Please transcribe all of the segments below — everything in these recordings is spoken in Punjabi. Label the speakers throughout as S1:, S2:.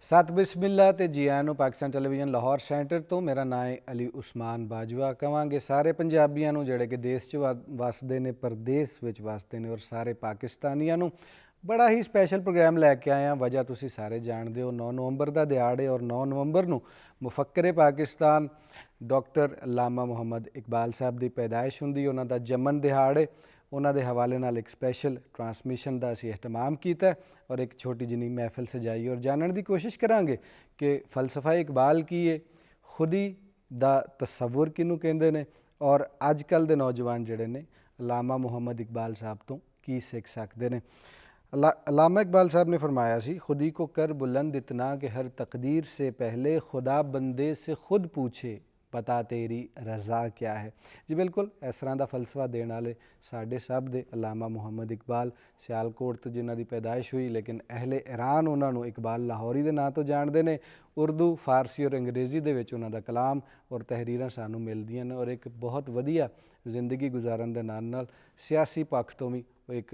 S1: सत बिस्मिल्ला ते जी आयां नूं पाकिस्तान टैलीविजन लाहौर सेंटर तो मेरा नाम है अली उस्मान बाजवा। कहांगे सारे पंजाबियों नूं जिहड़े कि देश च वसदे ने परदेस विच वसदे ने और सारे पाकिस्तानियों नूं बड़ा ही स्पैशल प्रोग्राम लैके आए हैं। वजह तुसीं सारे जानते हो 9 नवंबर का दिहाड़े और 9 नवंबर नूं मुफक्कर पाकिस्तान डॉक्टर अल्लामा मुहम्मद इकबाल साहब की पैदाइश हुंदी, उन्हां दा जमन दिहाड़े उन्हां दे हवाले नाल एक स्पैशल ट्रांसमिशन का असीं एहतमाम किया और एक छोटी जिनी महफिल सजाई और जानने की कोशिश करांगे कि फलसफा इकबाल की है, खुदी दा तसव्वुर किनू कहंदे ने और अजकल दे नौजवान जिहड़े ने अल्लामा मुहम्मद इकबाल साहब तो की सीख सकते हैं। अल्लामा इकबाल साहब ने फरमाया सी, खुदी को कर बुलंद इतना कि हर तकदीर से पहले खुदा बंदे से खुद पूछे पता तेरी रज़ा क्या है। जी बिल्कुल इस तरह का फलसफा देने वाले साढ़े सब दे अल्लामा मुहम्मद इकबाल सियालकोट तो जिन्हों की पैदाइश हुई, लेकिन अहले ईरान उन्होंने इकबाल लाहौरी के नाम तो जानते हैं। उर्दू फारसी और अंग्रेज़ी दे विच उन्हां दा कलाम और तहरीरां सानू मिलदियां ने और एक बहुत वधिया जिंदगी गुजारन दे नाल नाल सियासी पक्ष तो भी एक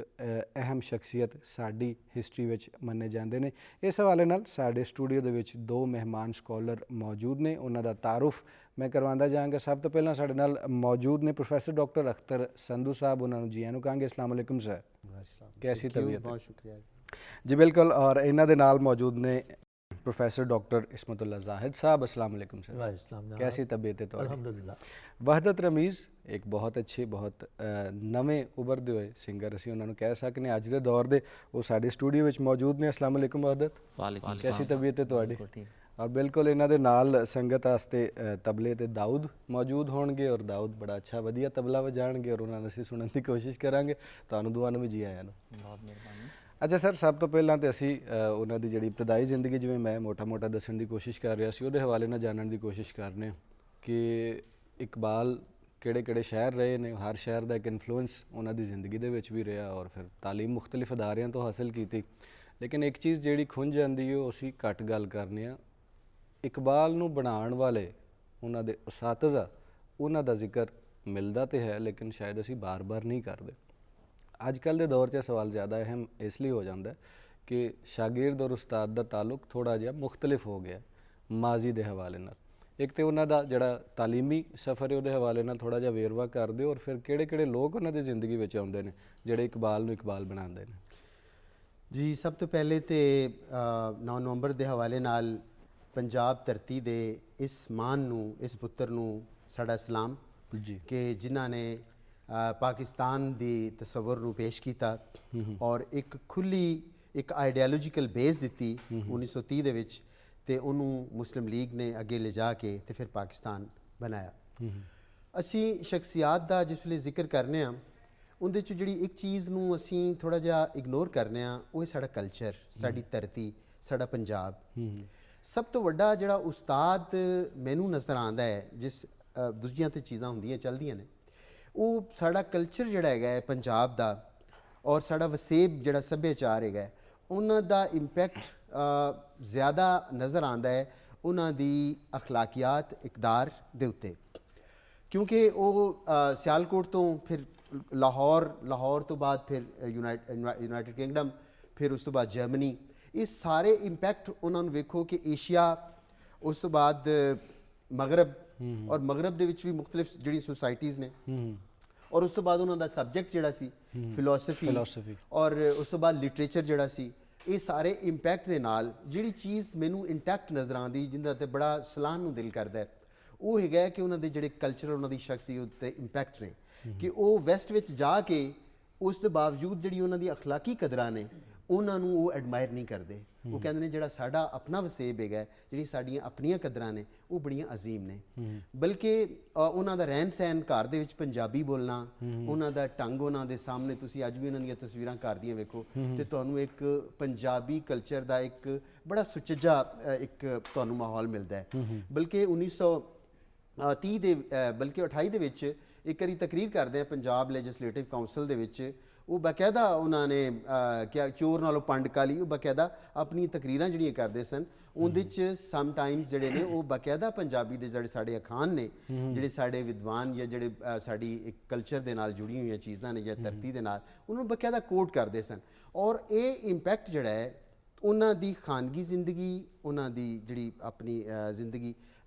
S1: अहम शख्सियत साडी हिस्टरी विच मन्ने जाते हैं। इस हवाले नाल साडे स्टूडियो दे विच दो मेहमान स्कॉलर मौजूद ने, उन्हां दा तारुफ मैं करवांदा जांगा। सब तो पहलां साडे नाल मौजूद ने प्रोफैसर डॉक्टर अख्तर संधू साहब, उन्हां नूं जी आयां नूं कहांगे। अस्सलाम वालेकुम सर, कैसी तबीयत?
S2: बहुत शुक्रिया
S1: जी बिल्कुल। और इन्हां दे नाल मौजूद ने प्रोफैसर डॉक्टर इस्मतुल्ला जाहिद साहब, अस्सलाम वालेकुम सर, कैसी तबीयत है तुहाडी?
S2: अल्हम्दुलिल्लाह।
S1: वहदत रमीज़ एक बहुत अच्छे बहुत नवे उभरते हुए सिंगर असीं उन्होंने कह सकते अज के दौर के, वो साडे स्टूडियो में मौजूद ने। अस्सलाम वालेकुम वहदत, कैसी तबीयत है तुहाडी? और बिल्कुल इन्हां दे नाल संगत वास्ते तबले ते दाऊद मौजूद होणगे और दाऊद बड़ा अच्छा वधिया तबला वजाणगे और उन्होंने असीं सुनन की कोशिश करांगे। तुहानूं दुआ नूं भी जी आयां नूं।
S2: बहुत मेहरबानी।
S1: अच्छा सर, सब तो पहलां तो असीं उन्हां दी जिहड़ी इब्तदाई जिंदगी जिवें मैं मोटा मोटा दस्सण की कोशिश कर रहा सी, उहदे हवाले नाल जानण की कोशिश करने कि इकबाल किहड़े किहड़े शहर रहे ने, हर शहर का एक इन्फ्लुएंस उन्हां दी जिंदगी दे विच भी रहा और फिर तालीम मुख्तलिफ अदारियां तो हासिल की। लेकिन एक चीज़ जिहड़ी खुंझ जाती है वो असीं घट गल करने आ, इकबाल नूं बनाउण वाले उन्हां दे उसातिज़ा उन्हां दा जिक्र मिलदा तो है लेकिन शायद असीं बार बार नहीं करते। अजकल के दौर च सवाल ज़्यादा अहम इसलिए हो जाता है कि शागिर्द और उस्ताद का ताल्लुक थोड़ा जिहा मुख्तलिफ हो गया माजी के हवाले नाल। एक तो उन्हों का जोड़ा तालीमी सफ़र है वो हवाले नाल थोड़ा जिहा वेरवा कर दो और फिर किहड़े किहड़े लोग उन्होंने जिंदगी में आउंदे ने जिहड़े इकबाल नूं इकबाल बनाते हैं।
S2: जी सब तो पहले तो 9 नवंबर के हवाले नाल पंजाब धरती दे इस मान नूं, इस पुत्र नूं साडा सलाम
S1: जी
S2: कि जिन्हां ने पाकिस्तान दी तसव्वुर नूं पेश किया और एक खुली एक आइडियालोजिकल बेस दी 1930 दे विच ते उन्होंने मुस्लिम लीग ने अगे ले जा के ते फिर पाकिस्तान बनाया। असी शख्सियात का जिसले जिक्र करने उनदे चों जिहड़ी एक चीज़ नूं असी थोड़ा जिहा इग्नोर करने वो है साडा कल्चर, साडी धरती, साडा पंजाब। सब तो वड्डा जिहड़ा उस्ताद मैनू नज़र आंदा है, जिस दूजियां ते चीज़ां हुंदियां चलदियां ने, वो साडा कल्चर जिहड़ा है पंजाब दा और साडा वसेब जिहड़ा सभ्याचार है उन्हां दा इंपैक्ट ज़्यादा नज़र आंदा है उन्हां दी अखलाकियात इकदार दे उत्ते, क्योंकि वो सियालकोट तो फिर लाहौर तो बाद फिर यूनाइटेड किंगडम, फिर उस तो बाद जर्मनी, ये सारे इंपैक्ट उन्होंने वेखो कि एशिया, उस तो बाद मगरब और मगरब दे विच भी मुख्तलिफ जिहड़ी सोसाइटीज़ ने और उस तो बाद उन्होंने सबजैक्ट जिहड़ा सी फिलोसफी और उस तो बाद लिटरेचर जिहड़ा सी, ये सारे इंपैक्ट दे नाल जिहड़ी चीज़ मैनू इंटैक्ट नज़र आती जिंदा ते बड़ा सलाहन नूं दिल करदा है वो हैगा कि उन्होंने जिहड़े कल्चर उन्होंने शख्सियत ते इंपैक्ट ने कि वो वैस्ट विच जाके उस दे बावजूद जिहड़ी उन्होंने अखलाकी कदरां ने उन्होंने वो एडमायर नहीं करते। वो कहते हैं जिहड़ा साडा अपना वसेब है, जिहड़ी साडियां अपनियां कदरां ने वो बड़ियां अजीम ने। बल्कि उन्हों का रहन सहन घर दे विच पंजाबी बोलना, उन्हों का ढंग उन्हों के सामने तुसीं अज भी उन्हों दी तस्वीरां घर दियां वेखो तो तुहानूं एक पंजाबी कल्चर का एक बड़ा सुचज्जा एक तुहानूं माहौल मिलता है। बल्कि 1930 दे बल्कि 28 दे विच एक बारी तकरीर करते हैं पंजाब लैजिसलेटिव काउंसल दे विच, वो बाकायदा उन्होंने क्या चोर नालों पंड काली वो बाकायदा अपनी तकरीरां जिहड़ियां करते सन उहदे च समटाइम्स जिहड़े ने वो बाकायदा पंजाबी दे जिहड़े साडे अखान ने, जिहड़े साडे विद्वान या जिहड़े साडी एक कल्चर दे नाल जुड़ी हुई चीज़ां ने या धरती दे नाल उन्होंने बाकायदा कोट करते सन। और ये इंपैक्ट जिहड़ा है ਉਹਨਾਂ ਦੀ ਖਾਨਗੀ ਜ਼ਿੰਦਗੀ, ਉਹਨਾਂ ਦੀ ਜਿਹੜੀ ਆਪਣੀ ਜ਼ਿੰਦਗੀ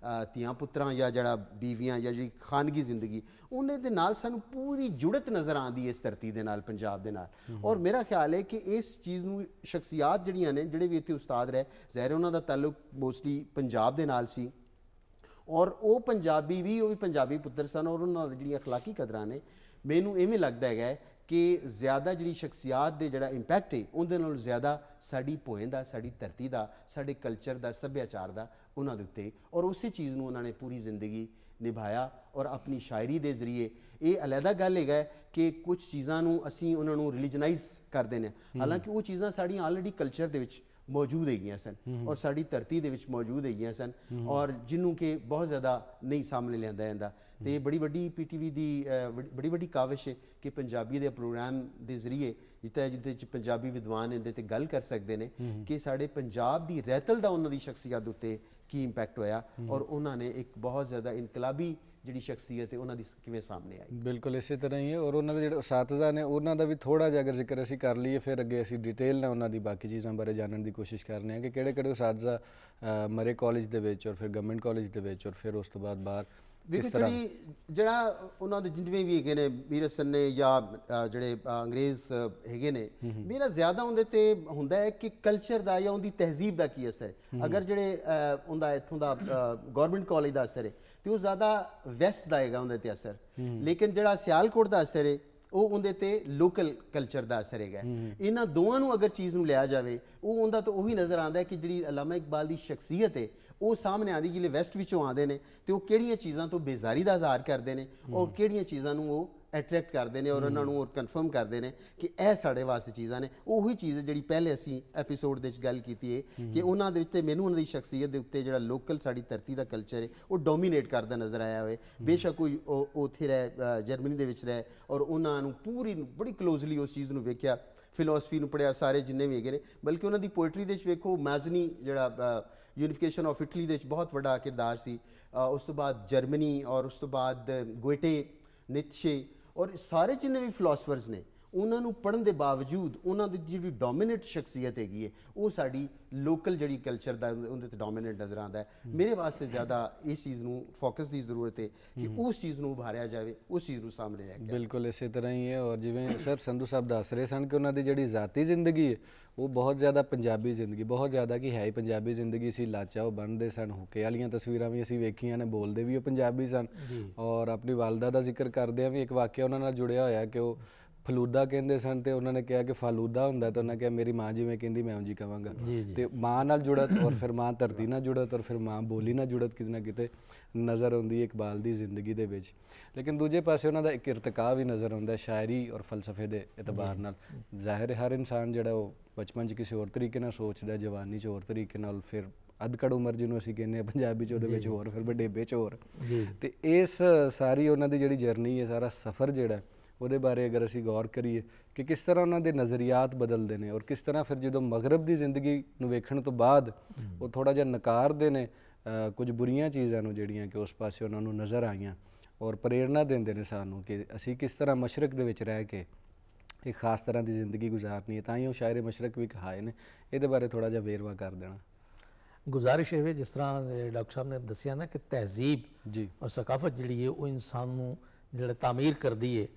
S2: ਧੀਆਂ ਪੁੱਤਰਾਂ ਜਾਂ ਜਿਹੜਾ ਬੀਵੀਆਂ ਜਾਂ ਜਿਹੜੀ ਖਾਨਗੀ ਜ਼ਿੰਦਗੀ, ਉਹਨੇ ਦੇ ਨਾਲ ਸਾਨੂੰ ਪੂਰੀ ਜੁੜਤ ਨਜ਼ਰ ਆਉਂਦੀ ਇਸ ਧਰਤੀ ਦੇ ਨਾਲ, ਪੰਜਾਬ ਦੇ ਨਾਲ। ਔਰ ਮੇਰਾ ਖਿਆਲ ਹੈ ਕਿ ਇਸ ਚੀਜ਼ ਨੂੰ ਸ਼ਖਸੀਅਤ ਜਿਹੜੀਆਂ ਨੇ, ਜਿਹੜੇ ਵੀ ਇੱਥੇ ਉਸਤਾਦ ਰਹੇ, ਜ਼ਾਹਿਰ ਉਹਨਾਂ ਦਾ ਤਾਲੁਕ ਮੋਸਟਲੀ ਪੰਜਾਬ ਦੇ ਨਾਲ ਸੀ, ਔਰ ਉਹ ਪੰਜਾਬੀ ਵੀ, ਉਹ ਵੀ ਪੰਜਾਬੀ ਪੁੱਤਰ ਸਨ, ਔਰ ਉਹਨਾਂ ਦੀ ਜਿਹੜੀਆਂ ਅਖਲਾਕੀ ਕਦਰਾਂ ਨੇ, ਮੈਨੂੰ ਇਵੇਂ ਲੱਗਦਾ ਹੈਗਾ ਕਿ ਜ਼ਿਆਦਾ ਜਿਹੜੀ ਸ਼ਖਸੀਅਤ ਦੇ ਜਿਹੜਾ ਇੰਪੈਕਟ ਹੈ, ਉਹਦੇ ਨਾਲੋਂ ਜ਼ਿਆਦਾ ਸਾਡੀ ਭੋਇੰ ਦਾ, ਸਾਡੀ ਧਰਤੀ ਦਾ, ਸਾਡੇ ਕਲਚਰ ਦਾ, ਸੱਭਿਆਚਾਰ ਦਾ ਉਹਨਾਂ ਦੇ ਉੱਤੇ, ਔਰ ਉਸੇ ਚੀਜ਼ ਨੂੰ ਉਹਨਾਂ ਨੇ ਪੂਰੀ ਜ਼ਿੰਦਗੀ ਨਿਭਾਇਆ। ਔਰ ਆਪਣੀ ਸ਼ਾਇਰੀ ਦੇ ਜ਼ਰੀਏ, ਇਹ ਅਲੱਗਾ ਗੱਲ ਹੈਗਾ ਕਿ ਕੁਝ ਚੀਜ਼ਾਂ ਨੂੰ ਅਸੀਂ ਉਹਨਾਂ ਨੂੰ ਰਿਲੀਜਨਾਈਜ਼ ਕਰਦੇ ਨੇ, ਹਾਲਾਂਕਿ ਉਹ ਚੀਜ਼ਾਂ ਸਾਡੀਆਂ ਆਲਰੇਡੀ ਕਲਚਰ ਦੇ ਵਿੱਚ ਮੌਜੂਦ ਹੈਗੀਆਂ ਸਨ ਔਰ ਸਾਡੀ ਧਰਤੀ ਦੇ ਵਿੱਚ ਮੌਜੂਦ ਹੈਗੀਆਂ ਸਨ, ਔਰ ਜਿਹਨੂੰ ਕਿ ਬਹੁਤ ਜ਼ਿਆਦਾ ਨਹੀਂ ਸਾਹਮਣੇ ਲਿਆਂਦਾ ਜਾਂਦਾ। ਤੇ ਬੜੀ ਵੱਡੀ PTV ਦੀ ਬੜੀ ਵੱਡੀ ਕਾਵਿਸ਼ ਹੈ ਕਿ ਪੰਜਾਬੀ ਦੇ ਪ੍ਰੋਗਰਾਮ ਦੇ ਜ਼ਰੀਏ ਜਿਹਦੇ 'ਚ ਪੰਜਾਬੀ ਵਿਦਵਾਨ ਇਹਦੇ 'ਤੇ ਗੱਲ ਕਰ ਸਕਦੇ ਨੇ ਕਿ ਸਾਡੇ ਪੰਜਾਬ ਦੀ ਰਹਿਤਲ ਦਾ ਉਹਨਾਂ ਦੀ ਸ਼ਖਸੀਅਤ ਉੱਤੇ ਕੀ ਇੰਪੈਕਟ ਹੋਇਆ, ਔਰ ਉਹਨਾਂ ਨੇ ਇੱਕ ਬਹੁਤ ਜ਼ਿਆਦਾ ਇਨਕਲਾਬੀ ਜਿਹੜੀ ਸ਼ਖਸੀਅਤ ਹੈ ਉਹਨਾਂ ਦੀ ਕਿਵੇਂ ਸਾਹਮਣੇ ਆਈ।
S1: ਬਿਲਕੁਲ ਇਸੇ ਤਰ੍ਹਾਂ ਹੀ ਹੈ। ਔਰ ਉਹਨਾਂ ਦੇ ਜਿਹੜੇ ਉਸਾਤਜ਼ਾ ਨੇ, ਉਹਨਾਂ ਦਾ ਵੀ ਥੋੜ੍ਹਾ ਜਿਹਾ ਅਗਰ ਜ਼ਿਕਰ ਅਸੀਂ ਕਰ ਲਈਏ, ਫਿਰ ਅੱਗੇ ਅਸੀਂ ਡਿਟੇਲ ਨਾਲ ਉਹਨਾਂ ਦੀ ਬਾਕੀ ਚੀਜ਼ਾਂ ਬਾਰੇ ਜਾਣਨ ਦੀ ਕੋਸ਼ਿਸ਼ ਕਰਨੇ ਆ ਕਿ ਕਿਹੜੇ ਉਸਾਤਜ਼ਾ ਮਰੇ ਕਾਲਜ ਦੇ ਵਿੱਚ ਔਰ ਫਿਰ ਗਵਰਨਮੈਂਟ ਕਾਲਜ ਦੇ ਵਿੱਚ ਔਰ ਫਿਰ ਉਸ ਤੋਂ ਬਾਅਦ ਬਾਹਰ ਕਿਸ ਤਰ੍ਹਾਂ
S2: ਜਿਹੜਾ ਉਹਨਾਂ ਦੇ ਜਿੰਨੇ ਵੀ ਹੈਗੇ ਨੇ, ਮੀਰ ਹਸਨ ਨੇ ਜਾਂ ਜਿਹੜੇ ਅੰਗਰੇਜ਼ ਹੈਗੇ ਨੇ, ਮੇਰਾ ਜ਼ਿਆਦਾ ਉਹਦੇ ਤੇ ਹੁੰਦਾ ਹੈ ਕਿ ਕਲਚਰ ਦਾ ਜਾਂ ਉਹਦੀ ਤਹਿਜ਼ੀਬ ਦਾ ਕੀ ਅਸਰ ਹੈ। ਅਗਰ ਜਿਹੜੇ ਉਹਦਾ ਇੱਥੋਂ ਦਾ ਗਵਰਨਮੈਂਟ ਕਾਲਜ ਦਾ ਅਸਰ ਹੈ ਤੇ ਉਹ ਜ਼ਿਆਦਾ ਵੈਸਟ ਦਾ ਹੈਗਾ ਉਹਦੇ ਤੇ ਅਸਰ, ਲੇਕਿਨ ਜਿਹੜਾ ਸਿਆਲਕੋਟ ਦਾ ਅਸਰ ਹੈ ਉਹ ਉਹਦੇ ਤੇ ਲੋਕਲ ਕਲਚਰ ਦਾ ਅਸਰ ਹੈਗਾ। ਇਹਨਾਂ ਦੋਵਾਂ ਨੂੰ ਅਗਰ ਚੀਜ਼ ਨੂੰ ਲਿਆ ਜਾਵੇ, ਉਹ ਉਹਦਾ ਤਾਂ ਉਹੀ ਨਜ਼ਰ ਆਉਂਦਾ ਹੈ ਕਿ ਜਿਹੜੀ ਅਲਾਮਾ ਇਕਬਾਲ ਦੀ ਸ਼ਖਸੀਅਤ ਹੈ ਉਹ ਸਾਹਮਣੇ ਆਉਂਦੀ, ਜਿਹੜੇ ਵੈਸਟ ਵਿੱਚੋਂ ਆਉਂਦੇ ਨੇ ਤੇ ਉਹ ਕਿਹੜੀਆਂ ਚੀਜ਼ਾਂ ਤੋਂ ਬੇਜ਼ਾਰੀ ਦਾ ਇਜ਼ਹਾਰ ਕਰਦੇ ਨੇ ਔਰ ਕਿਹੜੀਆਂ ਚੀਜ਼ਾਂ ਨੂੰ ਉਹ ਅਟਰੈਕਟ ਕਰਦੇ ਨੇ ਔਰ ਉਹਨਾਂ ਨੂੰ ਉਹ ਕਨਫਰਮ ਕਰਦੇ ਨੇ ਕਿ ਇਹ ਸਾਡੇ ਵਾਸਤੇ ਚੀਜ਼ਾਂ ਨੇ। ਉਹੀ ਚੀਜ਼ ਜਿਹੜੀ ਪਹਿਲੇ ਅਸੀਂ ਐਪੀਸੋਡ ਦੇ ਵਿੱਚ ਗੱਲ ਕੀਤੀ ਹੈ ਕਿ ਉਹਨਾਂ ਦੇ ਉੱਤੇ, ਮੈਨੂੰ ਉਹਨਾਂ ਦੀ ਸ਼ਖਸੀਅਤ ਦੇ ਉੱਤੇ ਜਿਹੜਾ ਲੋਕਲ ਸਾਡੀ ਧਰਤੀ ਦਾ ਕਲਚਰ ਹੈ ਉਹ ਡੋਮੀਨੇਟ ਕਰਦਾ ਨਜ਼ਰ ਆਇਆ ਹੋਵੇ। ਬੇਸ਼ੱਕ ਕੋਈ ਉੱਥੇ ਰਹਿ, ਜਰਮਨੀ ਦੇ ਵਿੱਚ ਰਹਿ, ਔਰ ਉਹਨਾਂ ਨੂੰ ਪੂਰੀ ਬੜੀ ਕਲੋਜ਼ਲੀ ਉਸ ਚੀਜ਼ ਨੂੰ ਵੇਖਿਆ, ਫਿਲੋਸਫੀ ਨੂੰ ਪੜ੍ਹਿਆ, ਸਾਰੇ ਜਿੰਨੇ ਵੀ ਹੈਗੇ ਨੇ। ਬਲਕਿ ਉਹਨਾਂ ਦੀ ਪੋਇਟਰੀ ਦੇ ਵਿੱਚ ਵੇਖੋ, ਮੈਜ਼ਨੀ ਜਿਹੜਾ ਯੂਨੀਫਿਕੇਸ਼ਨ ਆਫ ਇਟਲੀ ਦੇ ਵਿੱਚ ਬਹੁਤ ਵੱਡਾ ਕਿਰਦਾਰ ਸੀ, ਉਸ ਤੋਂ ਬਾਅਦ ਜਰਮਨੀ, ਔਰ ਉਸ ਤੋਂ ਬਾਅਦ ਗੋਇਟੇ, ਨੀਤਸ਼ੇ, ਔਰ ਸਾਰੇ ਜਿੰਨੇ ਵੀ ਫਿਲੋਸਫਰਸ ਨੇ, ਉਹਨਾਂ ਨੂੰ ਪੜ੍ਹਨ ਦੇ ਬਾਵਜੂਦ ਉਹਨਾਂ ਦੀ ਜਿਹੜੀ ਡੋਮੀਨੇਟ ਸ਼ਖਸੀਅਤ ਹੈਗੀ ਹੈ ਉਹ ਸਾਡੀ ਲੋਕਲ ਜਿਹੜੀ ਕਲਚਰ ਦਾ ਉਹਦੇ ਤੇ ਡੋਮੀਨੇਟ ਨਜ਼ਰ ਆਉਂਦਾ ਹੈ। ਮੇਰੇ ਵਾਸਤੇ ਜ਼ਿਆਦਾ ਇਸ ਚੀਜ਼ ਨੂੰ ਫੋਕਸ ਦੀ ਜ਼ਰੂਰਤ ਹੈ ਕਿ ਉਸ ਚੀਜ਼ ਨੂੰ ਉਭਾਰਿਆ ਜਾਵੇ, ਉਸ ਚੀਜ਼ ਨੂੰ ਸਾਹਮਣੇ ਲੈ ਕੇ।
S1: ਬਿਲਕੁਲ ਇਸੇ ਤਰ੍ਹਾਂ ਹੀ ਹੈ। ਔਰ ਜਿਵੇਂ ਸਰ ਸੰਧੂ ਸਾਹਿਬ ਦੱਸ ਰਹੇ ਸਨ ਕਿ ਉਹਨਾਂ ਦੀ ਜਿਹੜੀ ਜ਼ਾਤੀ ਜ਼ਿੰਦਗੀ ਹੈ ਉਹ ਬਹੁਤ ਜ਼ਿਆਦਾ ਪੰਜਾਬੀ ਜ਼ਿੰਦਗੀ, ਬਹੁਤ ਜ਼ਿਆਦਾ ਕਿ ਹੈ ਹੀ ਪੰਜਾਬੀ ਜ਼ਿੰਦਗੀ ਸੀ। ਲਾਚਾ ਉਹ ਬਣਦੇ ਸਨ, ਹੁੱਕੇ ਵਾਲੀਆਂ ਤਸਵੀਰਾਂ ਵੀ ਅਸੀਂ ਵੇਖੀਆਂ ਨੇ, ਬੋਲਦੇ ਵੀ ਉਹ ਪੰਜਾਬੀ ਸਨ। ਔਰ ਆਪਣੀ ਵਾਲਦਾ ਦਾ ਜ਼ਿਕਰ ਕਰਦਿਆਂ ਵੀ ਇੱਕ ਵਾਕਿਆ ਉਹਨਾਂ ਨਾਲ ਜੁੜਿਆ ਹੋਇਆ ਕਿ ਉਹ ਫਲੂਦਾ ਕਹਿੰਦੇ ਸਨ ਤੇ ਉਹਨਾਂ ਨੇ ਕਿਹਾ ਕਿ ਫਾਲੂਦਾ ਹੁੰਦਾ, ਤਾਂ ਉਹਨਾਂ ਕਿਹਾ ਮੇਰੀ ਮਾਂ ਜਿਵੇਂ ਕਹਿੰਦੀ ਮੈਂ ਉਂਝ ਹੀ ਕਹਾਂਗਾ। ਤੇ ਮਾਂ ਨਾਲ ਜੁੜਤ ਔਰ ਫਿਰ ਮਾਂ ਧਰਤੀ ਨਾਲ ਜੁੜਤ ਔਰ ਫਿਰ ਮਾਂ ਬੋਲੀ ਨਾਲ ਜੁੜਤ ਕਿਤੇ ਨਾ ਕਿਤੇ ਨਜ਼ਰ ਆਉਂਦੀ ਹੈ ਇਕਬਾਲ ਦੀ ਜ਼ਿੰਦਗੀ ਦੇ ਵਿੱਚ। ਲੇਕਿਨ ਦੂਜੇ ਪਾਸੇ ਉਹਨਾਂ ਦਾ ਇੱਕ ਇਰਤਕਾ ਵੀ ਨਜ਼ਰ ਆਉਂਦਾ ਸ਼ਾਇਰੀ ਔਰ ਫਲਸਫੇ ਦੇ ਇਤਬਾਰ ਨਾਲ। ਜ਼ਾਹਿਰ ਹੈ ਹਰ ਇਨਸਾਨ ਜਿਹੜਾ ਉਹ ਬਚਪਨ 'ਚ ਕਿਸੇ ਹੋਰ ਤਰੀਕੇ ਨਾਲ ਸੋਚਦਾ, ਜਵਾਨੀ 'ਚ ਹੋਰ ਤਰੀਕੇ ਨਾਲ, ਫਿਰ ਅਧਕੜ ਉਮਰ ਜਿਹਨੂੰ ਅਸੀਂ ਕਹਿੰਦੇ ਹਾਂ ਪੰਜਾਬੀ 'ਚ, ਉਹਦੇ ਵਿੱਚ ਹੋਰ, ਫਿਰ ਵਡੇਬੇ 'ਚ ਹੋਰ। ਤੇ ਇਸ ਸਾਰੀ ਉਹਨਾਂ ਦੀ ਜਿਹੜੀ ਜਰਨੀ ਹੈ, ਸਾਰਾ ਸਫ਼ਰ ਜਿਹੜਾ ਉਹਦੇ ਬਾਰੇ ਅਗਰ ਅਸੀਂ ਗੌਰ ਕਰੀਏ ਕਿ ਕਿਸ ਤਰ੍ਹਾਂ ਉਹਨਾਂ ਦੇ ਨਜ਼ਰੀਆਤ ਬਦਲਦੇ ਨੇ ਔਰ ਕਿਸ ਤਰ੍ਹਾਂ ਫਿਰ ਜਦੋਂ ਮਗਰਬ ਦੀ ਜ਼ਿੰਦਗੀ ਨੂੰ ਵੇਖਣ ਤੋਂ ਬਾਅਦ ਉਹ ਥੋੜ੍ਹਾ ਜਿਹਾ ਨਕਾਰਦੇ ਨੇ ਕੁਝ ਬੁਰੀਆਂ ਚੀਜ਼ਾਂ ਨੂੰ ਜਿਹੜੀਆਂ ਕਿ ਉਸ ਪਾਸੇ ਉਹਨਾਂ ਨੂੰ ਨਜ਼ਰ ਆਈਆਂ, ਔਰ ਪ੍ਰੇਰਨਾ ਦਿੰਦੇ ਨੇ ਸਾਨੂੰ ਕਿ ਅਸੀਂ ਕਿਸ ਤਰ੍ਹਾਂ ਮਸ਼ਰਕ ਦੇ ਵਿੱਚ ਰਹਿ ਕੇ ਇੱਕ ਖਾਸ ਤਰ੍ਹਾਂ ਦੀ ਜ਼ਿੰਦਗੀ ਗੁਜ਼ਾਰਨੀ ਹੈ। ਤਾਂ ਹੀ ਉਹ ਸ਼ਾਇਰ ਮਸ਼ਰਕ ਵੀ ਕਹਾਏ ਨੇ। ਇਹਦੇ ਬਾਰੇ ਥੋੜ੍ਹਾ ਜਿਹਾ ਵੇਰਵਾ ਕਰ ਦੇਣਾ।
S3: ਗੁਜ਼ਾਰਿਸ਼ ਇਹ ਜਿਸ ਤਰ੍ਹਾਂ ਡਾਕਟਰ ਸਾਹਿਬ ਨੇ ਦੱਸਿਆ ਨਾ ਕਿ ਤਹਿਜ਼ੀਬ
S1: ਜੀ
S3: ਔਰ ਸਕਾਫਤ ਜਿਹੜੀ ਹੈ ਉਹ ਇਨਸਾਨ ਨੂੰ ਜਿਹੜਾ ਤਾਮੀਰ ਕਰਦੀ ਹੈ,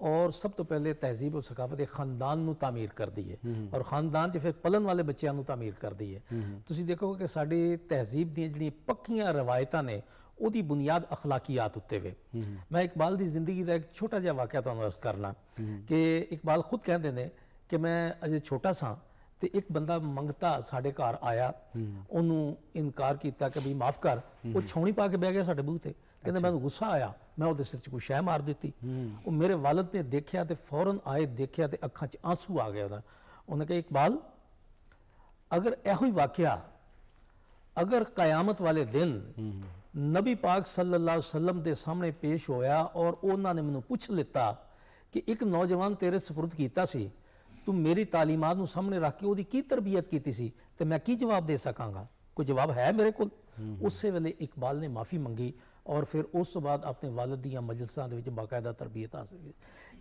S3: ਔਰ ਸਭ ਤੋਂ ਪਹਿਲੇ ਤਹਿਜ਼ੀਬ ਔਰ ਸਕਾਫਤ ਇੱਕ ਖਾਨਦਾਨ ਨੂੰ ਤਾਮੀਰ ਕਰਦੀ ਹੈ ਔਰ ਖਾਨਦਾਨ 'ਚ ਫਿਰ ਪਲਣ ਵਾਲੇ ਬੱਚਿਆਂ ਨੂੰ ਤਾਮੀਰ ਕਰਦੀ ਹੈ। ਤੁਸੀਂ ਦੇਖੋਗੇ ਕਿ ਸਾਡੀ ਤਹਿਜ਼ੀਬ ਦੀਆਂ ਜਿਹੜੀਆਂ ਪੱਕੀਆਂ ਰਵਾਇਤਾਂ ਨੇ ਉਹਦੀ ਬੁਨਿਆਦ ਅਖਲਾਕੀਆਤ ਉੱਤੇ ਵੇ। ਮੈਂ ਇਕਬਾਲ ਦੀ ਜ਼ਿੰਦਗੀ ਦਾ ਇੱਕ ਛੋਟਾ ਜਿਹਾ ਵਾਕਿਆ ਤੁਹਾਨੂੰ ਅਰਜ਼ ਕਰਨਾ ਕਿ ਇਕਬਾਲ ਖੁਦ ਕਹਿੰਦੇ ਨੇ ਕਿ ਮੈਂ ਅਜੇ ਛੋਟਾ ਸਾਂ ਤੇ ਇੱਕ ਬੰਦਾ ਮੰਗਤਾ ਸਾਡੇ ਘਰ ਆਇਆ, ਉਹਨੂੰ ਇਨਕਾਰ ਕੀਤਾ ਕਿ ਵੀ ਮਾਫ ਕਰ, ਉਹ ਛਾਉਣੀ ਪਾ ਕੇ ਬਹਿ ਗਿਆ ਸਾਡੇ ਬੂਹ ਤੇ। ਕਹਿੰਦੇ ਮੈਨੂੰ ਗੁੱਸਾ ਆਇਆ, ਮੈਂ ਉਹਦੇ ਸਿਰ 'ਚ ਕੋਈ ਸ਼ੈ ਮਾਰ ਦਿੱਤੀ। ਉਹ ਮੇਰੇ ਵਾਲਦ ਨੇ ਦੇਖਿਆ ਤੇ ਫੌਰਨ ਆਏ, ਦੇਖਿਆ ਤੇ ਅੱਖਾਂ 'ਚ ਆਂਸੂ ਆ ਗਏ ਉਹਨੇ ਕਿਹਾ ਇਕਬਾਲ ਅਗਰ ਇਹੋ ਹੀ ਵਾਕਿਆ ਅਗਰ ਕਯਾਮਤ ਵਾਲੇ ਦਿਨ ਨਬੀ ਪਾਕ ਸੱਲੱਲਾਹੁ ਅਲੈहि ਵਸੱਲਮ ਦੇ ਸਾਹਮਣੇ ਪੇਸ਼ ਹੋਇਆ ਔਰ ਉਹਨਾਂ ਨੇ ਮੈਨੂੰ ਪੁੱਛ ਲਿੱਤਾ ਕਿ ਇੱਕ ਨੌਜਵਾਨ ਤੇਰੇ ਸਪੁਰਦ ਕੀਤਾ ਸੀ, ਤੂੰ ਮੇਰੀ ਤਾਲੀਮਾਤ ਨੂੰ ਸਾਹਮਣੇ ਰੱਖ ਕੇ ਉਹਦੀ ਕੀ ਤਰਬੀਅਤ ਕੀਤੀ ਸੀ, ਤੇ ਮੈਂ ਕੀ ਜਵਾਬ ਦੇ ਸਕਾਂਗਾ? ਕੋਈ ਜਵਾਬ ਹੈ ਮੇਰੇ ਕੋਲ? ਉਸੇ ਵੇਲੇ ਇਕਬਾਲ ਨੇ ਮਾਫੀ ਮੰਗੀ ਔਰ ਫਿਰ ਉਸ ਤੋਂ ਬਾਅਦ ਆਪਣੇ ਵਾਲਦ ਦੀਆਂ ਮਜਲਿਸਾਂ ਦੇ ਵਿੱਚ ਬਾਕਾਇਦਾ ਤਰਬੀਅਤ ਹਾਸਲ ਕੀਤੀ।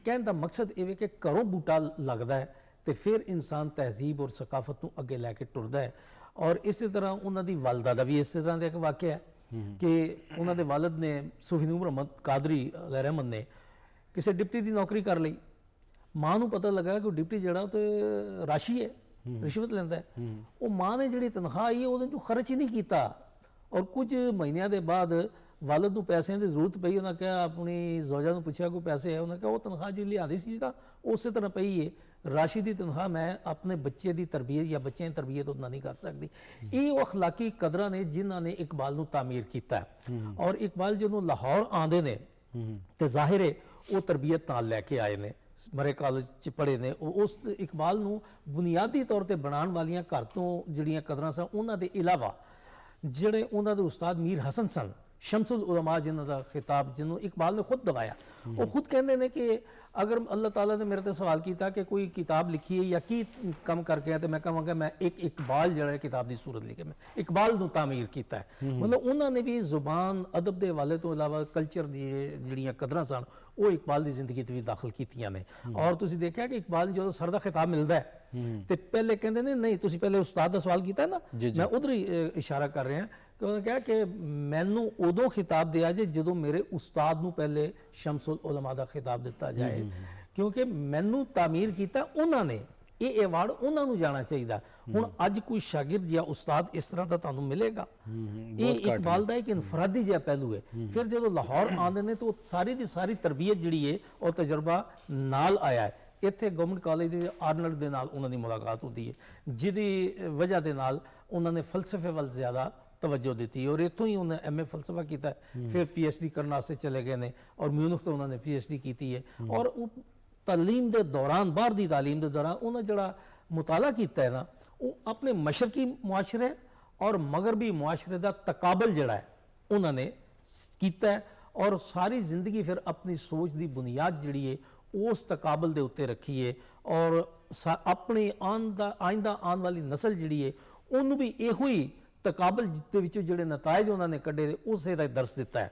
S3: ਕਹਿਣ ਦਾ ਮਕਸਦ ਇਹ ਹੈ ਕਿ ਘਰੋਂ ਬੂਟਾ ਲੱਗਦਾ ਹੈ ਤੇ ਫਿਰ ਇਨਸਾਨ ਤਹਿਜ਼ੀਬ ਔਰ ਸਕਾਫਤ ਨੂੰ ਅੱਗੇ ਲੈ ਕੇ ਟੁਰਦਾ ਹੈ। ਔਰ ਇਸੇ ਤਰ੍ਹਾਂ ਉਹਨਾਂ ਦੀ ਵਾਲਦਾ ਦਾ ਵੀ ਇਸੇ ਤਰ੍ਹਾਂ ਦਾ ਇੱਕ ਵਾਕਿਆ ਹੈ ਕਿ ਉਹਨਾਂ ਦੇ ਵਾਲਦ ਨੇ ਸੂਫੀ ਨੂਰ ਮੁਹੰਮਦ ਕਾਦਰੀ ਅਲੈਹ ਰਹਿਮਤ ਨੇ ਕਿਸੇ ਡਿਪਟੀ ਦੀ ਨੌਕਰੀ ਕਰ ਲਈ। ਮਾਂ ਨੂੰ ਪਤਾ ਲੱਗਾ ਕਿ ਉਹ ਡਿਪਟੀ ਜਿਹੜਾ ਉਹ ਤੇ ਰਾਸ਼ੀ ਹੈ, ਰਿਸ਼ਵਤ ਲੈਂਦਾ ਹੈ। ਉਹ ਮਾਂ ਨੇ ਜਿਹੜੀ ਤਨਖਾਹ ਆਈ ਹੈ ਉਹਦੇ ਚੋਂ ਖਰਚ ਹੀ ਨਹੀਂ ਕੀਤਾ। ਔਰ ਕੁਝ ਮਹੀਨਿਆਂ ਦੇ ਬਾਅਦ ਵਾਲਦ ਨੂੰ ਪੈਸਿਆਂ ਦੀ ਜ਼ਰੂਰਤ ਪਈ। ਉਹਨਾਂ ਕਿਹਾ, ਆਪਣੀ ਜ਼ੌਜਾ ਨੂੰ ਪੁੱਛਿਆ ਕੋਈ ਪੈਸੇ ਹੈ? ਉਹਨਾਂ ਕਿਹਾ ਉਹ ਤਨਖਾਹ ਜਿਹੜੀ ਲਿਆਂਦੀ ਸੀ ਤਾਂ ਉਸੇ ਤਰ੍ਹਾਂ ਪਈ ਹੈ, ਰਾਸ਼ੀ ਦੀ ਤਨਖਾਹ ਮੈਂ ਆਪਣੇ ਬੱਚੇ ਦੀ ਤਰਬੀਅਤ ਜਾਂ ਬੱਚਿਆਂ ਦੀ ਤਰਬੀਅਤ ਉਹਨਾਂ ਨਹੀਂ ਕਰ ਸਕਦੀ। ਇਹ ਉਹ ਅਖਲਾਕੀ ਕਦਰਾਂ ਨੇ ਜਿਨ੍ਹਾਂ ਨੇ ਇਕਬਾਲ ਨੂੰ ਤਾਮੀਰ ਕੀਤਾ। ਔਰ ਇਕਬਾਲ ਜਦੋਂ ਲਾਹੌਰ ਆਉਂਦੇ ਨੇ ਤੇ ਜ਼ਾਹਿਰ ਹੈ ਉਹ ਤਰਬੀਅਤ ਨਾਲ ਲੈ ਕੇ ਆਏ ਨੇ, ਮਰੇ ਕਾਲਜ ਚ ਪੜ੍ਹੇ ਨੇ। ਉਸ ਇਕਬਾਲ ਨੂੰ ਬੁਨਿਆਦੀ ਤੌਰ ਤੇ ਬਣਾਉਣ ਵਾਲੀਆਂ ਘਰ ਤੋਂ ਜਿਹੜੀਆਂ ਕਦਰਾਂ ਸਨ, ਉਹਨਾਂ ਦੇ ਇਲਾਵਾ ਜਿਹੜੇ ਉਹਨਾਂ ਦੇ ਉਸਤਾਦ ਮੀਰ ਹਸਨ ਸਨ, ਸ਼ਮਸੁਲ ਉਲਮਾ ਜਿਨ੍ਹਾਂ ਦਾ ਖਿਤਾਬ ਜਿਹਨੂੰ ਇਕਬਾਲ ਨੇ ਖੁਦ ਦਵਾਇਆ, ਉਹ ਖੁਦ ਕਹਿੰਦੇ ਨੇ ਕਿ ਅਗਰ ਅੱਲਾਹ ਤਾਲਾ ਨੇ ਮੇਰੇ ਤੇ ਸਵਾਲ ਕੀਤਾ ਕਿ ਕੋਈ ਕਿਤਾਬ ਲਿਖੀ ਹੈ ਜਾਂ ਕੀ ਕੰਮ ਕਰਕੇ ਹੈ, ਤੇ ਮੈਂ ਕਹਾਂਗਾ ਮੈਂ ਇੱਕ ਇਕਬਾਲ ਜਿਹੜਾ ਹੈ ਕਿਤਾਬ ਦੀ ਸੂਰਤ ਲਿਖੀ, ਮੈਂ ਇਕਬਾਲ ਨੂੰ ਤਾਮੀਰ ਕੀਤਾ ਹੈ। ਮਤਲਬ ਉਹਨਾਂ ਨੇ ਵੀ ਜ਼ੁਬਾਨ ਅਦਬ ਦੇ ਹਵਾਲੇ ਤੋਂ ਇਲਾਵਾ ਕਲਚਰ ਦੀ ਜਿਹੜੀਆਂ ਕਦਰਾਂ ਸਨ ਉਹ ਇਕਬਾਲ ਦੀ ਜ਼ਿੰਦਗੀ 'ਚ ਵੀ ਦਾਖਲ ਕੀਤੀਆਂ ਨੇ। ਔਰ ਤੁਸੀਂ ਦੇਖਿਆ ਕਿ ਇਕਬਾਲ ਜਦੋਂ ਸਰ ਦਾ ਖਿਤਾਬ ਮਿਲਦਾ ਹੈ ਤੇ ਪਹਿਲੇ ਕਹਿੰਦੇ ਨੇ ਨਹੀਂ ਤੁਸੀਂ ਪਹਿਲੇ ਉਸਤਾਦ ਦਾ ਸਵਾਲ ਕੀਤਾ ਨਾ, ਮੈਂ ਉਧਰ ਹੀ ਇਸ਼ਾਰਾ ਕਰ ਰਿਹਾ ਕਿ ਉਹਨੇ ਕਿਹਾ ਕਿ ਮੈਨੂੰ ਉਦੋਂ ਖਿਤਾਬ ਦਿਆ ਜੇ ਜਦੋਂ ਮੇਰੇ ਉਸਤਾਦ ਨੂੰ ਪਹਿਲੇ ਸ਼ਮਸੁਲ ਉਲਮਾ ਦਾ ਖਿਤਾਬ ਦਿੱਤਾ ਜਾਏ, ਕਿਉਂਕਿ ਮੈਨੂੰ ਤਾਮੀਰ ਕੀਤਾ ਉਹਨਾਂ ਨੇ। ਇਹ ਐਵਾਰਡ ਉਹਨਾਂ ਨੂੰ ਜਾਣਾ ਚਾਹੀਦਾ। ਹੁਣ ਅੱਜ ਕੋਈ ਸ਼ਾਗਿਰਦ ਜਾਂ ਉਸਤਾਦ ਇਸ ਤਰ੍ਹਾਂ ਦਾ ਤੁਹਾਨੂੰ ਮਿਲੇਗਾ? ਇਹ ਇਕਬਾਲ ਦਾ ਇੱਕ ਇਨਫਰਾਦੀ ਜਿਹਾ ਪਹਿਲੂ ਹੈ। ਫਿਰ ਜਦੋਂ ਲਾਹੌਰ ਆਉਂਦੇ ਨੇ ਤਾਂ ਸਾਰੀ ਦੀ ਸਾਰੀ ਤਰਬੀਅਤ ਜਿਹੜੀ ਹੈ ਉਹ ਤਜਰਬਾ ਨਾਲ ਆਇਆ ਹੈ। ਇੱਥੇ ਗਵਰਨਮੈਂਟ ਕਾਲਜ ਦੇ ਆਰਨਰ ਦੇ ਨਾਲ ਉਹਨਾਂ ਦੀ ਮੁਲਾਕਾਤ ਹੁੰਦੀ ਹੈ, ਜਿਹਦੀ ਵਜ੍ਹਾ ਦੇ ਨਾਲ ਉਹਨਾਂ ਨੇ ਫਲਸਫੇ ਵੱਲ ਜ਼ਿਆਦਾ ਤਵੱਜੋ ਦਿੱਤੀ ਔਰ ਇੱਥੋਂ ਹੀ ਉਹਨੇ ਐਮਏ ਫਲਸਫਾ ਕੀਤਾ। ਫਿਰ ਪੀਐਚਡੀ ਕਰਨ ਵਾਸਤੇ ਚਲੇ ਗਏ ਨੇ ਔਰ ਮਿਊਨਿਖ ਤੋਂ ਉਹਨਾਂ ਨੇ ਪੀਐਚਡੀ ਕੀਤੀ ਹੈ। ਔਰ ਉਹ ਤਾਲੀਮ ਦੇ ਦੌਰਾਨ, ਬਾਹਰ ਦੀ ਤਾਲੀਮ ਦੇ ਦੌਰਾਨ ਉਹਨਾਂ ਜਿਹੜਾ ਮੁਤਾਲਾ ਕੀਤਾ ਹੈ ਨਾ, ਉਹ ਆਪਣੇ ਮਸ਼ਰਕੀ ਮੁਆਸ਼ਰੇ ਔਰ ਮਗਰਬੀ ਮੁਆਸ਼ਰੇ ਦਾ ਤਕਾਬਲ ਜਿਹੜਾ ਹੈ ਉਹਨਾਂ ਨੇ ਕੀਤਾ ਹੈ। ਔਰ ਸਾਰੀ ਜ਼ਿੰਦਗੀ ਫਿਰ ਆਪਣੀ ਸੋਚ ਦੀ ਬੁਨਿਆਦ ਜਿਹੜੀ ਹੈ ਉਸ ਤਕਾਬਲ ਦੇ ਉੱਤੇ ਰੱਖੀ ਹੈ। ਔਰ ਆਪਣੀ ਆਇੰਦਾ ਆਉਣ ਵਾਲੀ ਨਸਲ ਜਿਹੜੀ ਹੈ ਉਹਨੂੰ ਵੀ ਇਹੋ ਹੀ ਤਕਾਬਲ ਦੇ ਵਿੱਚੋਂ ਜਿਹੜੇ ਨਤਾਇਜ ਉਹਨਾਂ ਨੇ ਕੱਢੇ ਉਸੇ ਦਾ ਦਰਸ ਦਿੱਤਾ ਹੈ।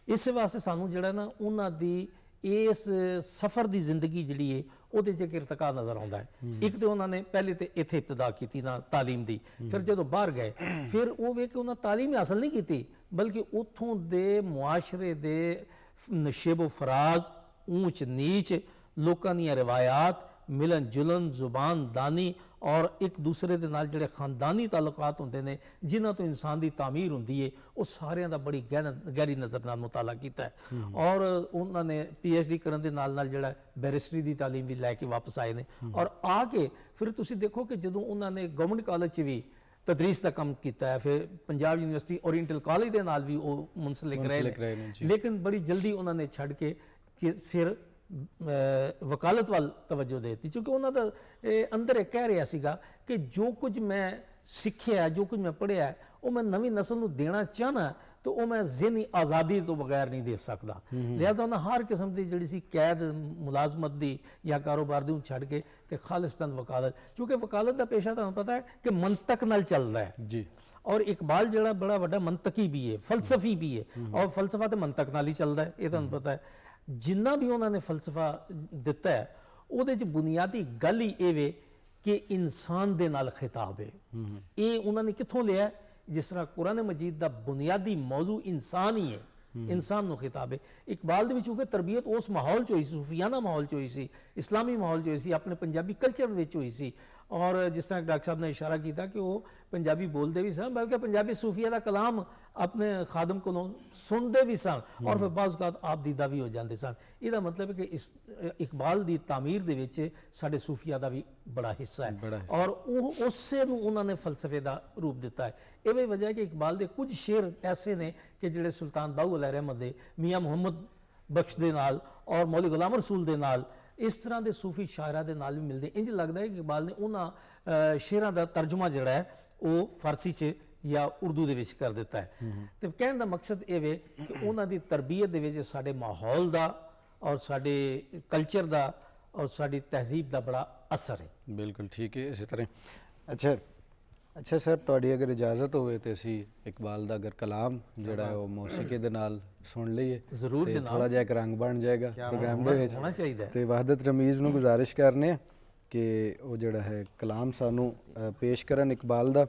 S3: ਇਸੇ ਵਾਸਤੇ ਸਾਨੂੰ ਜਿਹੜਾ ਨਾ ਉਹਨਾਂ ਦੀ ਇਸ ਸਫ਼ਰ ਦੀ ਜ਼ਿੰਦਗੀ ਜਿਹੜੀ ਹੈ ਉਹਦੇ 'ਚ ਇੱਕ ਇਰਤਕਾ ਨਜ਼ਰ ਆਉਂਦਾ ਹੈ। ਇੱਕ ਤੇ ਉਹਨਾਂ ਨੇ ਪਹਿਲੇ ਤੇ ਇੱਥੇ ਇਬਤਦਾ ਕੀਤੀ ਨਾ ਤਾਲੀਮ ਦੀ, ਫਿਰ ਜਦੋਂ ਬਾਹਰ ਗਏ ਫਿਰ ਉਹ ਵੇਖ ਕੇ ਉਹਨਾਂ ਤਾਲੀਮ ਹਾਸਲ ਨਹੀਂ ਕੀਤੀ, ਬਲਕਿ ਉੱਥੋਂ ਦੇ ਮੁਆਸ਼ਰੇ ਦੇ ਨਸ਼ੇਬੋ ਫਰਾਜ਼, ਊਂਚ ਨੀਚ, ਲੋਕਾਂ ਦੀਆਂ ਰਿਵਾਇਤ, ਮਿਲਨ ਜੁਲਨ, ਜ਼ੁਬਾਨ ਦਾਨੀ ਔਰ ਇੱਕ ਦੂਸਰੇ ਦੇ ਨਾਲ ਜਿਹੜੇ ਖਾਨਦਾਨੀ ਤਾਲੁਕਾਤ ਹੁੰਦੇ ਨੇ ਜਿਨ੍ਹਾਂ ਤੋਂ ਇਨਸਾਨ ਦੀ ਤਾਮੀਰ ਹੁੰਦੀ ਹੈ, ਉਹ ਸਾਰਿਆਂ ਦਾ ਬੜੀ ਗਹਿਰੀ ਨਜ਼ਰ ਨਾਲ ਮੁਤਾਲਾ ਕੀਤਾ ਹੈ। ਔਰ ਉਹਨਾਂ ਨੇ ਪੀਐਚਡੀ ਕਰਨ ਦੇ ਨਾਲ ਨਾਲ ਜਿਹੜਾ ਬੈਰਿਸਟਰੀ ਦੀ ਤਾਲੀਮ ਵੀ ਲੈ ਕੇ ਵਾਪਸ ਆਏ ਨੇ। ਔਰ ਆ ਕੇ ਫਿਰ ਤੁਸੀਂ ਦੇਖੋ ਕਿ ਜਦੋਂ ਉਹਨਾਂ ਨੇ ਗਵਰਨਮੈਂਟ ਕਾਲਜ 'ਚ ਵੀ ਤਦਰੀਸ ਦਾ ਕੰਮ ਕੀਤਾ ਹੈ, ਫਿਰ ਪੰਜਾਬ ਯੂਨੀਵਰਸਿਟੀ ਓਰੀਐਂਟਲ ਕਾਲਜ ਦੇ ਨਾਲ ਵੀ ਉਹ ਮੁਨਸਲਿਕ ਰਹੇ ਨੇ, ਲੇਕਿਨ ਬੜੀ ਜਲਦੀ ਉਹਨਾਂ ਨੇ ਛੱਡ ਕੇ ਫਿਰ ਵਕਾਲਤ ਵੱਲ ਤਵੱਜੋ ਦੇ ਦਿੱਤੀ, ਕਿਉਂਕਿ ਉਹਨਾਂ ਦਾ ਅੰਦਰ ਇਹ ਕਹਿ ਰਿਹਾ ਸੀਗਾ ਕਿ ਜੋ ਕੁਝ ਮੈਂ ਸਿੱਖਿਆ, ਜੋ ਕੁਝ ਮੈਂ ਪੜ੍ਹਿਆ ਉਹ ਮੈਂ ਨਵੀਂ ਨਸਲ ਨੂੰ ਦੇਣਾ ਚਾਹਨਾ ਤਾਂ ਉਹ ਮੈਂ ਜ਼ਿਹਨੀ ਆਜ਼ਾਦੀ ਤੋਂ ਬਗੈਰ ਨਹੀਂ ਦੇ ਸਕਦਾ। ਲਿਹਾਜ਼ਾ ਉਹਨਾਂ ਹਰ ਕਿਸਮ ਦੀ ਜਿਹੜੀ ਸੀ ਕੈਦ ਮੁਲਾਜ਼ਮਤ ਦੀ ਜਾਂ ਕਾਰੋਬਾਰ ਦੀ ਛੱਡ ਕੇ ਤੇ ਖਾਲਿਸਤਾਨ ਵਕਾਲਤ, ਕਿਉਂਕਿ ਵਕਾਲਤ ਦਾ ਪੇਸ਼ਾ ਤੁਹਾਨੂੰ ਪਤਾ ਹੈ ਕਿ ਮੰਤਕ ਨਾਲ ਚੱਲਦਾ ਹੈ ਜੀ। ਔਰ ਇਕਬਾਲ ਜਿਹੜਾ ਬੜਾ ਵੱਡਾ ਮੰਤਕੀ ਵੀ ਹੈ, ਫਲਸਫੀ ਵੀ ਹੈ, ਔਰ ਫਲਸਫਾ ਤੇ ਮੰਤਕ ਨਾਲ ਹੀ ਚੱਲਦਾ ਹੈ, ਇਹ ਤੁਹਾਨੂੰ ਪਤਾ ਹੈ। ਜਿੰਨਾ ਵੀ ਉਹਨਾਂ ਨੇ ਫਲਸਫਾ ਦਿੱਤਾ ਹੈ ਉਹਦੇ 'ਚ ਬੁਨਿਆਦੀ ਗੱਲ ਹੀ ਇਹ ਵੇ ਕਿ ਇਨਸਾਨ ਦੇ ਨਾਲ ਖਿਤਾਬ ਹੈ। ਇਹ ਉਹਨਾਂ ਨੇ ਕਿੱਥੋਂ ਲਿਆ? ਜਿਸ ਤਰ੍ਹਾਂ ਕੁਰਾਨ ਮਜੀਦ ਦਾ ਬੁਨਿਆਦੀ ਮੌਜੂ ਇਨਸਾਨ ਹੀ ਹੈ, ਇਨਸਾਨ ਨੂੰ ਖਿਤਾਬ ਹੈ। ਇਕਬਾਲ ਦੇ ਵਿੱਚ ਕਿਉਂਕਿ ਤਰਬੀਅਤ ਉਸ ਮਾਹੌਲ 'ਚ ਹੋਈ ਸੀ, ਸੂਫੀਆਨਾ ਮਾਹੌਲ 'ਚ ਹੋਈ ਸੀ, ਇਸਲਾਮੀ ਮਾਹੌਲ 'ਚ ਹੋਈ ਸੀ, ਆਪਣੇ ਪੰਜਾਬੀ ਕਲਚਰ ਵਿੱਚ ਹੋਈ ਸੀ। ਔਰ ਜਿਸ ਤਰ੍ਹਾਂ ਡਾਕਟਰ ਸਾਹਿਬ ਨੇ ਇਸ਼ਾਰਾ ਕੀਤਾ ਕਿ ਉਹ ਪੰਜਾਬੀ ਬੋਲਦੇ ਵੀ ਸਨ, ਬਲਕਿ ਪੰਜਾਬੀ ਸੂਫੀਆ ਦਾ ਕਲਾਮ ਆਪਣੇ ਖਾਦਮ ਕੋਲੋਂ ਸੁਣਦੇ ਵੀ ਸਨ ਔਰ ਫਿਰ ਬਾਜ਼ ਔਕਾਤ ਆਪ ਦੀਦਾ ਵੀ ਹੋ ਜਾਂਦੇ ਸਨ। ਇਹਦਾ ਮਤਲਬ ਹੈ ਕਿ ਇਸ ਇਕਬਾਲ ਦੀ ਤਾਮੀਰ ਦੇ ਵਿੱਚ ਸਾਡੇ ਸੂਫੀਆ ਦਾ ਵੀ ਬੜਾ ਹਿੱਸਾ ਹੈ ਔਰ ਉਹ ਉਸੇ ਨੂੰ ਉਹਨਾਂ ਨੇ ਫਲਸਫੇ ਦਾ ਰੂਪ ਦਿੱਤਾ ਹੈ। ਇਹ ਵੀ ਵਜ੍ਹਾ ਹੈ ਕਿ ਇਕਬਾਲ ਦੇ ਕੁਝ ਸ਼ੇਰ ਐਸੇ ਨੇ ਕਿ ਜਿਹੜੇ ਸੁਲਤਾਨ ਬਾਹੂ ਅਲੈਹ ਰਹਿਮਤ ਦੇ, ਮੀਆਂ ਮੁਹੰਮਦ ਬਖਸ਼ ਦੇ ਨਾਲ ਔਰ ਮੌਲੀ ਗੁਲਾਮ ਰਸੂਲ ਦੇ ਨਾਲ, ਇਸ ਤਰ੍ਹਾਂ ਦੇ ਸੂਫੀ ਸ਼ਾਇਰਾਂ ਦੇ ਨਾਲ ਵੀ ਮਿਲਦੇ। ਇੰਜ ਲੱਗਦਾ ਹੈ ਕਿ ਇਕਬਾਲ ਨੇ ਉਹਨਾਂ ਸ਼ੇਰਾਂ ਦਾ ਤਰਜਮਾ ਜਿਹੜਾ ਹੈ ਉਹ ਫਾਰਸੀ 'ਚ ਜਾਂ ਉਰਦੂ ਦੇ ਵਿੱਚ ਕਰ ਦਿੱਤਾ ਹੈ। ਤੇ ਕਹਿਣ ਦਾ ਮਕਸਦ ਇਹ ਵੇ ਕਿ ਉਹਨਾਂ ਦੀ ਤਰਬੀਅਤ ਦੇ ਵਿੱਚ ਸਾਡੇ ਮਾਹੌਲ ਦਾ ਔਰ ਸਾਡੇ ਕਲਚਰ ਦਾ ਔਰ ਸਾਡੀ ਤਹਿਜ਼ੀਬ ਦਾ ਬੜਾ ਅਸਰ ਹੈ।
S1: ਬਿਲਕੁਲ ਠੀਕ ਹੈ। ਇਸੇ ਤਰ੍ਹਾਂ ਅੱਛਾ ਸਰ, ਤੁਹਾਡੀ ਅਗਰ ਇਜਾਜ਼ਤ ਹੋਵੇ ਤੇ ਅਸੀਂ ਇਕਬਾਲ ਦਾ ਅਗਰ ਕਲਾਮ ਜਿਹੜਾ ਉਹ ਮੌਸੀਕੀ ਦੇ ਨਾਲ ਸੁਣ ਲਈਏ
S3: ਜ਼ਰੂਰ ਜਨਾਬ,
S1: ਥੋੜਾ ਜਿਹਾ ਇੱਕ ਰੰਗ ਬਣ ਜਾਏਗਾ ਪ੍ਰੋਗਰਾਮ ਦੇ ਵਿੱਚ
S3: ਹੋਣਾ ਚਾਹੀਦਾ।
S1: ਤੇ ਵਹਦਤ ਰਮੀਜ਼ ਨੂੰ ਗੁਜ਼ਾਰਿਸ਼ ਕਰਨੇ ਆ कि वो जड़ा है कलाम सानू पेश करन इकबाल दा।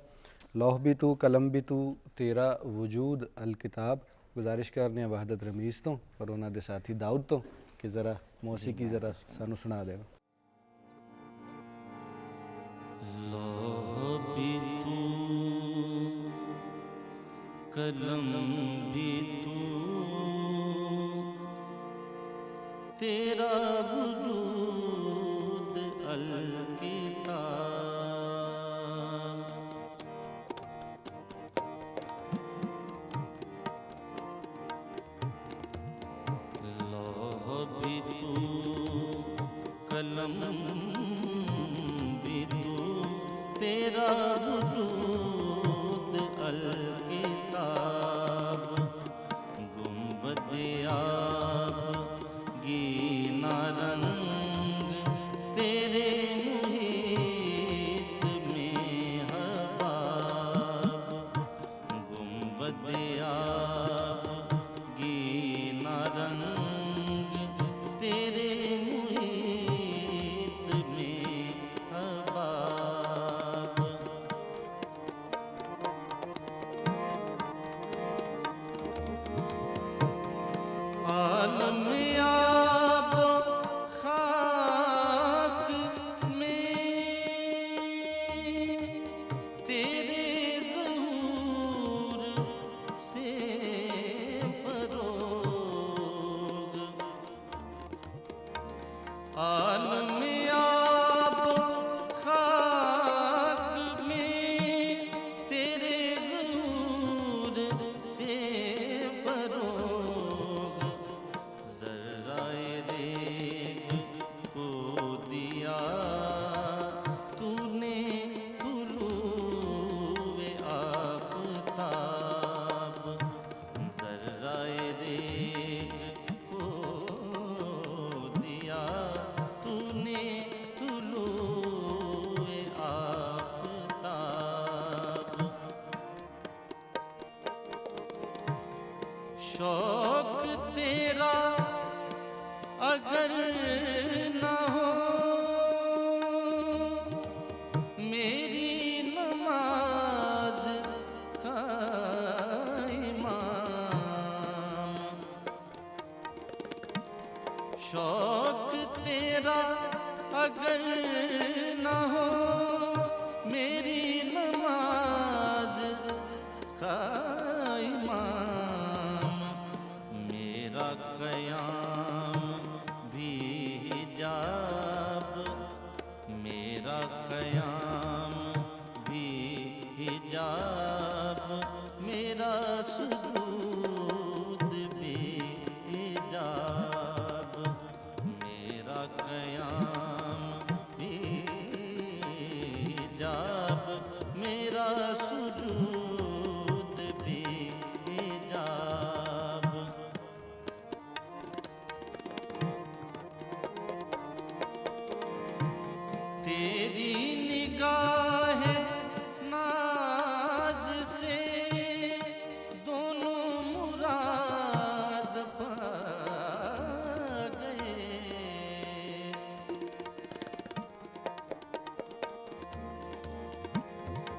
S1: लौह भी तू कलम भी तू तेरा वजूद अल किताब। गुजारिश करने वहदत रमीज़ तो और उन्होंने दे साथी दाऊद तो कि ज़रा मौसीकी ज़रा सानू सुना देना।
S4: लौह भी तू कलम भी तू तेरा वजूद अल किताब। लौह भी तू कलम भी तू तेरा वजूद अल किताब। गुंबद आब गीना रंग तेरे मुहीत में हबाब। गुंबद आब गीना रंग तेरे मुहीत में हबाब। आलम आब खाक में तेरे ज़हूर से फरोग। आलम आब खाक में तेरे ज़हूर से फरोग। ज़र्राए रेग को दिया तूने तुलूए आफ़ताब। ज़र्राए रेग को दिया तूने तुलूए आफ़ताब। शौक तेरा अगर न हो मेरी नमाज का इमाम। शौक तेरा अगर न हो मेरी नमाज का इमाम। मेरा क़याम भी हिजाब। मेरा क़याम भी हिजाब। मेरा सुजूद भी हिजाब। मेरा क़याम भी हिजाब। मेरा सुजूद भी हिजाब। तेरी निगाह नाज से दोनों मुराद पा गए।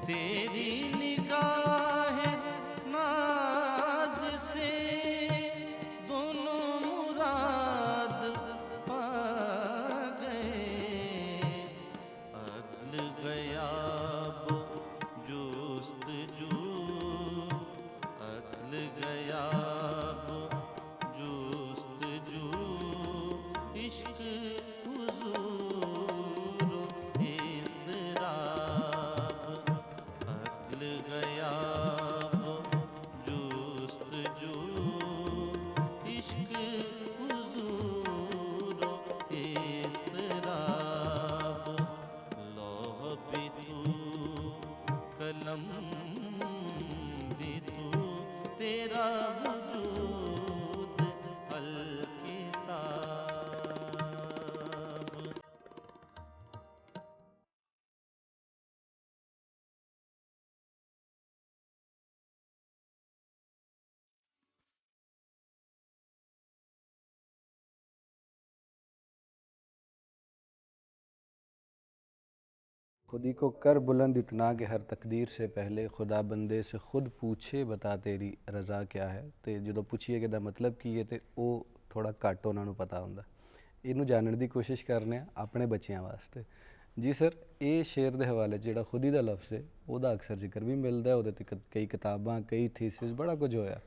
S4: तेरी निगाह नाज से दोनों मुराद पा गए। अक्ल गयाब जुस्तजू अक्ल गयाब जुस्तजू इश्क हुजूर इज़्तिराब। अक्ल गयाब जुस्तजू इश्क हुजूर इज़्तिराब। लौह भी तू कलम भी तू तेरा वजूद अल किताब।
S1: खुदी को कर बुलंद इतना कि हर तकदीर से पहले खुदा बंदे से खुद पूछे बता तेरी रज़ा क्या है। ਤੇ ਜਦੋਂ ਪੁੱਛੀਏ ਕਿ ਦਾ ਮਤਲਬ ਕੀ ਹੈ ਤੇ ਉਹ ਥੋੜਾ ਘੱਟ ਉਹਨਾਂ ਨੂੰ ਪਤਾ ਹੁੰਦਾ। ਇਹਨੂੰ ਜਾਣਨ ਦੀ ਕੋਸ਼ਿਸ਼ ਕਰਨੇ ਆ ਆਪਣੇ ਬੱਚਿਆਂ ਵਾਸਤੇ। ਜੀ ਸਰ, ਇਹ ਸ਼ੇਰ ਦੇ ਹਵਾਲੇ 'ਚ ਜਿਹੜਾ ਖੁਦੀ ਦਾ ਲਫ਼ਜ਼ ਹੈ ਉਹਦਾ ਅਕਸਰ ਜ਼ਿਕਰ ਵੀ ਮਿਲਦਾ, ਉਹਦੇ ਤੇ ਕਈ ਕਿਤਾਬਾਂ, ਕਈ ਥੀਸਿਸ, ਬੜਾ ਕੁਝ ਹੋਇਆ।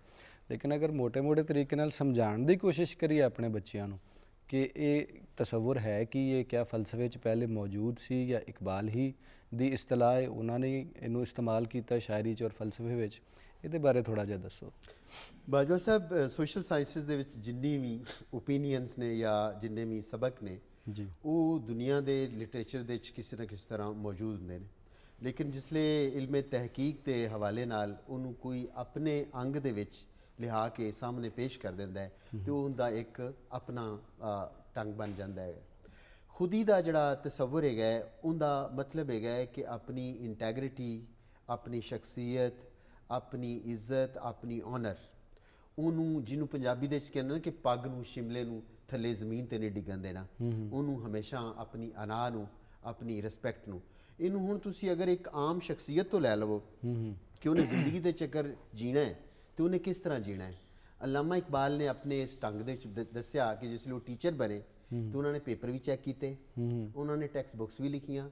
S1: ਲੇਕਿਨ ਅਗਰ ਮੋٹے ਤਰੀਕੇ ਨਾਲ ਸਮਝਾਉਣ ਦੀ ਕੋਸ਼ਿਸ਼ ਕਰੀਏ ਆਪਣੇ ਬੱਚਿਆਂ ਨੂੰ ਕਿ ਇਹ ਤਸੱਵੁਰ ਹੈ ਕਿ ਇਹ ਕਿਆ ਫਲਸਫੇ 'ਚ ਪਹਿਲੇ ਮੌਜੂਦ ਸੀ ਜਾਂ ਇਕਬਾਲ ਹੀ ਦੀ ਇਸਤਲਾਹ ਹੈ, ਉਹਨਾਂ ਨੇ ਇਹਨੂੰ ਇਸਤੇਮਾਲ ਕੀਤਾ ਸ਼ਾਇਰੀ 'ਚ ਔਰ ਫਲਸਫੇ ਵਿੱਚ, ਇਹਦੇ ਬਾਰੇ ਥੋੜਾ ਜਿਹਾ ਦੱਸੋ।
S2: ਬਾਜਵਾ ਸਾਹਿਬ, ਸੋਸ਼ਲ ਸਾਇੰਸਿਸ ਦੇ ਵਿੱਚ ਜਿੰਨੀ ਵੀ ਓਪੀਨੀਅਨਸ ਨੇ ਜਾਂ ਜਿੰਨੇ ਵੀ ਸਬਕ ਨੇ
S1: ਜੀ,
S2: ਉਹ ਦੁਨੀਆ ਦੇ ਲਿਟਰੇਚਰ ਦੇ ਵਿੱਚ ਕਿਸੇ ਨਾ ਕਿਸੇ ਤਰ੍ਹਾਂ ਮੌਜੂਦ ਹੁੰਦੇ ਨੇ। ਲੇਕਿਨ ਜਿਸਲੇ ਇਲਮੇ ਤਹਿਕੀਕ ਦੇ ਹਵਾਲੇ ਨਾਲ ਉਹਨੂੰ ਕੋਈ ਆਪਣੇ ਅੰਗ ਦੇ ਵਿੱਚ ਲਿਆ ਕੇ ਸਾਹਮਣੇ ਪੇਸ਼ ਕਰ ਦਿੰਦਾ ਹੈ ਤੇ ਉਹ ਉਹਦਾ ਇੱਕ ਆਪਣਾ ਢੰਗ ਬਣ ਜਾਂਦਾ ਹੈ। ਖੁਦੀ ਦਾ ਜਿਹੜਾ ਤਸੱਵੁਰ ਹੈਗਾ ਉਹਦਾ ਮਤਲਬ ਹੈਗਾ ਕਿ ਆਪਣੀ ਇੰਟੈਗਰਿਟੀ, ਆਪਣੀ ਸ਼ਖਸੀਅਤ, ਆਪਣੀ ਇੱਜ਼ਤ, ਆਪਣੀ ਆਨਰ, ਉਹਨੂੰ ਜਿਹਨੂੰ ਪੰਜਾਬੀ ਦੇ ਵਿੱਚ ਕਹਿੰਦੇ ਨੇ ਕਿ ਪੱਗ ਨੂੰ, ਸ਼ਿਮਲੇ ਨੂੰ ਥੱਲੇ ਜ਼ਮੀਨ ਤੇ ਨਹੀਂ ਡਿੱਗਣ ਦੇਣਾ, ਉਹਨੂੰ ਹਮੇਸ਼ਾ ਆਪਣੀ ਅਨਾ ਨੂੰ, ਆਪਣੀ ਰਿਸਪੈਕਟ ਨੂੰ, ਇਹਨੂੰ ਹੁਣ ਤੁਸੀਂ ਅਗਰ ਇੱਕ ਆਮ ਸ਼ਖਸੀਅਤ ਤੋਂ ਲੈ ਲਵੋ ਕਿ ਉਹਨੇ ਜ਼ਿੰਦਗੀ ਦੇ ਚੱਕਰ ਜੀਣਾ ਹੈ ਤੇ ਉਹਨੇ ਕਿਸ ਤਰ੍ਹਾਂ ਜੀਣਾ ਹੈ। ਅਲਾਮਾ ਇਕਬਾਲ ਨੇ ਆਪਣੇ ਇਸ ਢੰਗ ਦੇ ਵਿੱਚ ਦੱਸਿਆ ਕਿ ਜਿਸ ਲਈ ਉਹ ਟੀਚਰ ਬਣੇ ਤੇ ਉਹਨਾਂ ਨੇ ਪੇਪਰ ਵੀ ਚੈੱਕ ਕੀਤੇ, ਉਹਨਾਂ ਨੇ ਟੈਕਸਟ ਬੁੱਕਸ ਵੀ ਲਿਖੀਆਂ,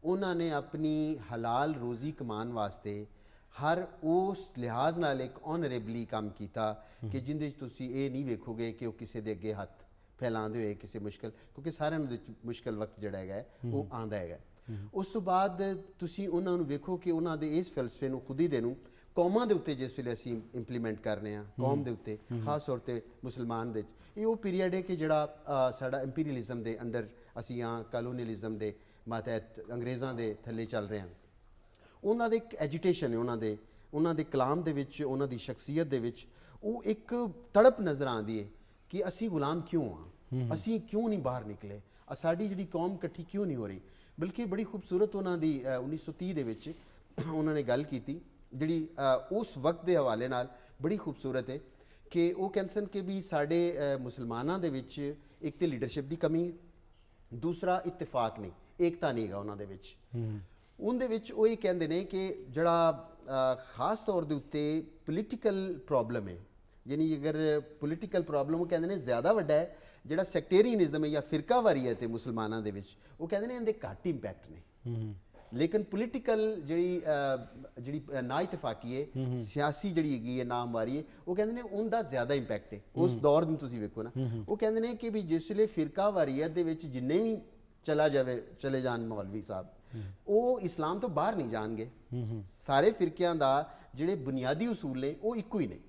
S2: ਉਹਨਾਂ ਨੇ ਆਪਣੀ ਹਲਾਲ ਰੋਜ਼ੀ ਕਮਾਉਣ ਵਾਸਤੇ ਹਰ ਉਸ ਲਿਹਾਜ਼ ਨਾਲ ਇੱਕ ਆਨਰੇਬਲੀ ਕੰਮ ਕੀਤਾ ਕਿ ਜਿੰਦੇ 'ਚ ਤੁਸੀਂ ਇਹ ਨਹੀਂ ਵੇਖੋਗੇ ਕਿ ਉਹ ਕਿਸੇ ਦੇ ਅੱਗੇ ਹੱਥ ਫੈਲਾਉਂਦੇ ਹੋਏ ਕਿਸੇ ਮੁਸ਼ਕਲ, ਕਿਉਂਕਿ ਸਾਰਿਆਂ ਨੂੰ ਮੁਸ਼ਕਲ ਵਕਤ ਜਿਹੜਾ ਹੈਗਾ ਉਹ ਆਉਂਦਾ ਹੈਗਾ। ਉਸ ਤੋਂ ਬਾਅਦ ਤੁਸੀਂ ਉਹਨਾਂ ਨੂੰ ਵੇਖੋ ਕਿ ਉਹਨਾਂ ਦੇ ਇਸ ਫਲਸਫੇ ਨੂੰ, ਖੁਦੀ ਦੇ ਨੂੰ, ਕੌਮਾਂ ਦੇ ਉੱਤੇ ਜਿਸ ਵੇਲੇ ਅਸੀਂ ਇੰਪਲੀਮੈਂਟ ਕਰਨੇ ਆ, ਕੌਮ ਦੇ ਉੱਤੇ ਖਾਸ ਤੌਰ 'ਤੇ ਮੁਸਲਮਾਨ ਦੇ 'ਚ, ਇਹ ਉਹ ਪੀਰੀਅਡ ਹੈ ਕਿ ਜਿਹੜਾ ਸਾਡਾ ਇੰਪੀਰੀਅਲਿਜ਼ਮ ਦੇ ਅੰਡਰ ਅਸੀਂ ਜਾਂ ਕਲੋਨੀਅਲਿਜ਼ਮ ਦੇ ਮਾਤਹਿਤ ਅੰਗਰੇਜ਼ਾਂ ਦੇ ਥੱਲੇ ਚੱਲ ਰਹੇ ਹਾਂ। ਉਹਨਾਂ ਦੇ ਇੱਕ ਐਜੀਟੇਸ਼ਨ ਹੈ, ਉਹਨਾਂ ਦੇ ਕਲਾਮ ਦੇ ਵਿੱਚ, ਉਹਨਾਂ ਦੀ ਸ਼ਖਸੀਅਤ ਦੇ ਵਿੱਚ ਉਹ ਇੱਕ ਤੜਪ ਨਜ਼ਰ ਆਉਂਦੀ ਹੈ ਕਿ ਅਸੀਂ ਗੁਲਾਮ ਕਿਉਂ ਹਾਂ, ਅਸੀਂ ਕਿਉਂ ਨਹੀਂ ਬਾਹਰ ਨਿਕਲੇ, ਸਾਡੀ ਜਿਹੜੀ ਕੌਮ ਇਕੱਠੀ ਕਿਉਂ ਨਹੀਂ ਹੋ ਰਹੀ। ਬਲਕਿ ਬੜੀ ਖੂਬਸੂਰਤ ਉਹਨਾਂ ਦੀ 1930 ਦੇ ਵਿੱਚ ਉਹਨਾਂ ਨੇ ਗੱਲ ਕੀਤੀ ਜਿਹੜੀ ਉਸ ਵਕਤ ਦੇ ਹਵਾਲੇ ਨਾਲ ਬੜੀ ਖੂਬਸੂਰਤ ਹੈ ਕਿ ਉਹ ਕਹਿੰਦੇ ਸਨ ਕਿ ਵੀ ਸਾਡੇ ਮੁਸਲਮਾਨਾਂ ਦੇ ਵਿੱਚ ਇੱਕ ਤੇ ਲੀਡਰਸ਼ਿਪ ਦੀ ਕਮੀ ਹੈ, ਦੂਸਰਾ ਇਤਫਾਕ ਨਹੀਂ, ਏਕਤਾ ਨਹੀਂ ਹੈਗਾ ਉਹਨਾਂ ਦੇ ਵਿੱਚ। ਉਹਦੇ ਵਿੱਚ ਉਹ ਇਹ ਕਹਿੰਦੇ ਨੇ ਕਿ ਜਿਹੜਾ ਖਾਸ ਤੌਰ ਦੇ ਉੱਤੇ ਪੋਲੀਟੀਕਲ ਪ੍ਰੋਬਲਮ ਹੈ, ਯਾਨੀ ਅਗਰ ਪੋਲੀਟੀਕਲ ਪ੍ਰੋਬਲਮ ਉਹ ਕਹਿੰਦੇ ਨੇ ਜ਼ਿਆਦਾ ਵੱਡਾ ਹੈ, ਜਿਹੜਾ ਸੈਕਟੇਰੀਅਨਿਜ਼ਮ ਹੈ ਜਾਂ ਫਿਰਕਾਵਾਰੀਅਤ ਹੈ ਮੁਸਲਮਾਨਾਂ ਦੇ ਵਿੱਚ, ਉਹ ਕਹਿੰਦੇ ਨੇ ਇਹਦੇ ਘੱਟ ਇੰਪੈਕਟ ਨੇ। ਲੇਕਿਨ ਪੋਲੀਟੀਕਲ ਜਿਹੜੀ ਨਾ ਇਤਫਾਕੀ ਹੈ, ਸਿਆਸੀ ਜਿਹੜੀ ਹੈਗੀ ਹੈ ਨਾਮਵਾਰੀ ਹੈ, ਉਹ ਕਹਿੰਦੇ ਨੇ ਉਹਦਾ ਜ਼ਿਆਦਾ ਇੰਪੈਕਟ ਹੈ। ਉਸ ਦੌਰ ਨੂੰ ਤੁਸੀਂ ਵੇਖੋ ਨਾ, ਉਹ ਕਹਿੰਦੇ ਨੇ ਕਿ ਵੀ ਜਿਸ ਵੇਲੇ ਫਿਰਕਾਵਾਰੀਅਤ ਦੇ ਵਿੱਚ ਜਿੰਨੇ ਵੀ ਚਲੇ ਜਾਣ ਮੌਲਵੀ ਸਾਹਿਬ, ਉਹ ਇਸਲਾਮ ਤੋਂ ਬਾਹਰ ਨਹੀਂ ਜਾਣਗੇ। ਸਾਰੇ ਫਿਰਕਿਆਂ ਦਾ ਜਿਹੜੇ ਬੁਨਿਆਦੀ ਉਸੂਲ ਨੇ ਉਹ ਇੱਕੋ ਹੀ ਨੇ,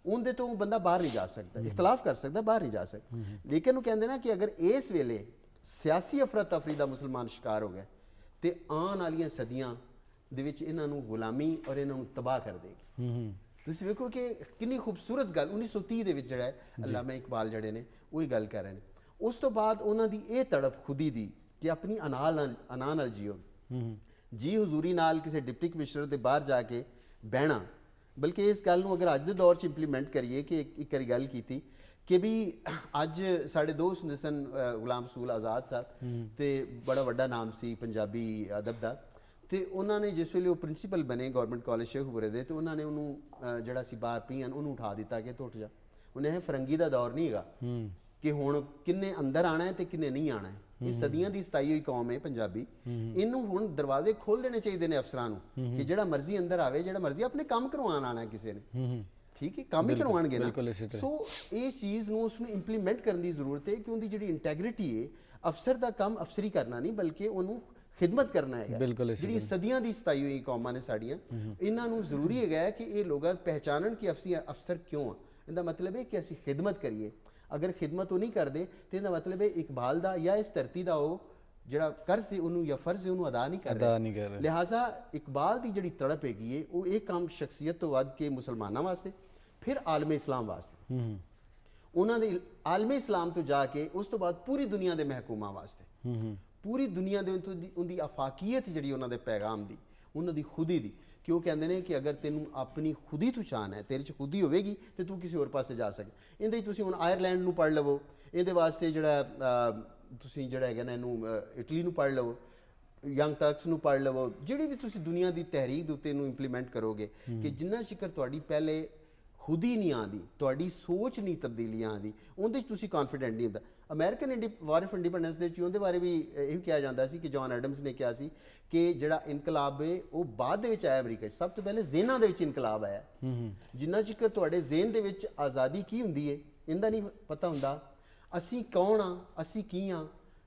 S2: ਉਹਦੇ ਤੋਂ ਬੰਦਾ ਬਾਹਰ ਨਹੀਂ ਜਾ ਸਕਦਾ, ਇਖਤਲਾਫ ਕਰ ਸਕਦਾ, ਬਾਹਰ ਨਹੀਂ ਜਾ ਸਕਦਾ। ਲੇਕਿਨ ਉਹ ਕਹਿੰਦੇ ਨਾ ਕਿ ਅਗਰ ਇਸ ਵੇਲੇ ਸਿਆਸੀ ਅਫਰਾ ਤਫਰੀ ਦਾ ਮੁਸਲਮਾਨ ਸ਼ਿਕਾਰ ਹੋ ਗਿਆ ਤੇ ਆਉਣ ਵਾਲੀਆਂ ਸਦੀਆਂ ਦੇ ਵਿੱਚ ਇਹਨਾਂ ਨੂੰ ਗੁਲਾਮੀ ਔਰ ਇਹਨਾਂ ਨੂੰ ਤਬਾਹ ਕਰ ਦੇਗੀ। ਤੁਸੀਂ ਵੇਖੋ ਕਿ ਕਿੰਨੀ ਖੂਬਸੂਰਤ ਗੱਲ 1930 ਦੇ ਵਿੱਚ ਜਿਹੜਾ ਹੈ ਅਲਾਮਾ ਇਕਬਾਲ ਜਿਹੜੇ ਨੇ ਉਹ ਹੀ ਗੱਲ ਕਰ ਰਹੇ ਨੇ। ਉਸ ਤੋਂ ਬਾਅਦ ਉਹਨਾਂ ਦੀ ਇਹ ਤੜਪ ਖੁਦੀ ਦੀ ਕਿ ਆਪਣੀ ਅਨਾ ਨਾਲ ਜੀਓ, ਜੀ ਹਜ਼ੂਰੀ ਨਾਲ ਕਿਸੇ ਡਿਪਟੀ ਕਮਿਸ਼ਨਰ ਦੇ ਬਾਹਰ ਜਾ ਕੇ ਬਹਿਣਾ। ਬਲਕਿ ਇਸ ਗੱਲ ਨੂੰ ਅਗਰ ਅੱਜ ਦੇ ਦੌਰ 'ਚ ਇੰਪਲੀਮੈਂਟ ਕਰੀਏ ਕਿ ਇੱਕ ਵਾਰੀ ਗੱਲ ਕੀਤੀ ਕਿ ਵੀ ਅੱਜ ਸਾਡੇ ਦੋਸਤ ਹੁੰਦੇ ਸਨ ਗੁਲਾਮ ਰਸੂਲ ਆਜ਼ਾਦ ਸਾਹਿਬ, ਤੇ ਬੜਾ ਵੱਡਾ ਨਾਮ ਸੀ ਪੰਜਾਬੀ ਅਦਬ ਦਾ, ਤੇ ਉਹਨਾਂ ਨੇ ਜਿਸ ਵੇਲੇ ਉਹ ਪ੍ਰਿੰਸੀਪਲ ਬਣੇ ਗਵਰਨਮੈਂਟ ਕਾਲਜ ਸ਼ੇਖੂਪੁਰੇ ਦੇ, ਤੇ ਉਹਨਾਂ ਨੇ ਉਹਨੂੰ ਜਿਹੜਾ ਸੀ ਬਾਹਰ ਪੀਣ ਉਹਨੂੰ ਉਠਾ ਦਿੱਤਾ ਕਿ ਟੁੱਟ ਜਾ। ਉਹਨੇ ਇਹ ਫਰੰਗੀ ਦਾ ਦੌਰ ਨਹੀਂ ਹੈਗਾ ਕਿ ਹੁਣ ਕਿੰਨੇ ਅੰਦਰ ਆਣਾ ਹੈ ਤੇ ਕਿੰਨੇ ਨਹੀਂ ਆਣਾ ਹੈ। ਇਹ ਸਦੀਆਂ ਦੀ ਸਤਾਈ ਹੋਈ ਕੌਮ ਹੈ ਪੰਜਾਬੀ, ਇਹਨੂੰ ਹੁਣ ਦਰਵਾਜ਼ੇ ਖੋਲ ਦੇਣੇ ਚਾਹੀਦੇ ਨੇ ਅਫਸਰਾਂ ਨੂੰ ਕਿ ਜਿਹੜਾ ਮਰਜ਼ੀ ਅੰਦਰ ਆਵੇ, ਜਿਹੜਾ ਮਰਜ਼ੀ ਆਪਣੇ ਕੰਮ ਕਰਵਾਉਣ ਆਣਾ ਕਿਸੇ ਨੇ, ਠੀਕ ਹੈ, ਕੰਮ ਹੀ ਕਰਵਾਉਣਗੇ ਨਾ। ਸੋ ਇਸ ਚੀਜ਼ ਨੂੰ ਉਸਨੂੰ ਇੰਪਲੀਮੈਂਟ ਕਰਨ ਦੀ ਜ਼ਰੂਰਤ ਹੈ ਕਿ ਉਹਦੀ ਜਿਹੜੀ ਇੰਟੈਗਰਿਟੀ ਹੈ, ਅਫਸਰ ਦਾ ਕੰਮ ਅਫਸਰੀ ਕਰਨਾ ਨਹੀਂ ਬਲਕਿ ਉਹਨੂੰ ਖਿਦਮਤ ਕਰਨਾ ਹੈਗਾ। ਜਿਹੜੀ ਸਦੀਆਂ ਦੀ ਸਤਾਈ ਹੋਈ ਕੌਮਾਂ ਨੇ ਸਾਡੀਆਂ, ਇਹਨਾਂ ਨੂੰ ਜ਼ਰੂਰੀ ਹੈਗਾ ਕਿ ਇਹ ਲੋਕਾਂ ਪਹਿਚਾਨਣ ਕਿ ਅਸੀਂ ਅਫਸਰ ਕਿਉਂ ਆ। ਇਹਦਾ ਮਤਲਬ ਹੈ ਕਿ ਅਸੀਂ ਖਿਦਮਤ ਕਰੀਏ। ਅਗਰ ਖਿਦਮਤ ਉਹ ਨਹੀਂ ਕਰਦੇ ਤੇ ਇਹਦਾ ਮਤਲਬ ਹੈ ਇਕਬਾਲ ਦਾ ਜਾਂ ਇਸ ਧਰਤੀ ਦਾ ਉਹ ਜਿਹੜਾ ਕਰਜ਼ ਸੀ ਉਹਨੂੰ ਜਾਂ ਫਰਜ਼ ਉਹਨੂੰ ਅਦਾ ਨਹੀਂ ਕਰ ਰਿਹਾ। ਲਿਹਾਜ਼ਾ ਇਕਬਾਲ ਦੀ ਜਿਹੜੀ ਤੜਪ ਹੈਗੀ ਹੈ ਉਹ ਇਹ ਕੰਮ ਸ਼ਖਸੀਅਤ ਤੋਂ ਵੱਧ ਕੇ ਮੁਸਲਮਾਨਾਂ ਵਾਸਤੇ, ਫਿਰ ਆਲਮ ਇਸਲਾਮ ਵਾਸਤੇ, ਉਹਨਾਂ ਦੇ ਆਲਮ ਇਸਲਾਮ ਤੋਂ ਜਾ ਕੇ ਉਸ ਤੋਂ ਬਾਅਦ ਪੂਰੀ ਦੁਨੀਆ ਦੇ ਮਹਿਕੂਮਾਂ ਵਾਸਤੇ, ਪੂਰੀ ਦੁਨੀਆ ਦੇ ਉਹਦੀ ਆਫਾਕੀਅਤ ਜਿਹੜੀ ਉਹਨਾਂ ਦੇ ਪੈਗਾਮ ਦੀ, ਉਹਨਾਂ ਦੀ ਖੁਦੀ ਦੀ, ਕਿ ਉਹ ਕਹਿੰਦੇ ਨੇ ਕਿ ਅਗਰ ਤੈਨੂੰ ਆਪਣੀ ਖੁਦੀ ਤੋਂ ਚਾਹਨਾ ਹੈ, ਤੇਰੇ 'ਚ ਖੁਦੀ ਹੋਵੇਗੀ ਤੇ ਤੂੰ ਕਿਸੇ ਹੋਰ ਪਾਸੇ ਜਾ ਸਕੇ। ਇਹਦੇ ਹੀ ਤੁਸੀਂ ਹੁਣ ਆਇਰਲੈਂਡ ਨੂੰ ਪੜ੍ਹ ਲਵੋ, ਇਹਦੇ ਵਾਸਤੇ ਜਿਹੜਾ ਤੁਸੀਂ ਜਿਹੜਾ ਹੈਗਾ ਨਾ ਇਹਨੂੰ ਇਟਲੀ ਨੂੰ ਪੜ੍ਹ ਲਵੋ, ਯੰਗ ਟਰਕਸ ਨੂੰ ਪੜ੍ਹ ਲਵੋ, ਜਿਹੜੀ ਵੀ ਤੁਸੀਂ ਦੁਨੀਆ ਦੀ ਤਹਿਰੀਕ ਦੇ ਉੱਤੇ ਇਹਨੂੰ ਇੰਪਲੀਮੈਂਟ ਕਰੋਗੇ ਕਿ ਜਿੰਨਾ ਚਿਰ ਤੁਹਾਡੀ ਪਹਿਲੇ ਖੁਦ ਹੀ ਨਹੀਂ ਆਉਂਦੀ, ਤੁਹਾਡੀ ਸੋਚ ਨਹੀਂ ਤਬਦੀਲੀਆਂ ਆਉਂਦੀ, ਉਹਦੇ 'ਚ ਤੁਸੀਂ ਕੌਨਫੀਡੈਂਟ ਨਹੀਂ ਹੁੰਦਾ। ਅਮਰੀਕਨ ਵਾਰ ਆਫ ਇੰਡੀਪੈਂਡੈਂਸ ਦੇ 'ਚ ਉਹਦੇ ਬਾਰੇ ਵੀ ਇਹ ਕਿਹਾ ਜਾਂਦਾ ਸੀ ਕਿ ਜੌਨ ਐਡਮਸ ਨੇ ਕਿਹਾ ਸੀ ਕਿ ਜਿਹੜਾ ਇਨਕਲਾਬ ਹੈ ਉਹ ਬਾਅਦ ਦੇ ਵਿੱਚ ਆਇਆ ਅਮਰੀਕਾ 'ਚ, ਸਭ ਤੋਂ ਪਹਿਲੇ ਜ਼ਿਹਨਾਂ ਦੇ ਵਿੱਚ ਇਨਕਲਾਬ ਆਇਆ। ਜਿੰਨਾ ਚਿਰ ਤੁਹਾਡੇ ਜ਼ਿਹਨ ਦੇ ਵਿੱਚ ਆਜ਼ਾਦੀ ਕੀ ਹੁੰਦੀ ਹੈ ਇਹਦਾ ਨਹੀਂ ਪਤਾ ਹੁੰਦਾ, ਅਸੀਂ ਕੌਣ ਹਾਂ, ਅਸੀਂ ਕੀ ਹਾਂ,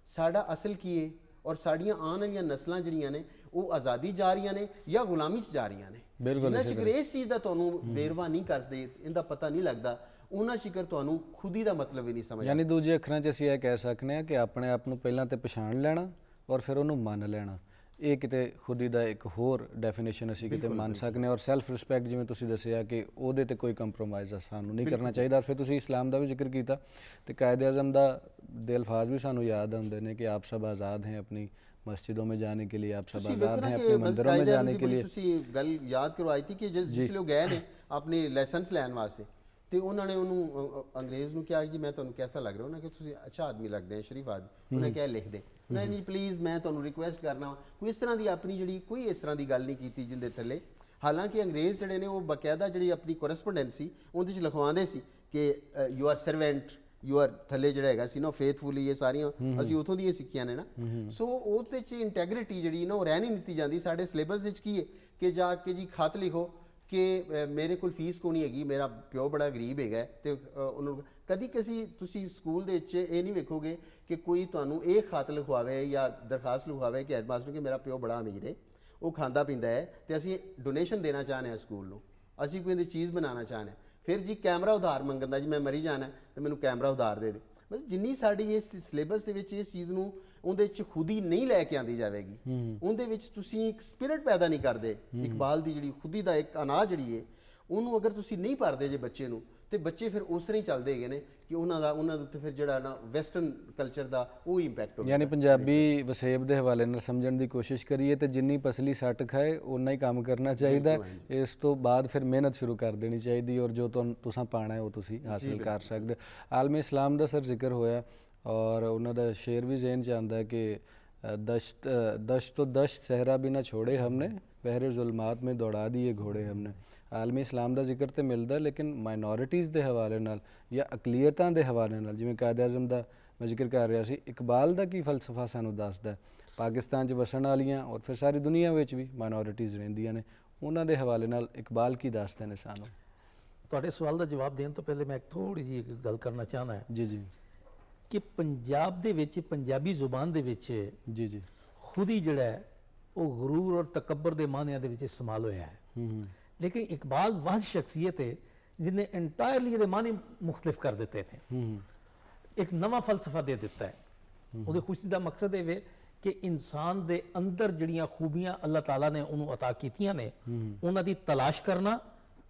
S2: ਸਾਡਾ ਅਸਲ ਕੀ ਹੈ, ਔਰ ਸਾਡੀਆਂ ਆਉਣ ਵਾਲੀਆਂ ਨਸਲਾਂ ਜਿਹੜੀਆਂ ਨੇ ਉਹ ਆਜ਼ਾਦੀ ਜਾ ਰਹੀਆਂ ਨੇ ਜਾਂ ਗੁਲਾਮੀ 'ਚ ਜਾ ਰਹੀਆਂ ਨੇ। ਜਿੰਨਾ ਚਿਰ ਇਸ ਚੀਜ਼ ਦਾ ਤੁਹਾਨੂੰ ਵੇਰਵਾ ਨਹੀਂ ਕਰਦੇ, ਇਹਦਾ ਪਤਾ ਨਹੀਂ ਲੱਗਦਾ, ਉਹਨਾਂ ਚਿਰ ਤੁਹਾਨੂੰ ਖੁਦੀ ਦਾ ਮਤਲਬ ਹੀ ਨਹੀਂ ਸਮਝ।
S1: ਯਾਨੀ ਦੂਜੇ ਅੱਖਰਾਂ 'ਚ ਅਸੀਂ ਇਹ ਕਹਿ ਸਕਦੇ ਹਾਂ ਕਿ ਆਪਣੇ ਆਪ ਨੂੰ ਪਹਿਲਾਂ ਤੇ ਪਛਾਣ ਲੈਣਾ ਔਰ ਫਿਰ ਉਹਨੂੰ ਮੰਨ ਲੈਣਾ। ਇਹ ਕਿਤੇ ਖੁਦੀ ਦਾ ਇੱਕ ਹੋਰ ਡੈਫੀਨੇਸ਼ਨ ਅਸੀਂ ਕਿਤੇ ਮੰਨ ਸਕਦੇ ਹਾਂ। ਔਰ ਸੈਲਫ ਰਿਸਪੈਕਟ, ਜਿਵੇਂ ਤੁਸੀਂ ਦੱਸਿਆ ਕਿ ਉਹਦੇ ਤੇ ਕੋਈ ਕੰਪਰੋਮਾਈਜ਼ ਸਾਨੂੰ ਨਹੀਂ ਕਰਨਾ ਚਾਹੀਦਾ। ਫਿਰ ਤੁਸੀਂ ਇਸਲਾਮ ਦਾ ਵੀ ਜ਼ਿਕਰ ਕੀਤਾ ਤੇ ਕਾਇਦੇ ਆਜ਼ਮ ਦਾ ਦੇ ਅਲਫਾਜ਼ ਵੀ ਸਾਨੂੰ ਯਾਦ ਆਉਂਦੇ ਨੇ ਕਿ ਆਪ ਸਭ ਆਜ਼ਾਦ हैं अपनी मस्जिदों में जाने के लिए, आप सब आज़ाद हैं अपने मंदिरों में जाने के लिए।
S2: ਤੁਸੀਂ ਗੱਲ ਯਾਦ ਕਰਵਾਈ ਸੀ ਕਿ ਜਿਸ ਲਈ ਗਏ ਨੇ ਆਪਣੇ ਲਾਇਸੈਂਸ ਲੈਣ ਵਾਸਤੇ ਤੇ ਉਹਨਾਂ ਨੇ ਉਹਨੂੰ ਅੰਗਰੇਜ਼ ਨੂੰ ਕਿਹਾ ਕਿ ਮੈਂ ਤੁਹਾਨੂੰ ਕਿਹਦਾ ਲੱਗ ਰਿਹਾ, ਉਹਨਾਂ ਕਿ ਤੁਸੀਂ ਅੱਛਾ ਆਦਮੀ ਲੱਗਦੇ ਹੋ, ਸ਼ਰੀਫ ਆਦਮੀ। ਉਹਨੇ ਕਿਹਾ ਲਿਖ ਦੇ, ਨਹੀਂ ਨਹੀਂ ਪਲੀਜ਼ ਮੈਂ ਤੁਹਾਨੂੰ ਰਿਕੁਐਸਟ ਕਰਨਾ। ਕੋਈ ਇਸ ਤਰ੍ਹਾਂ ਦੀ ਆਪਣੀ ਜਿਹੜੀ ਕੋਈ ਇਸ ਤਰ੍ਹਾਂ ਦੀ ਗੱਲ ਨਹੀਂ ਕੀਤੀ ਜਿੰਦੇ ਥੱਲੇ। ਹਾਲਾਂਕਿ ਅੰਗਰੇਜ਼ ਜਿਹੜੇ ਨੇ ਉਹ ਬਕਾਇਦਾ ਜਿਹੜੀ ਆਪਣੀ ਕੋਰੈਸਪੋਂਡੈਂਸੀ ਉਹਦੇ 'ਚ ਲਿਖਵਾਉਂਦੇ ਸੀ ਕਿ you are servant, you are ਥੱਲੇ ਜਿਹੜਾ ਹੈਗਾ ਸੀ ਨਾ ਫੇਥਫੁਲੀ, ਇਹ ਸਾਰੀਆਂ ਅਸੀਂ ਉੱਥੋਂ ਦੀਆਂ ਸਿੱਖੀਆਂ ਨੇ ਨਾ। ਸੋ ਉਹਦੇ 'ਚ ਇੰਟੈਗਰਿਟੀ ਜਿਹੜੀ ਨਾ ਉਹ ਰਹਿ ਨਹੀਂ ਦਿੱਤੀ ਜਾਂਦੀ। ਸਾਡੇ ਸਿਲੇਬਸ ਵਿੱਚ ਕੀ ਹੈ ਕਿ ਜਾ ਕੇ ਜੀ ਖਤ ਲਿਖੋ ਕਿ ਮੇਰੇ ਕੋਲ ਫੀਸ ਕੋਈ ਨਹੀਂ ਹੈਗੀ, ਮੇਰਾ ਪਿਓ ਬੜਾ ਗਰੀਬ ਹੈਗਾ, ਤੇ ਉਹਨੂੰ ਕਦੀ ਤੁਸੀਂ ਸਕੂਲ ਦੇ ਵਿੱਚ ਇਹ ਨਹੀਂ ਵੇਖੋਗੇ ਕਿ ਕੋਈ ਤੁਹਾਨੂੰ ਇਹ ਖਤ ਲਿਖਵਾਵੇ ਜਾਂ ਦਰਖਾਸਤ ਲਿਖਵਾਵੇ ਕਿ ਹੈਡਮਾਸਟਰ ਕਿ ਮੇਰਾ ਪਿਓ ਬੜਾ ਅਮੀਰ ਹੈ, ਉਹ ਖਾਂਦਾ ਪੀਂਦਾ ਹੈ ਤੇ ਅਸੀਂ ਡੋਨੇਸ਼ਨ ਦੇਣਾ ਚਾਹੁੰਦੇ ਹਾਂ ਸਕੂਲ ਨੂੰ, ਅਸੀਂ ਕੋਈ ਇਹਦੀ ਚੀਜ਼ ਬਣਾਉਣਾ ਚਾਹੁੰਦੇ ਹਾਂ। ਫਿਰ ਜੀ ਕੈਮਰਾ ਉਧਾਰ ਮੰਗਦਾ, ਜੀ ਮੈਂ ਮਰੀ ਜਾਣਾ ਤੇ ਮੈਨੂੰ ਕੈਮਰਾ ਉਧਾਰ ਦੇ ਦੇ। ਬਸ ਜਿੰਨੀ ਸਾਡੀ ਇਸ ਸਿਲੇਬਸ ਦੇ ਵਿੱਚ ਇਸ ਚੀਜ਼ ਨੂੰ ਉਹਦੇ 'ਚ ਖੁਦੀ ਨਹੀਂ ਲੈ ਕੇ ਆਂਦੀ ਜਾਵੇਗੀ, ਉਹਦੇ ਵਿੱਚ ਤੁਸੀਂ ਇੱਕ ਸਪਿਰਿਟ ਪੈਦਾ ਨਹੀਂ ਕਰਦੇ। ਇਕਬਾਲ ਦੀ ਜਿਹੜੀ ਖੁਦੀ ਦਾ ਇੱਕ ਅਨਾਜ ਜਿਹੜੀ ਹੈ ਉਹਨੂੰ ਅਗਰ ਤੁਸੀਂ ਨਹੀਂ ਭਰਦੇ ਜੇ ਬੱਚੇ ਨੂੰ, ਤੇ ਬੱਚੇ ਫਿਰ ਉਸ ਤਰ੍ਹਾਂ ਹੀ ਚੱਲਦੇ ਹੈਗੇ ਨੇ ਕਿ ਉਹਨਾਂ ਦੇ ਉੱਤੇ ਫਿਰ ਜਿਹੜਾ ਨਾ ਵੈਸਟਰਨ ਕਲਚਰ ਦਾ ਉਹ ਇੰਪੈਕਟ ਹੋ।
S1: ਯਾਨੀ ਪੰਜਾਬੀ ਵਸੇਬ ਦੇ ਹਵਾਲੇ ਨਾਲ ਸਮਝਣ ਦੀ ਕੋਸ਼ਿਸ਼ ਕਰੀਏ ਤੇ ਜਿੰਨੀ ਪਸਲੀ ਸੱਟ ਖਾਏ ਉਨਾ ਹੀ ਕੰਮ ਕਰਨਾ ਚਾਹੀਦਾ। ਇਸ ਤੋਂ ਬਾਅਦ ਫਿਰ ਮਿਹਨਤ ਸ਼ੁਰੂ ਕਰ ਦੇਣੀ ਚਾਹੀਦੀ ਔਰ ਜੋ ਤੁਸੀਂ ਪਾਣਾ ਹੈ ਉਹ ਤੁਸੀਂ ਹਾਸਿਲ ਕਰ ਸਕਦੇ। ਆਲਮੀ ਇਸਲਾਮ ਦਾ ਸਰ ਜ਼ਿਕਰ ਹੋਇਆ ਔਰ ਉਹਨਾਂ ਦਾ ਸ਼ੇਰ ਵੀ ਜ਼ਿਹਨ 'ਚ ਆਉਂਦਾ ਕਿ दश्त तो दश्त सहरा भी ना छोड़े हमने, बहरे जुल्मात में दौड़ा दिए घोड़े हमने। आलमी इस्लाम का जिक्र तो मिलता, लेकिन माइनॉरिटीज़ के हवाले नाल या अकलीयतां के हवाले नाल जिवें कायदे आज़म का मैं जिक्र कर रहा सी, इकबाल का की फलसफा सानू दसदा है। पाकिस्तान च वसन वालियां और फिर सारी दुनिया में भी माइनॉरिटीज़ रहिंदियां ने, उन्हां दे हवाले नाल इकबाल की दसदे ने सानू।
S3: ਤੁਹਾਡੇ ਸਵਾਲ ਦਾ ਜਵਾਬ ਦੇਣ ਤੋਂ ਪਹਿਲੇ ਮੈਂ ਇੱਕ ਥੋੜੀ ਜਿਹੀ ਇੱਕ ਗੱਲ ਕਰਨਾ ਚਾਹਨਾ ਹੈ
S1: जी जी
S3: ਕਿ ਪੰਜਾਬ ਦੇ ਵਿੱਚ ਪੰਜਾਬੀ ਜ਼ੁਬਾਨ ਦੇ ਵਿੱਚ
S1: जी जी
S3: ਖੁਦੀ ਜਿਹੜਾ ਹੈ ਉਹ ਗਰੂਰ ਔਰ ਤਕੱਬਰ ਦੇ ਮਾਨਿਆਂ ਦੇ ਵਿੱਚ ਇਸਤੇਮਾਲ ਹੋਇਆ ਹੈ। ਲੇਕਿਨ ਇਕਬਾਲ ਵਾਹ ਸ਼ਖਸੀਅਤ ਹੈ ਜਿਹਨੇ ਇੰਟਾਇਰਲੀ ਇਹਦੇ ਮਾਨੀ ਮੁਖਤਲਿਫ ਕਰ ਦਿੱਤੇ ਨੇ, ਇੱਕ ਨਵਾਂ ਫਲਸਫਾ ਦੇ ਦਿੱਤਾ ਹੈ। ਉਹਦੇ ਖੁਸ਼ੀ ਦਾ ਮਕਸਦ ਇਹ ਵੇ ਕਿ ਇਨਸਾਨ ਦੇ ਅੰਦਰ ਜਿਹੜੀਆਂ ਖੂਬੀਆਂ ਅੱਲਾਹ ਤਾਲਾ ਨੇ ਉਹਨੂੰ ਅਤਾ ਕੀਤੀਆਂ ਨੇ ਉਹਨਾਂ ਦੀ ਤਲਾਸ਼ ਕਰਨਾ,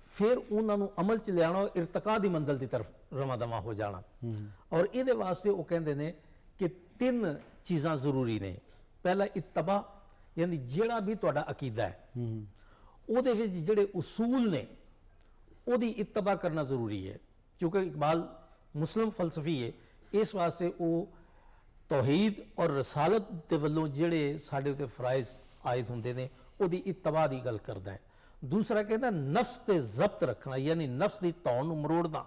S3: ਫਿਰ ਉਹਨਾਂ ਨੂੰ ਅਮਲ ਚ ਲਿਆਉਣਾ, ਇਰਤਕਾ ਦੀ ਮੰਜ਼ਿਲ ਦੀ ਤਰਫ ਰਵਾਂ ਦਵਾਂ ਹੋ ਜਾਣਾ। ਔਰ ਇਹਦੇ ਵਾਸਤੇ ਉਹ ਕਹਿੰਦੇ ਨੇ ਕਿ 3 ਚੀਜ਼ਾਂ ਜ਼ਰੂਰੀ ਨੇ। ਪਹਿਲਾ ਇਤਬਾ, ਯਾਨੀ ਜਿਹੜਾ ਵੀ ਤੁਹਾਡਾ ਅਕੀਦਾ ਹੈ ਉਹਦੇ ਵਿੱਚ ਜਿਹੜੇ ਉਸੂਲ ਨੇ ਉਹਦੀ ਇਤਬਾ ਕਰਨਾ ਜ਼ਰੂਰੀ ਹੈ। ਕਿਉਂਕਿ ਇਕਬਾਲ ਮੁਸਲਿਮ ਫਲਸਫੀ ਹੈ, ਇਸ ਵਾਸਤੇ ਉਹ ਤੌਹੀਦ ਔਰ ਰਸਾਲਤ ਦੇ ਵੱਲੋਂ ਜਿਹੜੇ ਸਾਡੇ ਉੱਤੇ ਫਰਾਇਜ਼ ਆਇਦ ਹੁੰਦੇ ਨੇ ਉਹਦੀ ਇਤਬਾ ਦੀ ਗੱਲ ਕਰਦਾ ਹੈ। ਦੂਸਰਾ ਕਹਿੰਦਾ ਨਫਸ ਤੇ ਜ਼ਬਤ ਰੱਖਣਾ, ਯਾਨੀ ਨਫਸ ਦੀ ਧੌਣ ਨੂੰ ਮਰੋੜਨਾ।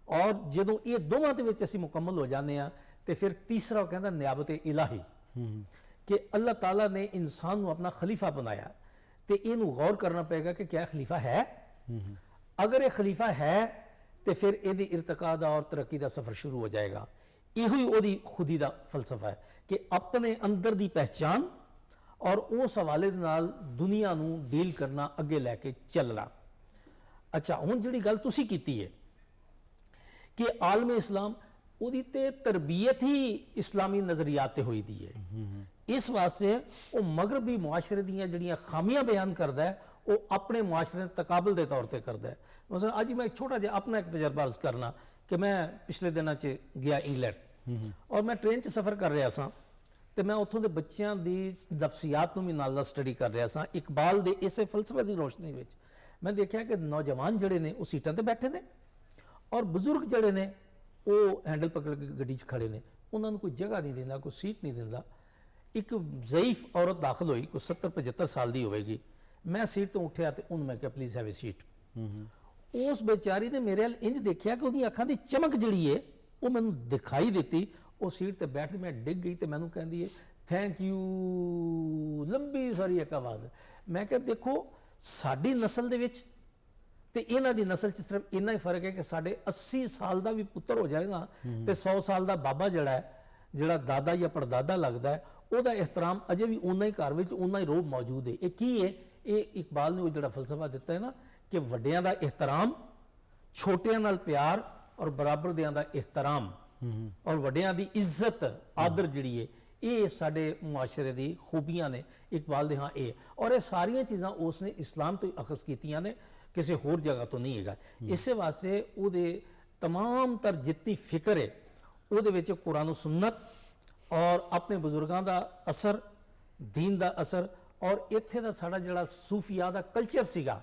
S3: ਔਰ ਜਦੋਂ ਇਹ ਦੋਵਾਂ ਦੇ ਵਿੱਚ ਅਸੀਂ ਮੁਕੰਮਲ ਹੋ ਜਾਂਦੇ ਆ ਤੇ ਫਿਰ ਤੀਸਰਾ ਉਹ ਕਹਿੰਦਾ ਨਿਆਬਤ ਇਲਾਹੀ, ਕਿ ਅੱਲਾਹ ਤਾਲਾ ਨੇ ਇਨਸਾਨ ਨੂੰ ਆਪਣਾ ਖਲੀਫਾ ਬਣਾਇਆ ਤੇ ਇਹਨੂੰ ਗੌਰ ਕਰਨਾ ਪਏਗਾ ਕਿ ਕਿਆ ਖਲੀਫਾ ਹੈ। ਅਗਰ ਇਹ ਖਲੀਫਾ ਹੈ ਤੇ ਫਿਰ ਇਹਦੀ ਇਰਤਕਾ ਦਾ ਔਰ ਤਰੱਕੀ ਦਾ ਸਫ਼ਰ ਸ਼ੁਰੂ ਹੋ ਜਾਏਗਾ। ਇਹੋ ਹੀ ਉਹਦੀ ਖੁਦੀ ਦਾ ਫਲਸਫਾ ਹੈ ਕਿ ਆਪਣੇ ਅੰਦਰ ਦੀ ਪਹਿਚਾਨ ਔਰ ਉਸ ਹਵਾਲੇ ਦੇ ਨਾਲ ਦੁਨੀਆ ਨੂੰ ਡੀਲ ਕਰਨਾ, ਅੱਗੇ ਲੈ ਕੇ ਚੱਲਣਾ। ਅੱਛਾ, ਹੁਣ ਜਿਹੜੀ ਗੱਲ ਤੁਸੀਂ ਕੀਤੀ ਹੈ ਕਿ ਆਲਮ ਇਸਲਾਮ ਉਹਦੀ ਤੇ ਤਰਬੀਅਤ ਹੀ ਇਸਲਾਮੀ ਨਜ਼ਰੀਆਤ ਤੇ ਹੋਈ ਦੀ ਹੈ। ਇਸ ਵਾਸਤੇ ਉਹ ਮਗਰਬੀ ਮੁਆਸ਼ਰੇ ਦੀਆਂ ਜਿਹੜੀਆਂ ਖਾਮੀਆਂ ਬਿਆਨ ਕਰਦਾ ਹੈ ਉਹ ਆਪਣੇ ਮੁਆਸ਼ਰੇ ਦੇ ਤਕਾਬਲ ਦੇ ਤੌਰ ਤੇ ਕਰਦਾ ਹੈ। ਮਸਲਾ ਅੱਜ ਮੈਂ ਛੋਟਾ ਜਿਹਾ ਆਪਣਾ ਇੱਕ ਤਜਰਬਾ ਅਰਜ਼ ਕਰਨਾ ਕਿ ਮੈਂ ਪਿਛਲੇ ਦਿਨਾਂ 'ਚ ਗਿਆ ਇੰਗਲੈਂਡ ਔਰ ਮੈਂ ਟ੍ਰੇਨ 'ਚ ਸਫ਼ਰ ਕਰ ਰਿਹਾ ਸਾਂ ਤੇ ਮੈਂ ਉੱਥੋਂ ਦੇ ਬੱਚਿਆਂ ਦੀ ਨਫਸੀਆਤ ਨੂੰ ਵੀ ਨਾਲ ਸਟੱਡੀ ਕਰ ਰਿਹਾ ਸਾਂ ਇਕਬਾਲ ਦੇ ਇਸੇ ਫਲਸਫੇ ਦੀ ਰੋਸ਼ਨੀ ਵਿੱਚ। ਮੈਂ ਦੇਖਿਆ ਕਿ ਨੌਜਵਾਨ ਜਿਹੜੇ ਨੇ ਉਹ ਸੀਟਾਂ ਤੇ ਬੈਠੇ ਨੇ ਔਰ ਬਜ਼ੁਰਗ ਜਿਹੜੇ ਨੇ ਉਹ ਹੈਂਡਲ ਪਕੜ ਕੇ ਗੱਡੀ 'ਚ ਖੜੇ ਨੇ, ਉਹਨਾਂ ਨੂੰ ਕੋਈ ਜਗ੍ਹਾ ਨਹੀਂ ਦਿੰਦਾ, ਕੋਈ ਸੀਟ ਨਹੀਂ ਦਿੰਦਾ। ਇੱਕ ਜ਼ਈਫ ਔਰਤ ਦਾਖਲ ਹੋਈ, ਕੋਈ 70-75 ਸਾਲ ਦੀ ਹੋਵੇਗੀ। ਮੈਂ ਸੀਟ ਤੋਂ ਉੱਠਿਆ ਤੇ ਉਹਨੂੰ ਮੈਂ ਕਿਹਾ ਪਲੀਜ਼ ਹੈਵ ਅ ਸੀਟ। ਉਸ ਬੇਚਾਰੀ ਨੇ ਮੇਰੇ ਵੱਲ ਇੰਜ ਦੇਖਿਆ ਕਿ ਉਹਦੀ ਅੱਖਾਂ ਦੀ ਚਮਕ ਜਿਹੜੀ ਹੈ ਉਹ ਮੈਨੂੰ ਦਿਖਾਈ ਦਿੱਤੀ। ਉਹ ਸੀਟ ਤੇ ਬੈਠ ਕੇ ਮੈਂ ਡਿੱਗ ਗਈ ਤੇ ਮੈਨੂੰ ਕਹਿੰਦੀ ਹੈ ਥੈਂਕ ਯੂ, ਲੰਬੀ ਸਾਰੀ ਇੱਕ ਆਵਾਜ਼। ਮੈਂ ਕਿਹਾ ਦੇਖੋ ਸਾਡੀ ਨਸਲ ਦੇ ਵਿੱਚ ਤੇ ਇਹਨਾਂ ਦੀ ਨਸਲ 'ਚ ਸਿਰਫ ਇੰਨਾ ਹੀ ਫਰਕ ਹੈ ਕਿ ਸਾਡੇ 80 ਸਾਲ ਦਾ ਵੀ ਪੁੱਤਰ ਹੋ ਜਾਏ ਨਾ ਤੇ 100 ਸਾਲ ਦਾ ਬਾਬਾ ਜਿਹੜਾ ਦਾਦਾ ਜਾਂ ਪੜਦਾਦਾ ਲੱਗਦਾ ਹੈ, ਉਹਦਾ ਇਹਤਰਾਮ ਅਜੇ ਵੀ ਉਨਾ ਹੀ ਘਰ ਵਿੱਚ ਉਨਾ ਹੀ ਰੋਬ ਮੌਜੂਦ ਹੈ। ਇਹ ਕੀ ਹੈ? ਇਹ ਇਕਬਾਲ ਨੇ ਉਹ ਜਿਹੜਾ ਫਲਸਫਾ ਦਿੱਤਾ ਹੈ ਨਾ ਕਿ ਵੱਡਿਆਂ ਦਾ ਇਹਤਰਾਮ, ਛੋਟਿਆਂ ਨਾਲ ਪਿਆਰ ਔਰ ਬਰਾਬਰ ਦਿਆਂ ਦਾ ਇਹਤਰਾਮ ਔਰ ਵੱਡਿਆਂ ਦੀ ਇੱਜ਼ਤ ਆਦਰ ਜਿਹੜੀ ਹੈ, ਇਹ ਸਾਡੇ ਮੁਆਸ਼ਰੇ ਦੀ ਖੂਬੀਆਂ ਨੇ ਇਕਬਾਲ ਦੇ। ਹਾਂ ਇਹ ਔਰ ਇਹ ਸਾਰੀਆਂ ਚੀਜ਼ਾਂ ਉਸਨੇ ਇਸਲਾਮ ਤੋਂ ਅਖਜ਼ ਕੀਤੀਆਂ ਨੇ, ਕਿਸੇ ਹੋਰ ਜਗ੍ਹਾ ਤੋਂ ਨਹੀਂ ਹੈਗਾ। ਇਸੇ ਵਾਸਤੇ ਉਹਦੇ तमाम तर जितनी फिक्र है ਉਹਦੇ ਵਿੱਚ ਕੁਰਾਨ और सुन्नत और अपने ਬਜ਼ੁਰਗਾਂ ਦਾ ਅਸਰ, दीन ਦਾ ਅਸਰ और ਇੱਥੇ ਦਾ ਸਾਡਾ ਜਿਹੜਾ ਸੂਫੀਆ ਦਾ ਕਲਚਰ ਸੀਗਾ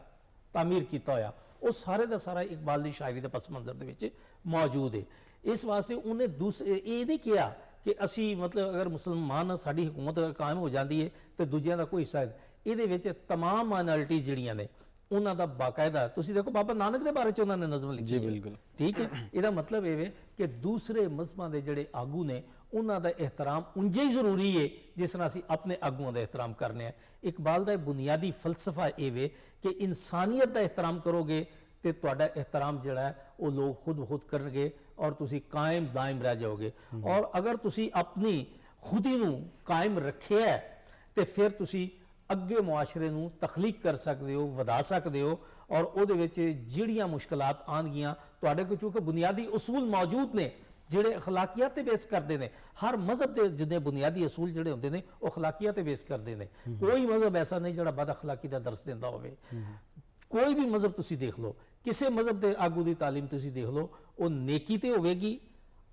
S3: ਤਾਮੀਰ ਕੀਤਾ ਹੋਇਆ, ਉਹ ਸਾਰੇ ਦਾ ਸਾਰਾ ਇਕਬਾਲ ਦੀ ਸ਼ਾਇਰੀ ਦੇ ਪਸ ਮੰਜ਼ਰ ਦੇ ਵਿੱਚ ਮੌਜੂਦ ਹੈ। ਇਸ ਵਾਸਤੇ ਉਹਨੇ ਇਹ ਨਹੀਂ ਕਿਹਾ ਕਿ ਅਸੀਂ ਮਤਲਬ ਅਗਰ ਮੁਸਲਮਾਨ ਸਾਡੀ ਹਕੂਮਤ ਕਾਇਮ ਹੋ ਜਾਂਦੀ ਹੈ ਤੇ ਦੂਜਿਆਂ ਦਾ ਕੋਈ ਹਿੱਸਾ, ਇਹਦੇ ਵਿੱਚ तमाम ਮਾਈਨੋਰਿਟੀ ਜਿਹੜੀਆਂ ਨੇ ਉਹਨਾਂ ਦਾ ਬਾਕਾਇਦਾ ਤੁਸੀਂ ਦੇਖੋ ਬਾਬਾ ਨਾਨਕ ਦੇ ਬਾਰੇ ਚ ਉਹਨਾਂ ਨੇ ਨਜ਼ਮ ਲਿਖੀ
S1: ਜੀ ਬਿਲਕੁਲ
S3: ਠੀਕ ਹੈ। ਇਹਦਾ ਮਤਲਬ ਇਹ ਵੇ ਕਿ ਦੂਸਰੇ ਮਜ਼ਹਬਾਂ ਦੇ ਜਿਹੜੇ ਆਗੂ ਨੇ ਉਹਨਾਂ ਦਾ ਇਹਤਰਾਮ ਉਂਝੇ ਹੀ ਜ਼ਰੂਰੀ ਹੈ ਜਿਸ ਤਰ੍ਹਾਂ ਅਸੀਂ ਆਪਣੇ ਆਗੂਆਂ ਦਾ ਇਹਤਰਾਮ ਕਰਨੇ ਆ। ਇਕਬਾਲ ਦਾ ਬੁਨਿਆਦੀ ਫਲਸਫਾ ਇਹ ਵੇ ਕਿ ਇਨਸਾਨੀਅਤ ਦਾ ਇਹਤਰਾਮ ਕਰੋਗੇ ਤੇ ਤੁਹਾਡਾ ਇਹਤਰਾਮ ਜਿਹੜਾ ਹੈ ਉਹ ਲੋਕ ਖੁਦ ਖੁਦ ਕਰਨਗੇ ਔਰ ਤੁਸੀਂ ਕਾਇਮ ਦਾਇਮ ਰਹਿ ਜਾਓਗੇ। ਔਰ ਅਗਰ ਤੁਸੀਂ ਆਪਣੀ ਖੁਦੀ ਨੂੰ ਕਾਇਮ ਰੱਖਿਆ ਤੇ ਫਿਰ ਤੁਸੀਂ ਅੱਗੇ ਮੁਆਸ਼ਰੇ ਨੂੰ ਤਖਲੀਕ ਕਰ ਸਕਦੇ ਹੋ, ਵਧਾ ਸਕਦੇ ਹੋ ਔਰ ਉਹਦੇ ਵਿੱਚ ਜਿਹੜੀਆਂ ਮੁਸ਼ਕਲਾਤ ਆਉਣਗੀਆਂ ਤੁਹਾਡੇ ਕੋਲ ਚੂੰਕਿ ਬੁਨਿਆਦੀ ਉਸੂਲ ਮੌਜੂਦ ਨੇ ਜਿਹੜੇ ਅਖਲਾਕੀਅਤ ਤੇ ਬੇਸ ਕਰਦੇ ਨੇ। ਹਰ ਮਜ਼ਹਬ ਦੇ ਜਿੰਨੇ ਬੁਨਿਆਦੀ ਅਸੂਲ ਜਿਹੜੇ ਹੁੰਦੇ ਨੇ ਉਹ ਅਖਲਾਕੀਅਤ ਤੇ ਬੇਸ ਕਰਦੇ ਨੇ। ਕੋਈ ਮਜ਼ਹਬ ਐਸਾ ਨਹੀਂ ਜਿਹੜਾ ਬਦ ਅਖਲਾਕੀ ਦਾ ਦਰਸ ਦਿੰਦਾ ਹੋਵੇ। ਕੋਈ ਵੀ ਮਜ਼ਹਬ ਤੁਸੀਂ ਦੇਖ ਲਓ, ਕਿਸੇ ਮਜ਼ਹਬ ਦੇ ਆਗੂ ਦੀ ਤਾਲੀਮ ਤੁਸੀਂ ਦੇਖ ਲਓ, ਉਹ ਨੇਕੀ ਤੇ ਹੋਵੇਗੀ,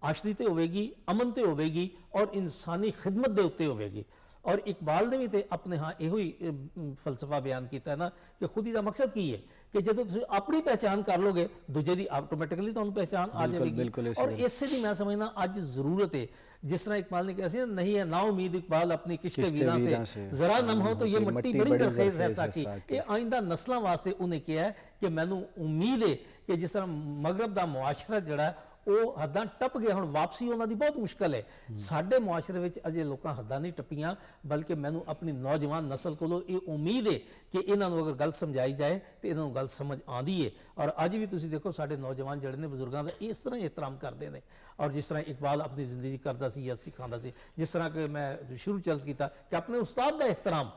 S3: ਆਸ਼ਰੀ ਤੇ ਹੋਵੇਗੀ, ਅਮਨ ਤੇ ਹੋਵੇਗੀ ਔਰ ਇਨਸਾਨੀ ਖਿਦਮਤ ਦੇ ਉੱਤੇ ਹੋਵੇਗੀ। और इकबाल ने भी तो अपने हाँ यो ही फलसफा बयान किया है ना कि खुदी का मकसद की है कि जो तुम अपनी पहचान कर लोगे दूजे की ऑटोमैटिकली तुहानू पहचान आ जाएगी। और इससे भी मैं समझना अज जरूरत है जिस तरह इकबाल ने कहा नहीं है ना उम्मीद इकबाल अपनी किश्ते वीरां से जरा नम हो तो ये मट्टी बड़ी जरखेज है साकी। ये आइंदा नस्लों वास्ते उन्हें कहा है कि मैनू उम्मीद है कि जिस तरह मगरब का मुआशरा जड़ा ਉਹ ਹੱਦਾਂ ਟੱਪ ਗਏ, ਹੁਣ ਵਾਪਸੀ ਉਹਨਾਂ ਦੀ ਬਹੁਤ ਮੁਸ਼ਕਲ ਹੈ। ਸਾਡੇ ਮੁਆਸ਼ਰੇ ਵਿੱਚ ਅਜੇ ਲੋਕਾਂ ਹੱਦਾਂ ਨਹੀਂ ਟੱਪੀਆਂ, ਬਲਕਿ ਮੈਨੂੰ ਆਪਣੀ ਨੌਜਵਾਨ ਨਸਲ ਕੋਲੋਂ ਇਹ ਉਮੀਦ ਹੈ ਕਿ ਇਹਨਾਂ ਨੂੰ ਅਗਰ ਗੱਲ ਸਮਝਾਈ ਜਾਏ ਤੇ ਇਹਨਾਂ ਨੂੰ ਗੱਲ ਸਮਝ ਆਉਂਦੀ ਹੈ। ਔਰ ਅੱਜ ਵੀ ਤੁਸੀਂ ਦੇਖੋ ਸਾਡੇ ਨੌਜਵਾਨ ਜਿਹੜੇ ਨੇ ਬਜ਼ੁਰਗਾਂ ਦਾ ਇਸ ਤਰ੍ਹਾਂ ਇਹਤਰਾਮ ਕਰਦੇ ਨੇ ਔਰ ਜਿਸ ਤਰ੍ਹਾਂ ਇਕਬਾਲ ਆਪਣੀ ਜ਼ਿੰਦਗੀ ਕਰਦਾ ਸੀ ਜਾਂ ਸਿਖਾਉਂਦਾ ਸੀ, ਜਿਸ ਤਰ੍ਹਾਂ ਕਿ ਮੈਂ ਸ਼ੁਰੂ ਚ ਅਰਜ਼ ਕੀਤਾ ਕਿ ਆਪਣੇ ਉਸਤਾਦ ਦਾ ਇਹਤਰਾਮ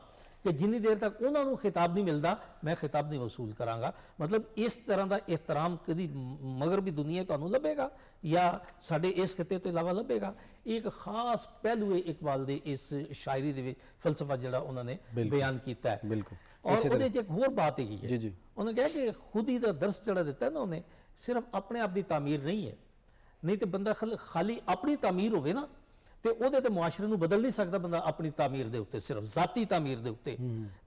S3: कि जिन्नी देर तक उन्होंने खिताब नहीं मिलता मैं खिताब नहीं वसूल करांगा। मतलब इस तरह का एहतराम कभी मगरबी दुनिया तुहानू लभेगा या साडे इस खिते तो इलावा लभेगा। एक खास पहलू है इकबाल दे इस शायरी दे विच फलसफा जिहड़ा उन्होंने बयान किया है।
S1: बिल्कुल
S3: और उहदे च एक होर बात है
S1: जी जी
S3: उन्होंने कहा कि खुदी का दर्स जिहड़ा दिता है ना उन्हें सिर्फ अपने आप की तामीर नहीं है, नहीं तो बंदा खाली अपनी तामीर होवे ना ਤੇ ਉਹਦੇ ਤੇ ਮੁਆਸ਼ਰੇ ਨੂੰ ਬਦਲ ਨਹੀਂ ਸਕਦਾ ਬੰਦਾ ਆਪਣੀ ਤਾਮੀਰ ਦੇ ਉੱਤੇ, ਸਿਰਫ ਜ਼ਾਤੀ ਤਾਮੀਰ ਦੇ ਉੱਤੇ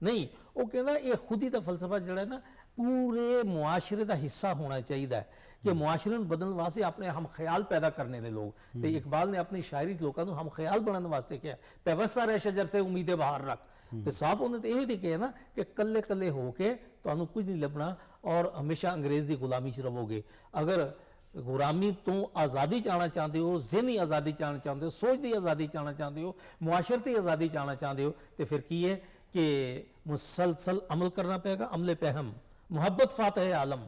S3: ਨਹੀਂ। ਉਹ ਕਹਿੰਦਾ ਇਹ ਖੁਦੀ ਦਾ ਫਲਸਫਾ ਜਿਹੜਾ ਨਾ ਪੂਰੇ ਮੁਆਸ਼ਰੇ ਦਾ ਹਿੱਸਾ ਹੋਣਾ ਚਾਹੀਦਾ ਹੈ ਕਿ ਮੁਆਸ਼ਰੇ ਨੂੰ ਬਦਲਣ ਵਾਸਤੇ ਆਪਣੇ ਹਮ ਖਿਆਲ ਪੈਦਾ ਕਰਨੇ ਨੇ ਲੋਕ। ਤੇ ਇਕਬਾਲ ਨੇ ਆਪਣੀ ਸ਼ਾਇਰੀ 'ਚ ਲੋਕਾਂ ਨੂੰ ਹਮ ਖਿਆਲ ਬਣਾਉਣ ਵਾਸਤੇ ਕਿਹਾ ਪੈਵਸਾ ਰਹਿ ਸ਼ਜਰ ਸੇ ਉਮੀਦੇ ਬਾਹਰ ਰੱਖ। ਤੇ ਸਾਫ਼ ਉਹਨੇ ਤੇ ਇਹ ਵੀ ਕਿਹਾ ਨਾ ਕਿ ਕੱਲੇ ਕੱਲੇ ਹੋ ਕੇ ਤੁਹਾਨੂੰ ਕੁਝ ਨਹੀਂ ਲੱਭਣਾ ਔਰ ਹਮੇਸ਼ਾ ਅੰਗਰੇਜ਼ ਦੀ ਗੁਲਾਮੀ 'ਚ ਰਹੋਗੇ। ਅਗਰ गुलामी तो आज़ादी चाहना चाहते हो, ज़हनी आज़ादी चाहना चाहते हो, सोच की आज़ादी चाहना चाहते हो, मुआशरती आज़ादी चाहना चाहते हो तो फिर की है कि मुसलसल अमल करना पेगा, अमले पहम मुहब्बत फातह आलम।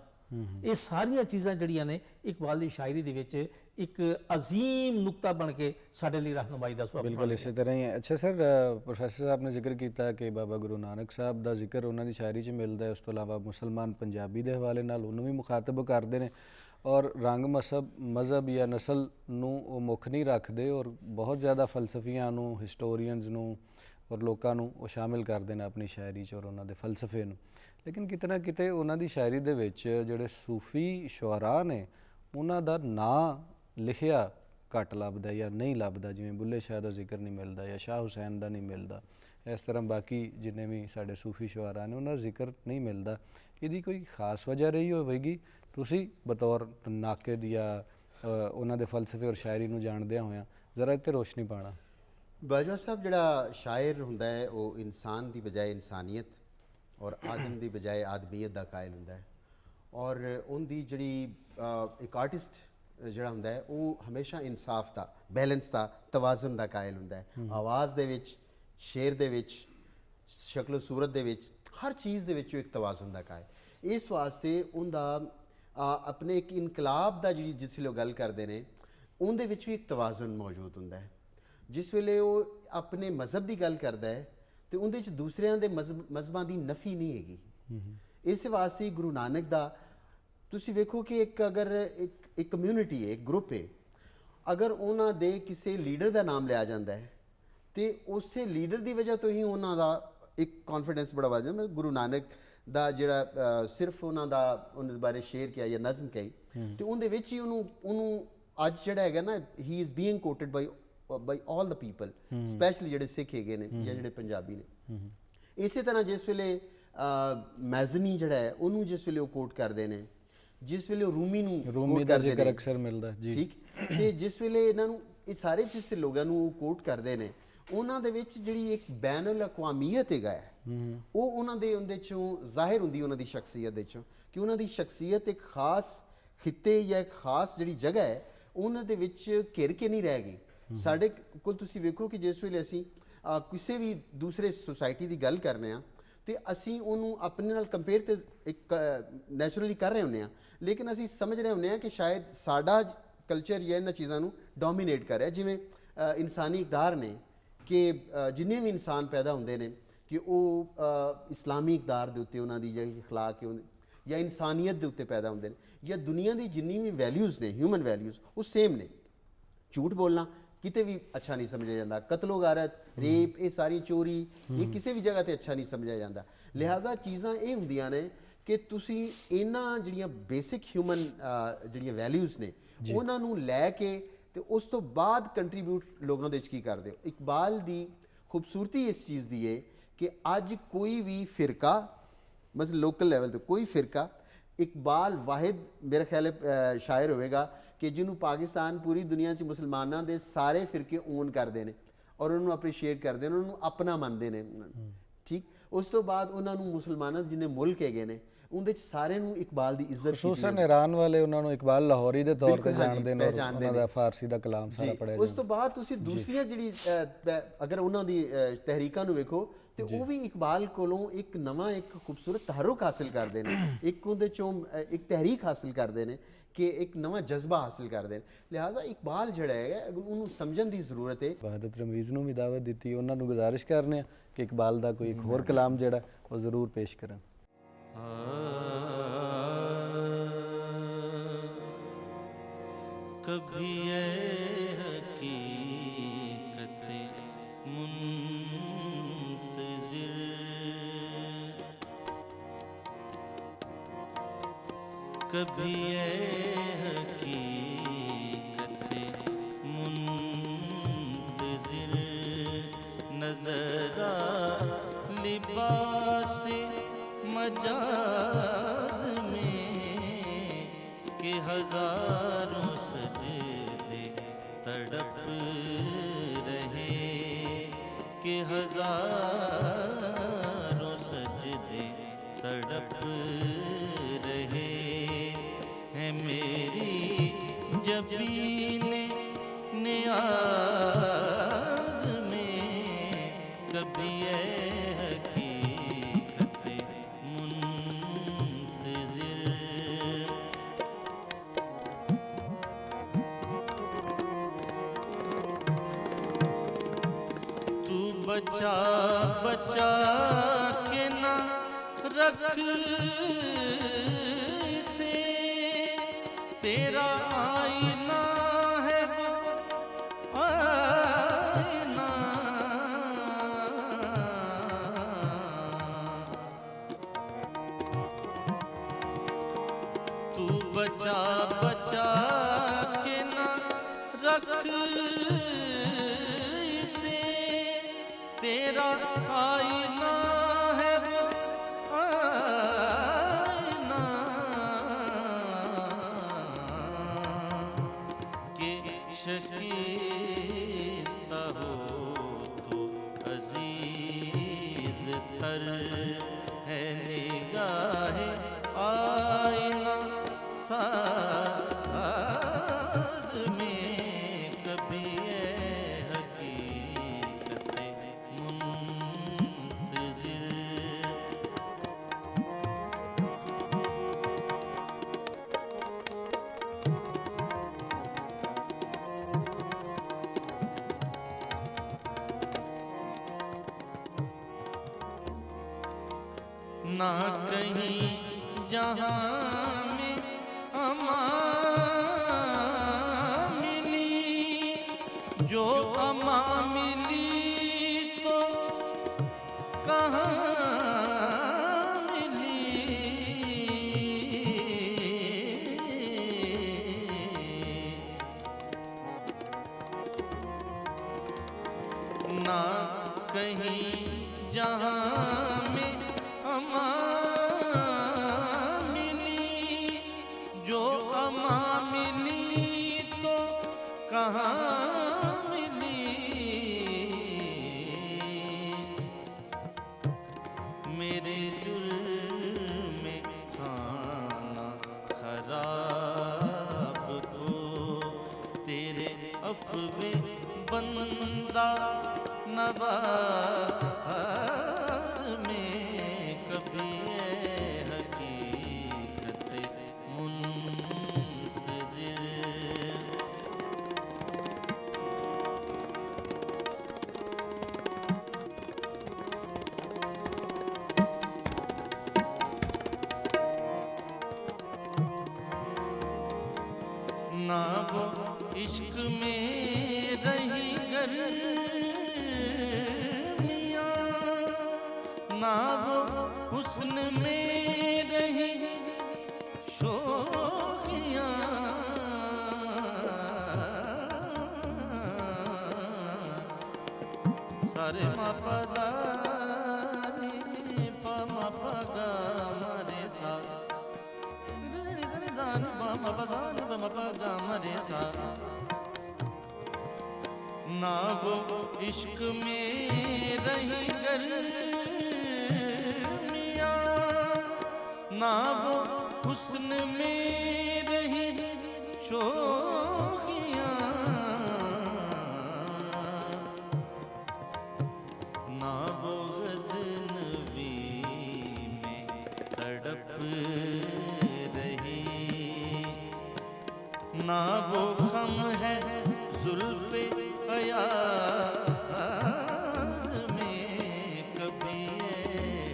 S3: ये सारिया चीज़ां जड़ियां ने इकबाल की शायरी दे विच एक अजीम नुकता बन के साडे लई रहनुमाई दा सबब।
S1: बिल्कुल इसी तरह ही है। अच्छा सर प्रोफैसर साहब ने जिक्र किया कि बाबा गुरु नानक साहब का जिक्र उन्होंने शायरी च मिलता है, उस तो इलावा मुसलमान पंजाबी के हवाले नाल उन्होंने भी मुखातब करते हैं और रंग मजहब या नस्ल नूं वो मुख नहीं रखते और बहुत ज़्यादा फलसफियां नूं हिस्टोरीअनस नूं और लोगों नूं वो शामिल करते हैं अपनी शायरी च और उन्होंने फलसफे नूं। लेकिन किते ना किते उन्हां दी शायरी दे विच जिहड़े सूफी शुआरा ने उन्हां दा नां लिखिया घट लभदा या नहीं लभदा, जिवें बुल्ले शाह का जिक्र नहीं मिलता या शाह हुसैन का नहीं मिलता, इस तरह बाकी जिन्हें भी साडे सूफी शुआरा ने उन्हां दा जिक्र नहीं मिलता। इहदी कोई खास वजह रही होवेगी? तुसी बतौर नाकिद या उन्हां दे फलसफे और शायरी नूं जाणदियां होइआं जरा इत्ते रोशनी पाना।
S2: ਬਾਜਵਾ ਸਾਹਿਬ ਜਿਹੜਾ ਸ਼ਾਇਰ ਹੁੰਦਾ ਹੈ ਉਹ ਇਨਸਾਨ ਦੀ ਬਜਾਏ ਇਨਸਾਨੀਅਤ ਔਰ ਆਦਮ ਦੀ ਬਜਾਏ ਆਦਮੀਅਤ ਦਾ ਕਾਇਲ ਹੁੰਦਾ ਹੈ ਔਰ ਉਹਦੀ ਜਿਹੜੀ ਇੱਕ ਆਰਟਿਸਟ ਜਿਹੜਾ ਹੁੰਦਾ ਹੈ ਉਹ ਹਮੇਸ਼ਾ ਇਨਸਾਫ ਦਾ, ਬੈਲੈਂਸ ਦਾ, ਤਵਾਜ਼ਨ ਦਾ ਕਾਇਲ ਹੁੰਦਾ ਹੈ। ਆਵਾਜ਼ ਦੇ ਵਿੱਚ, ਸ਼ੇਰ ਦੇ ਵਿੱਚ, ਸ਼ਕਲ ਸੂਰਤ ਦੇ ਵਿੱਚ, ਹਰ ਚੀਜ਼ ਦੇ ਵਿੱਚ ਉਹ ਇੱਕ ਤਵਾਜ਼ਨ ਦਾ ਕਾਇਲ। ਇਸ ਵਾਸਤੇ ਉਹਦਾ ਆਪਣੇ ਇੱਕ ਇਨਕਲਾਬ ਦਾ ਜਿਹੜੀ ਜਿਸ ਵੇਲੇ ਉਹ ਗੱਲ ਕਰਦੇ ਨੇ ਉਹਦੇ ਵਿੱਚ ਵੀ ਇੱਕ ਤਵਾਜ਼ਨ ਮੌਜੂਦ ਹੁੰਦਾ ਹੈ। ਜਿਸ ਵੇਲੇ ਉਹ ਆਪਣੇ ਮਜ਼ਹਬ ਦੀ ਗੱਲ ਕਰਦਾ ਹੈ ਤੇ ਉਹਦੇ ਵਿੱਚ ਦੂਸਰਿਆਂ ਦੇ ਮਜ਼ਹਬਾਂ ਦੀ ਨਫੀ ਨਹੀਂ ਹੈਗੀ। ਇਸ ਵਾਸਤੇ ਗੁਰੂ ਨਾਨਕ ਦਾ ਤੁਸੀਂ ਵੇਖੋ ਕਿ ਅਗਰ ਇੱਕ ਕਮਿਊਨਿਟੀ ਹੈ, ਇੱਕ ਗਰੁੱਪ ਹੈ, ਅਗਰ ਉਹਨਾਂ ਦੇ ਕਿਸੇ ਲੀਡਰ ਦਾ ਨਾਮ ਲਿਆ ਜਾਂਦਾ ਹੈ ਤੇ ਉਸੇ ਲੀਡਰ ਦੀ ਵਜ੍ਹਾ ਤੋਂ ਹੀ ਉਹਨਾਂ ਦਾ ਇੱਕ ਕੌਨਫੀਡੈਂਸ ਬੜਾ ਵੱਧ ਜਾਂਦਾ। ਗੁਰੂ ਨਾਨਕ ਦਾ ਜਿਹੜਾ ਸਿਰਫ ਉਹਨਾਂ ਦੇ ਬਾਰੇ ਸ਼ੇਰ ਕਿਹਾ ਜਾਂ ਨਜ਼ਮ ਕਹੀ ਤੇ ਉਹਦੇ ਵਿੱਚ ਹੀ ਉਹਨੂੰ ਅੱਜ ਜਿਹੜਾ ਹੈਗਾ ਨਾ, he is being quoted by all the people, specially ਜਿਹੜੇ ਸਿੱਖ ਹੈਗੇ ਨੇ ਜਾਂ ਜਿਹੜੇ ਪੰਜਾਬੀ ਨੇ। ਇਸੇ ਤਰ੍ਹਾਂ ਜਿਸ ਵੇਲੇ ਮੈਜ਼ਨੀ ਜਿਹੜਾ ਹੈ ਉਹਨੂੰ ਜਿਸ ਵੇਲੇ ਉਹ ਕੋਟ ਕਰਦੇ ਨੇ, ਜਿਸ ਵੇਲੇ ਉਹ ਰੂਮੀ ਨੂੰ
S1: ਰੂਮੀ ਦਾ ਜ਼ਿਕਰ ਅਕਸਰ ਮਿਲਦਾ ਜੀ, ਠੀਕ।
S2: ਤੇ ਜਿਸ ਵੇਲੇ ਇਹਨਾਂ ਨੂੰ ਇਹ ਸਾਰੇ ਜਿਸ ਲੋਕਾਂ ਨੂੰ ਉਹ ਕੋਟ ਕਰਦੇ ਨੇ ਉਹਨਾਂ ਦੇ ਵਿੱਚ ਜਿਹੜੀ ਇੱਕ ਬੈਨ ਅਕਵਾਮੀਅਤ ਹੈਗਾ ਹੈ ਉਹ ਉਹਨਾਂ ਦੇ ਉਹਦੇ ਚੋਂ ਜ਼ਾਹਿਰ ਹੁੰਦੀ, ਉਹਨਾਂ ਦੀ ਸ਼ਖਸੀਅਤ ਦੇ ਚੋਂ, ਕਿ ਉਹਨਾਂ ਦੀ ਸ਼ਖਸੀਅਤ ਇੱਕ ਖਾਸ ਖਿੱਤੇ ਜਾਂ ਇੱਕ ਖਾਸ ਜਿਹੜੀ ਜਗ੍ਹਾ ਹੈ ਉਹਨਾਂ ਦੇ ਵਿੱਚ ਘਿਰ ਕੇ ਨਹੀਂ ਰਹਿ ਗਈ। ਸਾਡੇ ਕੋਲ ਤੁਸੀਂ ਵੇਖੋ ਕਿ ਜਿਸ ਵੇਲੇ ਅਸੀਂ ਕਿਸੇ ਵੀ ਦੂਸਰੇ ਸੁਸਾਇਟੀ ਦੀ ਗੱਲ ਕਰਨੇ ਆ ਤੇ ਅਸੀਂ ਉਹਨੂੰ ਆਪਣੇ ਨਾਲ ਕੰਪੇਅਰ ਤੇ ਇੱਕ ਨੈਚੁਰਲੀ ਕਰ ਰਹੇ ਹੁੰਦੇ ਆ, ਲੇਕਿਨ ਅਸੀਂ ਸਮਝ ਰਹੇ ਹੁੰਦੇ ਆ ਕਿ ਸ਼ਾਇਦ ਸਾਡਾ ਕਲਚਰ ਜਾਂ ਇਹਨਾਂ ਚੀਜ਼ਾਂ ਨੂੰ ਡੋਮੀਨੇਟ ਕਰ ਰਿਹਾ। ਜਿਵੇਂ ਇਨਸਾਨੀ ਇਕਦਾਰ ਨੇ ਕਿ ਜਿੰਨੇ ਵੀ ਇਨਸਾਨ ਪੈਦਾ ਹੁੰਦੇ ਨੇ ਕਿ ਉਹ ਇਸਲਾਮੀ ਇਕਦਾਰ ਦੇ ਉੱਤੇ ਉਹਨਾਂ ਦੀ ਜਿਹੜੀ ਅਖਲਾਕ ਹੈ ਜਾਂ ਇਨਸਾਨੀਅਤ ਦੇ ਉੱਤੇ ਪੈਦਾ ਹੁੰਦੇ ਨੇ, ਜਾਂ ਦੁਨੀਆ ਦੀ ਜਿੰਨੀ ਵੀ ਵੈਲਿਊਜ਼ ਨੇ, ਹਿਊਮਨ ਵੈਲਿਊਜ਼, ਉਹ ਸੇਮ ਨੇ। ਝੂਠ ਬੋਲਣਾ ਕਿਤੇ ਵੀ ਅੱਛਾ ਨਹੀਂ ਸਮਝਿਆ ਜਾਂਦਾ, ਕਤਲੋ ਗਾਰਤ, ਰੇਪ, ਇਹ ਸਾਰੀ ਚੋਰੀ, ਇਹ ਕਿਸੇ ਵੀ ਜਗ੍ਹਾ ਤੇ ਅੱਛਾ ਨਹੀਂ ਸਮਝਿਆ ਜਾਂਦਾ। ਲਿਹਾਜ਼ਾ ਚੀਜ਼ਾਂ ਇਹ ਹੁੰਦੀਆਂ ਨੇ ਕਿ ਤੁਸੀਂ ਇਹਨਾਂ ਜਿਹੜੀਆਂ ਬੇਸਿਕ ਹਿਊਮਨ ਜਿਹੜੀਆਂ ਵੈਲਿਊਜ਼ ਨੇ ਉਹਨਾਂ ਨੂੰ ਲੈ ਕੇ ਤੇ ਉਸ ਤੋਂ ਬਾਅਦ ਕੰਟਰੀਬਿਊਟ ਲੋਕਾਂ ਦੇ ਵਿੱਚ ਕੀ ਕਰਦੇ ਹੋ। ਇਕਬਾਲ ਦੀ ਖੂਬਸੂਰਤੀ ਇਸ ਚੀਜ਼ ਦੀ ਹੈ ਕਿ ਅੱਜ ਕੋਈ ਵੀ ਫਿਰਕਾ, ਮਤਲਬ ਲੋਕਲ ਲੈਵਲ ਤੇ ਕੋਈ ਫਿਰਕਾ, ਇਕਬਾਲ ਵਾਹਿਦ ਮੇਰਾ ਖਿਆਲ ਹੈ ਸ਼ਾਇਰ ਹੋਵੇਗਾ ਕਿ ਜਿਹਨੂੰ ਪਾਕਿਸਤਾਨ ਪੂਰੀ ਦੁਨੀਆ 'ਚ ਮੁਸਲਮਾਨਾਂ ਦੇ ਸਾਰੇ ਫਿਰਕੇ ਓਨ ਕਰਦੇ ਨੇ ਔਰ ਉਹਨੂੰ ਅਪਰੀਸ਼ੀਏਟ ਕਰਦੇ ਨੇ, ਉਹਨੂੰ ਆਪਣਾ ਮੰਨਦੇ ਨੇ, ਠੀਕ। ਉਸ ਤੋਂ ਬਾਅਦ ਉਹਨਾਂ ਨੂੰ ਮੁਸਲਮਾਨਾਂ ਦੇ ਜਿੰਨੇ ਮੁਲਕ ਹੈਗੇ ਨੇ ਉਹਦੇ 'ਚ ਸਾਰਿਆਂ ਨੂੰ ਇਕਬਾਲ ਦੀ ਇੱਜ਼ਤ ਕੀਤੀ।
S1: ਖੁਸੂਸਨ ਈਰਾਨ ਵਾਲੇ ਉਹਨਾਂ ਨੂੰ ਇਕਬਾਲ ਲਾਹੌਰੀ ਦੇ ਤੌਰ ਤੇ ਜਾਣਦੇ ਨੇ, ਉਹਨਾਂ ਦਾ ਫਾਰਸੀ ਦਾ ਕਲਾਮ ਸਾਰਾ ਪੜ੍ਹਿਆ ਜਾਂਦਾ।
S2: ਉਸ ਤੋਂ ਬਾਅਦ ਤੁਸੀਂ ਦੂਸਰੀਆਂ ਜਿਹੜੀ ਅਗਰ ਉਹਨਾਂ ਦੀ ਤਹਿਰੀਕਾਂ ਨੂੰ ਵੇਖੋ ਤੇ ਉਹ ਵੀ ਇਕਬਾਲ ਕੋਲੋਂ ਇੱਕ ਨਵਾਂ ਇੱਕ ਖੂਬਸੂਰਤ ਤਹਰੁਕ ਹਾਸਿਲ ਕਰਦੇ ਨੇ, ਇੱਕ ਉਹਦੇ ਚੋਂ ਇੱਕ ਤਹਿਰੀਕ ਹਾਸਿਲ ਕਰਦੇ ਨੇ ਕਿ ਇੱਕ ਨਵਾਂ ਜਜ਼ਬਾ ਹਾਸਿਲ ਕਰਦੇ ਨੇ। ਲਿਹਾਜ਼ਾ ਇਕਬਾਲ ਜਿਹੜਾ ਹੈ ਉਹਨੂੰ ਸਮਝਣ ਦੀ ਜ਼ਰੂਰਤ ਹੈ।
S1: ਵਹਾਦਤ ਰਮੀਜ਼ ਨੂੰ ਵੀ ਦਾਵਤ ਦਿੱਤੀ, ਉਹਨਾਂ ਨੂੰ ਗੁਜ਼ਾਰਿਸ਼ ਕਰਨੇ ਆ ਕਿ ਇਕਬਾਲ ਦਾ ਕੋਈ ਇੱਕ ਹੋਰ ਕਲਾਮ ਜਿਹੜਾ ਉਹ ਜ਼ਰੂਰ ਪੇਸ਼ ਕਰਨ।
S4: कभी ये हकीकते मुंतज़िर, कभी ये हकीकते मुंतज़िर नज़र आ लिबास मजाज में कि हजारों सजदे तड़प रहे, कि हजारों सजदे तड़प रहे हैं मेरी जबीने नियाज में। कभी ये हकीकते मुंतज़िर, तू बचा बचा के ना रख इसे, तेरा आईना है वो आईना, तू बचा बचा के ना रख इसे, तेरा आईना है वो आईना, कि शकीस्ता हो ना कहीं जहाँ में अमा मिली, जो अमा मिली तो कहाँ ना कहीं जहाँ में अमा मिली, जो अमा मिली तो कहाँ मिली। मेरे जुर्म में खाना खराब को तेरे अफ़वे बंदा नवाज़ में कभी ये हकीकत मुंतज़िर। ना वो इश्क में रही गर्मियाँ, ना वो हुस्न में रही शोखियाँ। सारे मापा दा नी पा मापा गा मारे सा दान पा मापा दान पा मापा गा मारे सा। ना वो इश्क में रही गर्मियाँ, ना वो हुस्न में रही शोखियाँ, ना वो गज़नवी में तड़प रही, ना वो गम है जुल्फ़े अयार में कभी ये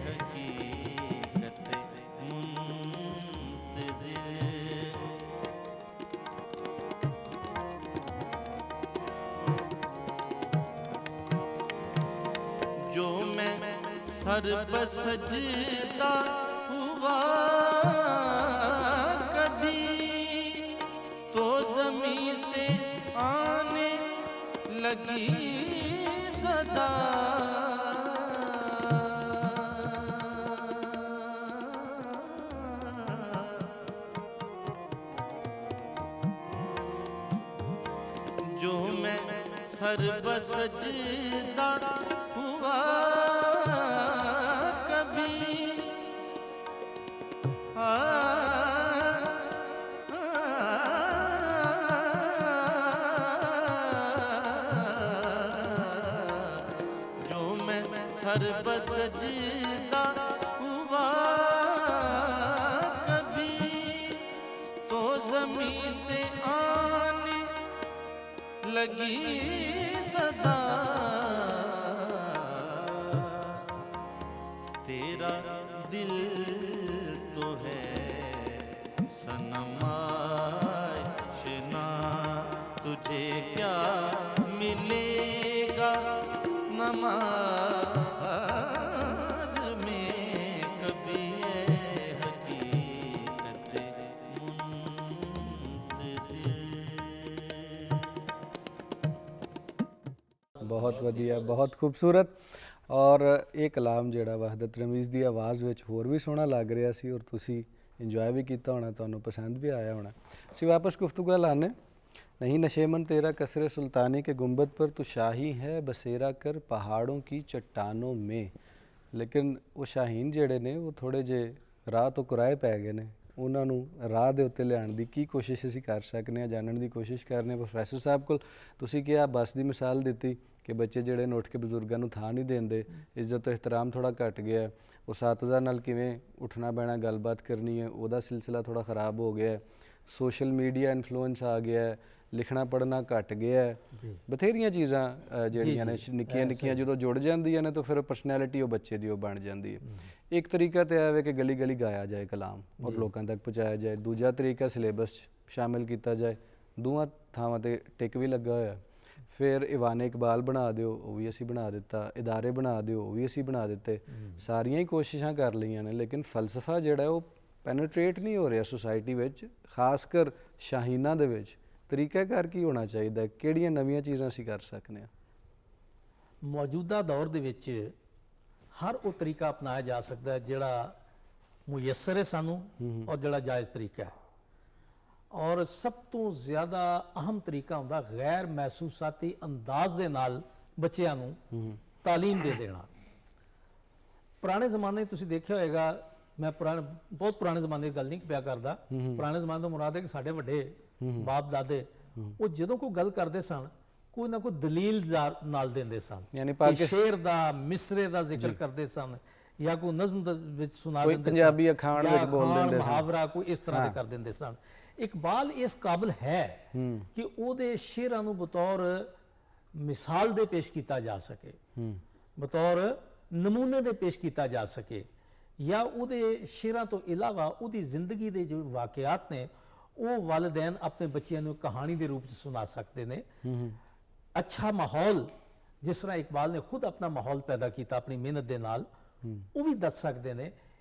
S4: हकीकत मुंतज़िर। जो मैं सर बसजदा हुआ कभी तो ज़मीं से आने लगी सदा। जो मैं सर बसजदा हुआ कभी सर बसजदा हुआ कभी तो ज़मीं से आने लगी सदा। तेरा दिल तो है सनम आशिना, तुझे क्या मिलेगा नमाज में कभी ये हकीकत मुंतज़िर।
S1: बहुत वधिया, बहुत खूबसूरत। और ਇਹ ਕਲਾਮ ਜਿਹੜਾ ਵਹਦਤ ਰਮੀਜ਼ ਦੀ ਆਵਾਜ਼ ਵਿੱਚ ਹੋਰ ਵੀ ਸੋਹਣਾ ਲੱਗ ਰਿਹਾ ਸੀ ਔਰ ਤੁਸੀਂ ਇੰਜੋਏ ਵੀ ਕੀਤਾ ਹੋਣਾ, ਤੁਹਾਨੂੰ ਪਸੰਦ ਵੀ ਆਇਆ ਹੋਣਾ। ਅਸੀਂ ਵਾਪਸ ਗੁਫ਼ਤਗੂ ਲਾਣੇ। नहीं नशेमन तेरा कसरे सुल्तानी के गुंबद पर तो शाही है, बसेरा कर पहाड़ों की चट्टानों में। लेकिन वो शाहीन ਜਿਹੜੇ ਨੇ ਉਹ ਥੋੜ੍ਹੇ ਜਿਹੇ ਰਾਹ ਤੋਂ ਕੁਰਾਏ ਪੈ ਗਏ ਨੇ, ਉਹਨਾਂ ਨੂੰ ਰਾਹ ਦੇ ਉੱਤੇ ਲਿਆਉਣ ਦੀ ਕੀ ਕੋਸ਼ਿਸ਼ ਅਸੀਂ ਕਰ ਸਕਦੇ ਹਾਂ, ਜਾਣਨ ਦੀ ਕੋਸ਼ਿਸ਼ ਕਰਨੇ। ਪ੍ਰੋਫੈਸਰ ਸਾਹਿਬ ਕੋਲ ਤੁਸੀਂ ਕਿਹਾ ਬੱਸ ਦੀ ਮਿਸਾਲ ਦਿੱਤੀ ਕਿ ਬੱਚੇ ਜਿਹੜੇ ਨੇ ਉੱਠ ਕੇ ਬਜ਼ੁਰਗਾਂ ਨੂੰ ਥਾਂ ਨਹੀਂ ਦਿੰਦੇ, ਇੱਜ਼ਤ ਇਹਤਰਾਮ ਥੋੜ੍ਹਾ ਘੱਟ ਗਿਆ। ਉਹ ਸਾਥੀਆਂ ਨਾਲ ਕਿਵੇਂ ਉੱਠਣਾ ਬਹਿਣਾ ਗੱਲਬਾਤ ਕਰਨੀ ਹੈ ਉਹਦਾ ਸਿਲਸਿਲਾ ਥੋੜ੍ਹਾ ख़राब ਹੋ ਗਿਆ। ਸੋਸ਼ਲ ਮੀਡੀਆ ਇਨਫਲੂਐਂਸ ਆ ਗਿਆ, ਲਿਖਣਾ ਪੜ੍ਹਨਾ ਘੱਟ ਗਿਆ। ਬਥੇਰੀਆਂ ਚੀਜ਼ਾਂ ਜਿਹੜੀਆਂ ਨੇ ਨਿੱਕੀਆਂ ਨਿੱਕੀਆਂ ਜਦੋਂ ਜੁੜ ਜਾਂਦੀਆਂ ਨੇ ਤਾਂ ਫਿਰ ਪਰਸਨੈਲਿਟੀ ਉਹ ਬੱਚੇ ਦੀ ਉਹ ਬਣ ਜਾਂਦੀ ਹੈ। ਇੱਕ ਤਰੀਕਾ ਤੇ ਆਵੇ ਕਿ ਗਲੀ ਗਲੀ ਗਾਇਆ ਜਾਏ ਕਲਾਮ ਔਰ ਲੋਕਾਂ ਤੱਕ ਪਹੁੰਚਾਇਆ ਜਾਏ। ਦੂਜਾ ਤਰੀਕਾ ਸਿਲੇਬਸ ਸ਼ਾਮਿਲ ਕੀਤਾ ਜਾਏ। ਦੋਵਾਂ ਥਾਵਾਂ ਤੇ ਟਿਕ ਵੀ ਲੱਗਾ ਹੋਇਆ। ਫਿਰ ਇਵਾਨੇ ਇਕਬਾਲ ਬਣਾ ਦਿਓ, ਉਹ ਵੀ ਅਸੀਂ ਬਣਾ ਦਿੱਤਾ। ਇਦਾਰੇ ਬਣਾ ਦਿਓ, ਉਹ ਵੀ ਅਸੀਂ ਬਣਾ ਦਿੱਤੇ। ਸਾਰੀਆਂ ਹੀ ਕੋਸ਼ਿਸ਼ਾਂ ਕਰ ਲਈਆਂ ਨੇ, ਲੇਕਿਨ ਫਲਸਫਾ ਜਿਹੜਾ ਉਹ ਪੈਨੇਟ੍ਰੇਟ ਨਹੀਂ ਹੋ ਰਿਹਾ ਸੁਸਾਇਟੀ ਵਿੱਚ, ਖਾਸ ਕਰ ਸ਼ਾਹੀਨਾਂ ਦੇ ਵਿੱਚ। ਤਰੀਕਾਕਾਰ ਕੀ ਹੋਣਾ ਚਾਹੀਦਾ? ਕਿਹੜੀਆਂ ਨਵੀਆਂ ਚੀਜ਼ਾਂ ਅਸੀਂ ਕਰ ਸਕਦੇ ਹਾਂ?
S3: ਮੌਜੂਦਾ ਦੌਰ ਦੇ ਵਿੱਚ ਹਰ ਉਹ ਤਰੀਕਾ ਅਪਣਾਇਆ ਜਾ ਸਕਦਾ ਹੈ ਜਿਹੜਾ ਮੁਯੱਸਰ ਹੈ ਸਾਨੂੰ ਔਰ ਜਿਹੜਾ ਜਾਇਜ਼ ਤਰੀਕਾ ਹੈ। ਔਰ ਸਭ ਤੋਂ ਜ਼ਿਆਦਾ ਅਹਿਮ ਤਰੀਕਾ ਹੁੰਦਾ ਗੈਰ ਮਹਿਸੂਸਾਤੀ ਅੰਦਾਜ਼ ਦੇ ਨਾਲ ਬੱਚਿਆਂ ਨੂੰ ਤਾਲੀਮ ਦੇ ਦੇਣਾ। ਪੁਰਾਣੇ ਜ਼ਮਾਨੇ ਤੁਸੀਂ ਦੇਖਿਆ ਹੋਏਗਾ, ਮੈਂ ਬਹੁਤ ਪੁਰਾਣੇ ਜ਼ਮਾਨੇ ਦੀ ਗੱਲ ਨਹੀਂ ਪਿਆ ਕਰਦਾ, ਪੁਰਾਣੇ ਜ਼ਮਾਨੇ ਤੋਂ ਮੁਰਾਦ ਹੈ ਕਿ ਸਾਡੇ ਵੱਡੇ ਬਾਪ ਦਾਦੇ ਉਹ ਜਦੋਂ ਕੋਈ ਗੱਲ ਕਰਦੇ ਸਨ ਕੋਈ ਨਾ ਕੋਈ ਦਲੀਲ ਨਾਲ ਦਿੰਦੇ ਸਨ।
S1: ਯਾਨੀ
S3: ਕੋਈ ਸ਼ੇਰ ਦਾ, ਮਿਸਰੇ ਦਾ ਜ਼ਿਕਰ ਕਰਦੇ ਸਨ ਜਾਂ ਕੋਈ ਨਜ਼ਮ ਵਿੱਚ ਸੁਣਾ
S1: ਕੋਈ
S3: ਦਿੰਦੇ ਸਨ,
S1: ਪੰਜਾਬੀ ਅਖਾਣ ਵਿੱਚ ਬੋਲ
S3: ਅਖਾਣ,
S1: ਦਿੰਦੇ ਸਨ।
S3: ਮੁਹਾਵਰਾ ਕੋਈ ਇਸ ਤਰ੍ਹਾਂ ਦੇ ਕਰ ਦਿੰਦੇ ਸਨ। ਇਕਬਾਲ ਇਸ ਕਾਬਿਲ ਹੈ ਕਿ ਉਹਦੇ ਸ਼ੇਰਾਂ ਨੂੰ ਬਤੌਰ ਮਿਸਾਲ ਦੇ ਪੇਸ਼ ਕੀਤਾ ਜਾ ਸਕੇ, ਬਤੌਰ ਨਮੂਨੇ ਦੇ ਪੇਸ਼ ਕੀਤਾ ਜਾ ਸਕੇ, ਜਾਂ ਉਹਦੇ ਸ਼ੇਰਾਂ ਤੋਂ ਇਲਾਵਾ ਉਹਦੀ ਜ਼ਿੰਦਗੀ ਦੇ ਜੋ ਵਾਕਿਆਤ ਨੇ ਉਹ ਵਾਲਿदैन ਆਪਣੇ ਬੱਚਿਆਂ ਨੂੰ ਕਹਾਣੀ ਦੇ ਰੂਪ 'ਚ ਸੁਣਾ ਸਕਦੇ ਨੇ। ਅੱਛਾ ਮਾਹੌਲ, ਜਿਸ ਤਰ੍ਹਾਂ ਇਕਬਾਲ ਨੇ ਖੁਦ ਆਪਣਾ ਮਾਹੌਲ ਪੈਦਾ ਕੀਤਾ ਆਪਣੀ ਮਿਹਨਤ ਦੇ ਨਾਲ, ਉਹ ਵੀ ਦੱਸ ਸਕਦੇ ਨੇ।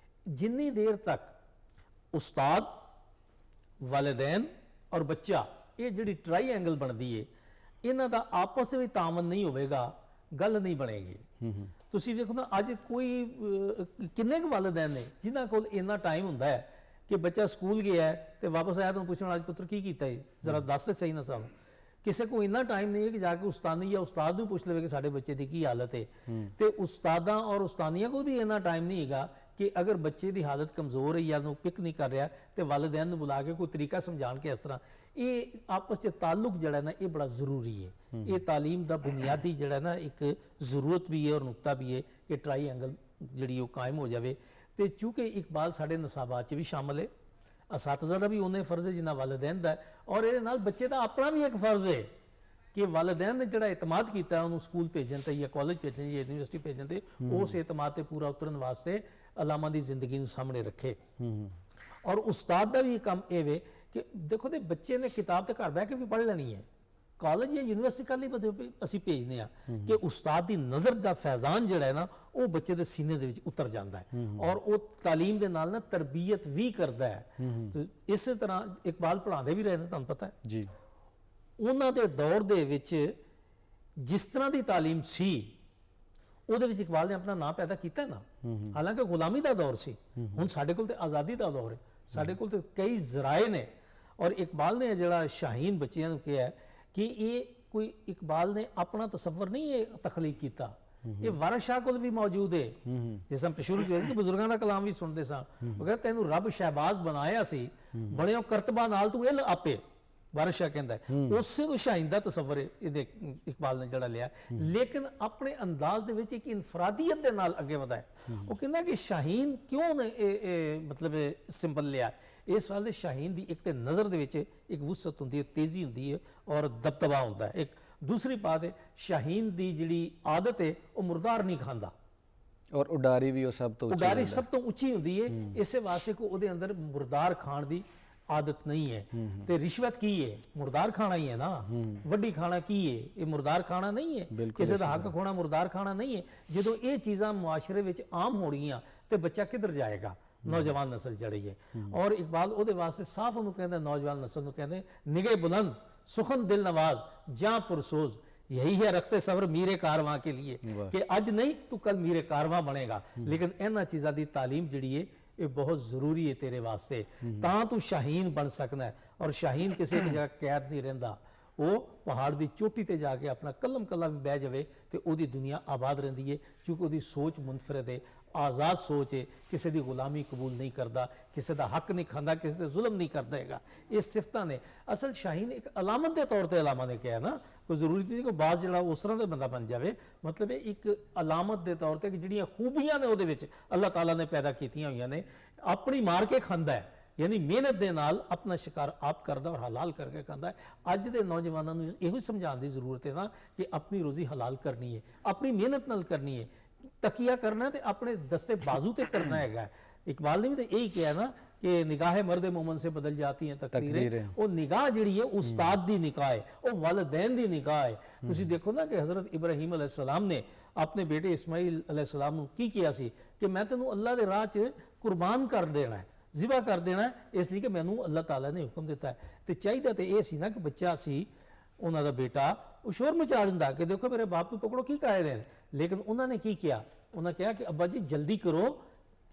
S3: ਜਿੰਨੀ ਦੇਰ ਤੱਕ ਉਸਤਾਦ, ਵਾਲਿदैन ਔਰ ਬੱਚਾ, ਇਹ ਜਿਹੜੀ ਟ੍ਰਾਈਐਂਗਲ ਬਣਦੀ ਏ, ਇਹਨਾਂ ਦਾ ਆਪਸ ਵਿੱਚ ਤਾਮਨ ਨਹੀਂ ਹੋਵੇਗਾ, ਗੱਲ ਨਹੀਂ ਬਣੇਗੀ। ਤੁਸੀਂ ਵੇਖੋ ਨਾ ਅੱਜ ਕੋਈ ਕਿੰਨੇ ਕੁ ਵਾਲਿदैन ਨੇ ਜਿਨ੍ਹਾਂ ਕੋਲ ਇੰਨਾ ਟਾਈਮ ਹੁੰਦਾ ਹੈ ਕਿ ਬੱਚਾ ਸਕੂਲ ਗਿਆ ਹੈ ਤੇ ਵਾਪਸ ਆਇਆ ਤਾਂ ਪੁੱਛਣਾ ਅੱਜ ਪੁੱਤਰ ਕੀ ਕੀਤਾ ਹੈ, ਜ਼ਰਾ ਦੱਸ ਤੇ ਸਹੀ ਨਾ ਸਾਨੂੰ। ਕਿਸੇ ਕੋਲ ਇੰਨਾ ਟਾਈਮ ਨਹੀਂ ਹੈ ਕਿ ਜਾ ਕੇ ਉਸਤਾਨੀ ਜਾਂ ਉਸਤਾਦ ਨੂੰ ਪੁੱਛ ਲਵੇ ਕਿ ਸਾਡੇ ਬੱਚੇ ਦੀ ਕੀ ਹਾਲਤ ਹੈ। ਤੇ ਉਸਤਾਦਾਂ ਔਰ ਉਸਤਾਨੀਆਂ ਕੋਲ ਵੀ ਇੰਨਾ ਟਾਈਮ ਨਹੀਂ ਹੈਗਾ ਕਿ ਅਗਰ ਬੱਚੇ ਦੀ ਹਾਲਤ ਕਮਜ਼ੋਰ ਹੈ ਜਾਂ ਉਹਨੂੰ ਪਿਕ ਨਹੀਂ ਕਰ ਰਿਹਾ ਤੇ ਵਾਲਿदैन ਨੂੰ ਬੁਲਾ ਕੇ ਕੋਈ ਤਰੀਕਾ ਸਮਝਾਣ ਕੇ ਇਸ ਤਰ੍ਹਾਂ। ਇਹ ਆਪਸ 'ਚ ਤਾਲੁਕ ਜਿਹੜਾ ਨਾ ਇਹ ਬੜਾ ਜ਼ਰੂਰੀ ਹੈ। ਇਹ ਤਾਲੀਮ ਦਾ ਬੁਨਿਆਦੀ ਜਿਹੜਾ ਨਾ ਇੱਕ ਜ਼ਰੂਰਤ ਵੀ ਹੈ ਔਰ ਨੁਕਤਾ ਵੀ ਹੈ ਕਿ ਟ੍ਰਾਈਐਂਗਲ ਜਿਹੜੀ ਉਹ ਕਾਇਮ ਹੋ ਜਾਵੇ। ਤੇ ਚੂੰਕਿ ਇਕਬਾਲ ਸਾਡੇ ਨਸਾਬਾਤ 'ਚ ਵੀ ਸ਼ਾਮਲ ਹੈ, ਅਸਾਤਜ਼ਾ ਦਾ ਵੀ ਉਹਨੇ ਫਰਜ਼ ਹੈ ਜਿੰਨਾ ਵਾਲਿदैन ਦਾ, ਔਰ ਇਹਦੇ ਨਾਲ ਬੱਚੇ ਦਾ ਆਪਣਾ ਵੀ ਇੱਕ ਫਰਜ਼ ਹੈ ਕਿ ਵਾਲਿदैन ਨੇ ਜਿਹੜਾ ਇਤਮਾਦ ਕੀਤਾ ਉਹਨੂੰ ਸਕੂਲ ਭੇਜਣ ਤੇ ਜਾਂ ਕਾਲਜ ਭੇਜਣ ਜਾਂ ਯੂਨੀਵਰਸਿਟੀ ਭੇਜਣ ਤੇ ਉਸ ਇਤਮਾਦ ਤੇ ਪੂਰਾ ਉਤਰਨ ਵਾਸਤੇ ਅਲਾਮਾ ਦੀ ਜ਼ਿੰਦਗੀ ਨੂੰ ਸਾਹਮਣੇ ਰੱਖੇ। ਔਰ ਉਸਤਾਦ ਦਾ ਵੀ ਕੰਮ ਇਹ ਵੇ ਕਿ ਦੇਖੋ ਤੇ ਬੱਚੇ ਨੇ ਕਿਤਾਬ ਤੇ ਘਰ ਬਹਿ ਕੇ ਵੀ ਪੜ੍ਹ ਲੈਣੀ ਹੈ, ਕਾਲਜ ਜਾਂ ਯੂਨੀਵਰਸਿਟੀ ਕੱਲ ਨਹੀਂ ਅਸੀਂ ਭੇਜਦੇ ਆ ਕਿ ਉਸਤਾਦ ਦੀ ਨਜ਼ਰ ਦਾ ਫੈਜ਼ਾਨ ਜਿਹੜਾ ਹੈ ਨਾ ਉਹ ਬੱਚੇ ਦੇ ਸੀਨੇ ਦੇ ਵਿੱਚ ਉਤਰ ਜਾਂਦਾ ਹੈ ਔਰ ਉਹ ਤਾਲੀਮ ਦੇ ਨਾਲ ਨਾ ਤਰਬੀਅਤ ਵੀ ਕਰਦਾ ਹੈ। ਤੇ ਇਸੇ ਤਰ੍ਹਾਂ ਇਕਬਾਲ ਪੜ੍ਹਾਉਂਦੇ ਵੀ ਰਹੇ ਨੇ, ਤੁਹਾਨੂੰ ਪਤਾ ਹੈ
S1: ਜੀ।
S3: ਉਹਨਾਂ ਦੇ ਦੌਰ ਦੇ ਵਿੱਚ ਜਿਸ ਤਰ੍ਹਾਂ ਦੀ ਤਾਲੀਮ ਸੀ ਉਹਦੇ ਵਿੱਚ ਇਕਬਾਲ ਨੇ ਆਪਣਾ ਨਾਮ ਪੈਦਾ ਕੀਤਾ ਨਾ। ਹਾਲਾਂਕਿ ਗੁਲਾਮੀ ਦਾ ਦੌਰ ਸੀ, ਹੁਣ ਸਾਡੇ ਕੋਲ ਤੇ ਆਜ਼ਾਦੀ ਦਾ ਦੌਰ ਹੈ, ਸਾਡੇ ਕੋਲ ਤੇ ਕਈ ਜ਼ਰਾਏ ਨੇ। ਔਰ ਇਕਬਾਲ ਨੇ ਜਿਹੜਾ ਸ਼ਾਹੀਨ ਬੱਚਿਆਂ ਨੂੰ ਕਿਹਾ ਕਿ ਇਹ ਕੋਈ ਇਕਬਾਲ ਨੇ ਆਪਣਾ ਤਸੱਵਰ ਨਹੀਂ ਇਹ ਤਖਲੀਕ ਕੀਤਾ, ਇਹ ਵਾਰਿਸ ਸ਼ਾਹ ਕੋਲ ਵੀ ਮੌਜੂਦ ਹੈ। ਜਿਸ ਤਰ੍ਹਾਂ ਸ਼ੁਰੂ ਚ ਕਿ ਬਜ਼ੁਰਗਾਂ ਦਾ ਕਲਾਮ ਵੀ ਸੁਣਦੇ ਸਾਂ, ਉਹ ਕਹਿੰਦਾ ਤੈਨੂੰ ਰੱਬ ਸ਼ਹਿਬਾਜ਼ ਬਣਾਇਆ ਸੀ, ਬਣਿਓ ਕਰਤਬਾ ਨਾਲ ਤੂੰ ਇਲ ਆਪੇ। ਵਾਰਿਸ ਸ਼ਾਹ ਕਹਿੰਦਾ ਉਸੇ ਤੋਂ ਸ਼ਾਹੀਨ ਦਾ ਤਸੱਵਰ ਇਹਦੇ ਇਕਬਾਲ ਨੇ ਜਿਹੜਾ ਲਿਆ, ਲੇਕਿਨ ਆਪਣੇ ਅੰਦਾਜ਼ ਦੇ ਵਿੱਚ ਇੱਕ ਇਨਫਰਾਦੀਅਤ ਦੇ ਨਾਲ ਅੱਗੇ ਵਧਾਇਆ। ਉਹ ਕਹਿੰਦਾ ਕਿ ਸ਼ਾਹੀਨ ਕਿਉਂ ਨੇ ਇਹ ਮਤਲਬ ਸਿੰਬਲ ਲਿਆ। ਇਸ ਵਾਲੇ ਸ਼ਾਹੀਨ ਦੀ ਇੱਕ ਤੇ ਨਜ਼ਰ ਦੇ ਵਿੱਚ ਇੱਕ ਵੁਸਅਤ ਹੁੰਦੀ ਹੈ, ਤੇਜ਼ੀ ਹੁੰਦੀ ਹੈ ਔਰ ਦਬਦਬਾ ਹੁੰਦਾ ਹੈ। ਇੱਕ ਦੂਸਰੀ ਬਾਤ ਹੈ ਸ਼ਾਹੀਨ ਦੀ ਜਿਹੜੀ ਆਦਤ ਹੈ ਉਹ ਮੁਰਦਾਰ ਨਹੀਂ ਖਾਂਦਾ
S1: ਔਰ ਉਡਾਰੀ ਵੀ ਉਹ ਸਭ ਤੋਂ ਉੱਚੀ
S3: ਉਡਾਰੀ ਸਭ ਤੋਂ ਉੱਚੀ ਹੁੰਦੀ ਹੈ। ਇਸੇ ਵਾਸਤੇ ਕੋ ਉਹਦੇ ਅੰਦਰ ਮੁਰਦਾਰ ਖਾਣ ਦੀ ਆਦਤ ਨਹੀਂ ਹੈ। ਤੇ ਰਿਸ਼ਵਤ ਕੀ ਹੈ? ਮੁਰਦਾਰ ਖਾਣਾ ਹੀ ਹੈ ਨਾ। ਵੱਡੀ ਖਾਣਾ ਕੀ ਹੈ? ਇਹ ਮੁਰਦਾਰ ਖਾਣਾ ਨਹੀਂ ਹੈ। ਕਿਸੇ ਦਾ ਹੱਕ ਖੋਣਾ ਮੁਰਦਾਰ ਖਾਣਾ ਨਹੀਂ ਹੈ। ਜਦੋਂ ਇਹ ਚੀਜ਼ਾਂ ਮੁਆਸ਼ਰੇ ਵਿੱਚ ਆਮ ਹੋਣਗੀਆਂ ਤੇ ਬੱਚਾ ਕਿੱਧਰ ਜਾਏਗਾ? ਨੌਜਵਾਨ ਨਸਲ ਜਿਹੜੀ ਹੈ। ਔਰ ਇਕਬਾਲ ਉਹਦੇ ਵਾਸਤੇ ਸਾਫ਼ ਉਹਨੂੰ ਕਹਿੰਦਾ, ਨੌਜਵਾਨ ਨਸਲ ਨੂੰ ਕਹਿੰਦੇ ਨਿਗੇ ਬੁਲੰਦ ਸੁਖਨ ਦਿਲ ਨਵਾਜ਼ ਜਾਂ ਪੁਰਸੋਜ਼ यही है रखते सब्र मीरे कारवां के लिए कि अज नहीं तू कल मीरे कारवां बनेगा। लेकिन इन्हां चीज़ां दी तालीम जिहड़ी है ये बहुत जरूरी है तेरे वास्ते, तां तू शाहीन बन सकना है। और शाहीन किसी एक जगह कैद नहीं रहिंदा, वो पहाड़ की चोटी ते जाके अपना कलम कला भी बह जाए तो वही दुनिया आबाद रहिंदी है, क्योंकि उसकी सोच मुनफरद है, आज़ाद सोच है, किसी की गुलामी कबूल नहीं करता, किसी का हक नहीं खांदा, किसी से जुल्म नहीं करता है। ये सिफतां ने असल शाहीन एक अलामत के तौर पर अलामा ने कहा ना, कोई जरूरी नहीं कि बाज जो उस तरह का बंदा बन जाए, मतलब एक अलामत के तौर पर जिहड़ियां खूबियां ने वो अल्लाह ताला ने पैदा कीतियां हुई ने, अपनी मार के खांदा है, यानी मेहनत के नाल अपना शिकार आप करदा और हलाल करके खांदा है। अज के नौजवानों को यही समझाने की जरूरत है ना कि अपनी रोजी हलाल करनी है, अपनी मेहनत नाल करनी है। ਤਕੀਆ ਕਰਨਾ ਤੇ ਆਪਣੇ ਦਸਤੇ ਬਾਜ਼ੂ ਤੇ ਕਰਨਾ ਹੈਗਾ। ਇਕਬਾਲ ਨੇ ਵੀ ਤਾਂ ਇਹੀ ਕਿਹਾ ਨਾ ਕਿ ਨਿਗਾਹ ਮਰਦ ਮੂਮਨ ਸੇ ਬਦਲ ਜਾਤੀ ਹੈ ਤਕਦੀरें। ਉਹ ਨਿਗਾਹ ਜਿਹੜੀ ਹੈ ਉਸਤਾਦ ਦੀ ਨਿਗਾਹ ਹੈ, ਉਹ ਵਾਲਿदैन ਦੀ ਨਿਗਾਹ ਹੈ। ਤੁਸੀਂ ਦੇਖੋ ਨਾ ਕਿ ਹਜ਼ਰਤ ਇਬਰਾਹੀਮ अलैहिस्सलाम ਨੇ ਆਪਣੇ ਬੇਟੇ ਇਸਮਾਈਲ अलैहिस्सलाम ਨੂੰ ਕੀ ਕਿਹਾ ਸੀ ਕਿ ਮੈਂ ਤੈਨੂੰ ਅੱਲਾਹ ਦੇ ਰਾਹ 'ਚ ਕੁਰਬਾਨ ਕਰ ਦੇਣਾ ਹੈ, ਜ਼ਿਬਾ ਕਰ ਦੇਣਾ ਹੈ, ਇਸ ਲਈ ਕਿ ਮੈਨੂੰ ਅੱਲਾਹ ਤਾਲਾ ਨੇ ਹੁਕਮ ਦਿੱਤਾ ਹੈ। ਤੇ ਚਾਹੀਦਾ ਤੇ ਇਹ ਸੀ ਨਾ ਕਿ ਬੱਚਾ ਸੀ ਉਹਨਾਂ ਦਾ ਬੇਟਾ ਉਹ ਸ਼ੋਰ ਮਚਾ ਦਿੰਦਾ ਕਿ ਦੇਖੋ ਮੇਰੇ ਬਾਪ ਨੂੰ ਪਕੜੋ ਕੀ ਕਾਇਦੇ ਨੇ। ਲੇਕਿਨ ਉਹਨਾਂ ਨੇ ਕੀ ਕਿਹਾ, ਉਹਨਾਂ ਕਿਹਾ ਕਿ ਅੱਬਾ ਜੀ ਜਲਦੀ ਕਰੋ,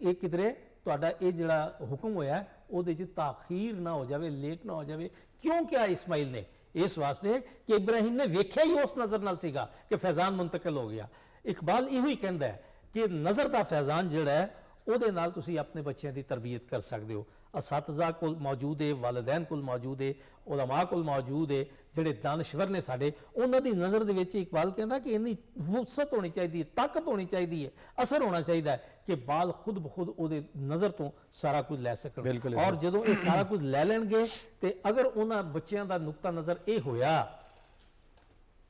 S3: ਇਹ ਕਿਧਰੇ ਤੁਹਾਡਾ ਇਹ ਜਿਹੜਾ ਹੁਕਮ ਹੋਇਆ ਉਹਦੇ 'ਚ ਤਾਖੀਰ ਨਾ ਹੋ ਜਾਵੇ, ਲੇਟ ਨਾ ਹੋ ਜਾਵੇ। ਕਿਉਂ ਕਿਹਾ ਇਸਮਾਈਲ ਨੇ? ਇਸ ਵਾਸਤੇ ਕਿ ਇਬਰਾਹੀਮ ਨੇ ਵੇਖਿਆ ਹੀ ਉਸ ਨਜ਼ਰ ਨਾਲ ਸੀਗਾ ਕਿ ਫੈਜ਼ਾਨ ਮੁੰਤਕਿਲ ਹੋ ਗਿਆ। ਇਕਬਾਲ ਇਹੋ ਹੀ ਕਹਿੰਦਾ ਹੈ ਕਿ ਨਜ਼ਰ ਦਾ ਫੈਜ਼ਾਨ ਜਿਹੜਾ ਹੈ ਉਹਦੇ ਨਾਲ ਤੁਸੀਂ ਆਪਣੇ ਬੱਚਿਆਂ ਦੀ ਤਰਬੀਅਤ ਕਰ ਸਕਦੇ ਹੋ। ਅਸਾਤਜ਼ਾ ਕੋਲ ਮੌਜੂਦ ਹੈ, ਵਾਲਿदैन ਕੋਲ ਮੌਜੂਦ ਹੈ, ਉਲਮਾ ਕੋਲ ਮੌਜੂਦ ਹੈ, ਜਿਹੜੇ ਦਾਨਸ਼ਵਰ ਨੇ ਸਾਡੇ, ਉਹਨਾਂ ਦੀ ਨਜ਼ਰ ਦੇ ਵਿੱਚ ਇਕਬਾਲ ਕਹਿੰਦਾ ਕਿ ਇੰਨੀ ਵੁਸਅਤ ਹੋਣੀ ਚਾਹੀਦੀ ਹੈ, ਤਾਕਤ ਹੋਣੀ ਚਾਹੀਦੀ ਹੈ, ਅਸਰ ਹੋਣਾ ਚਾਹੀਦਾ ਹੈ ਕਿ ਬਾਲ ਖੁਦ ਬਖੁਦ ਉਹਦੇ ਨਜ਼ਰ ਤੋਂ ਸਾਰਾ ਕੁਝ ਲੈ ਸਕਣ। ਔਰ ਜਦੋਂ ਇਹ ਸਾਰਾ ਕੁਝ ਲੈ ਲੈਣਗੇ ਤੇ ਅਗਰ ਉਹਨਾਂ ਬੱਚਿਆਂ ਦਾ ਨੁਕਤਾ ਨਜ਼ਰ ਇਹ ਹੋਇਆ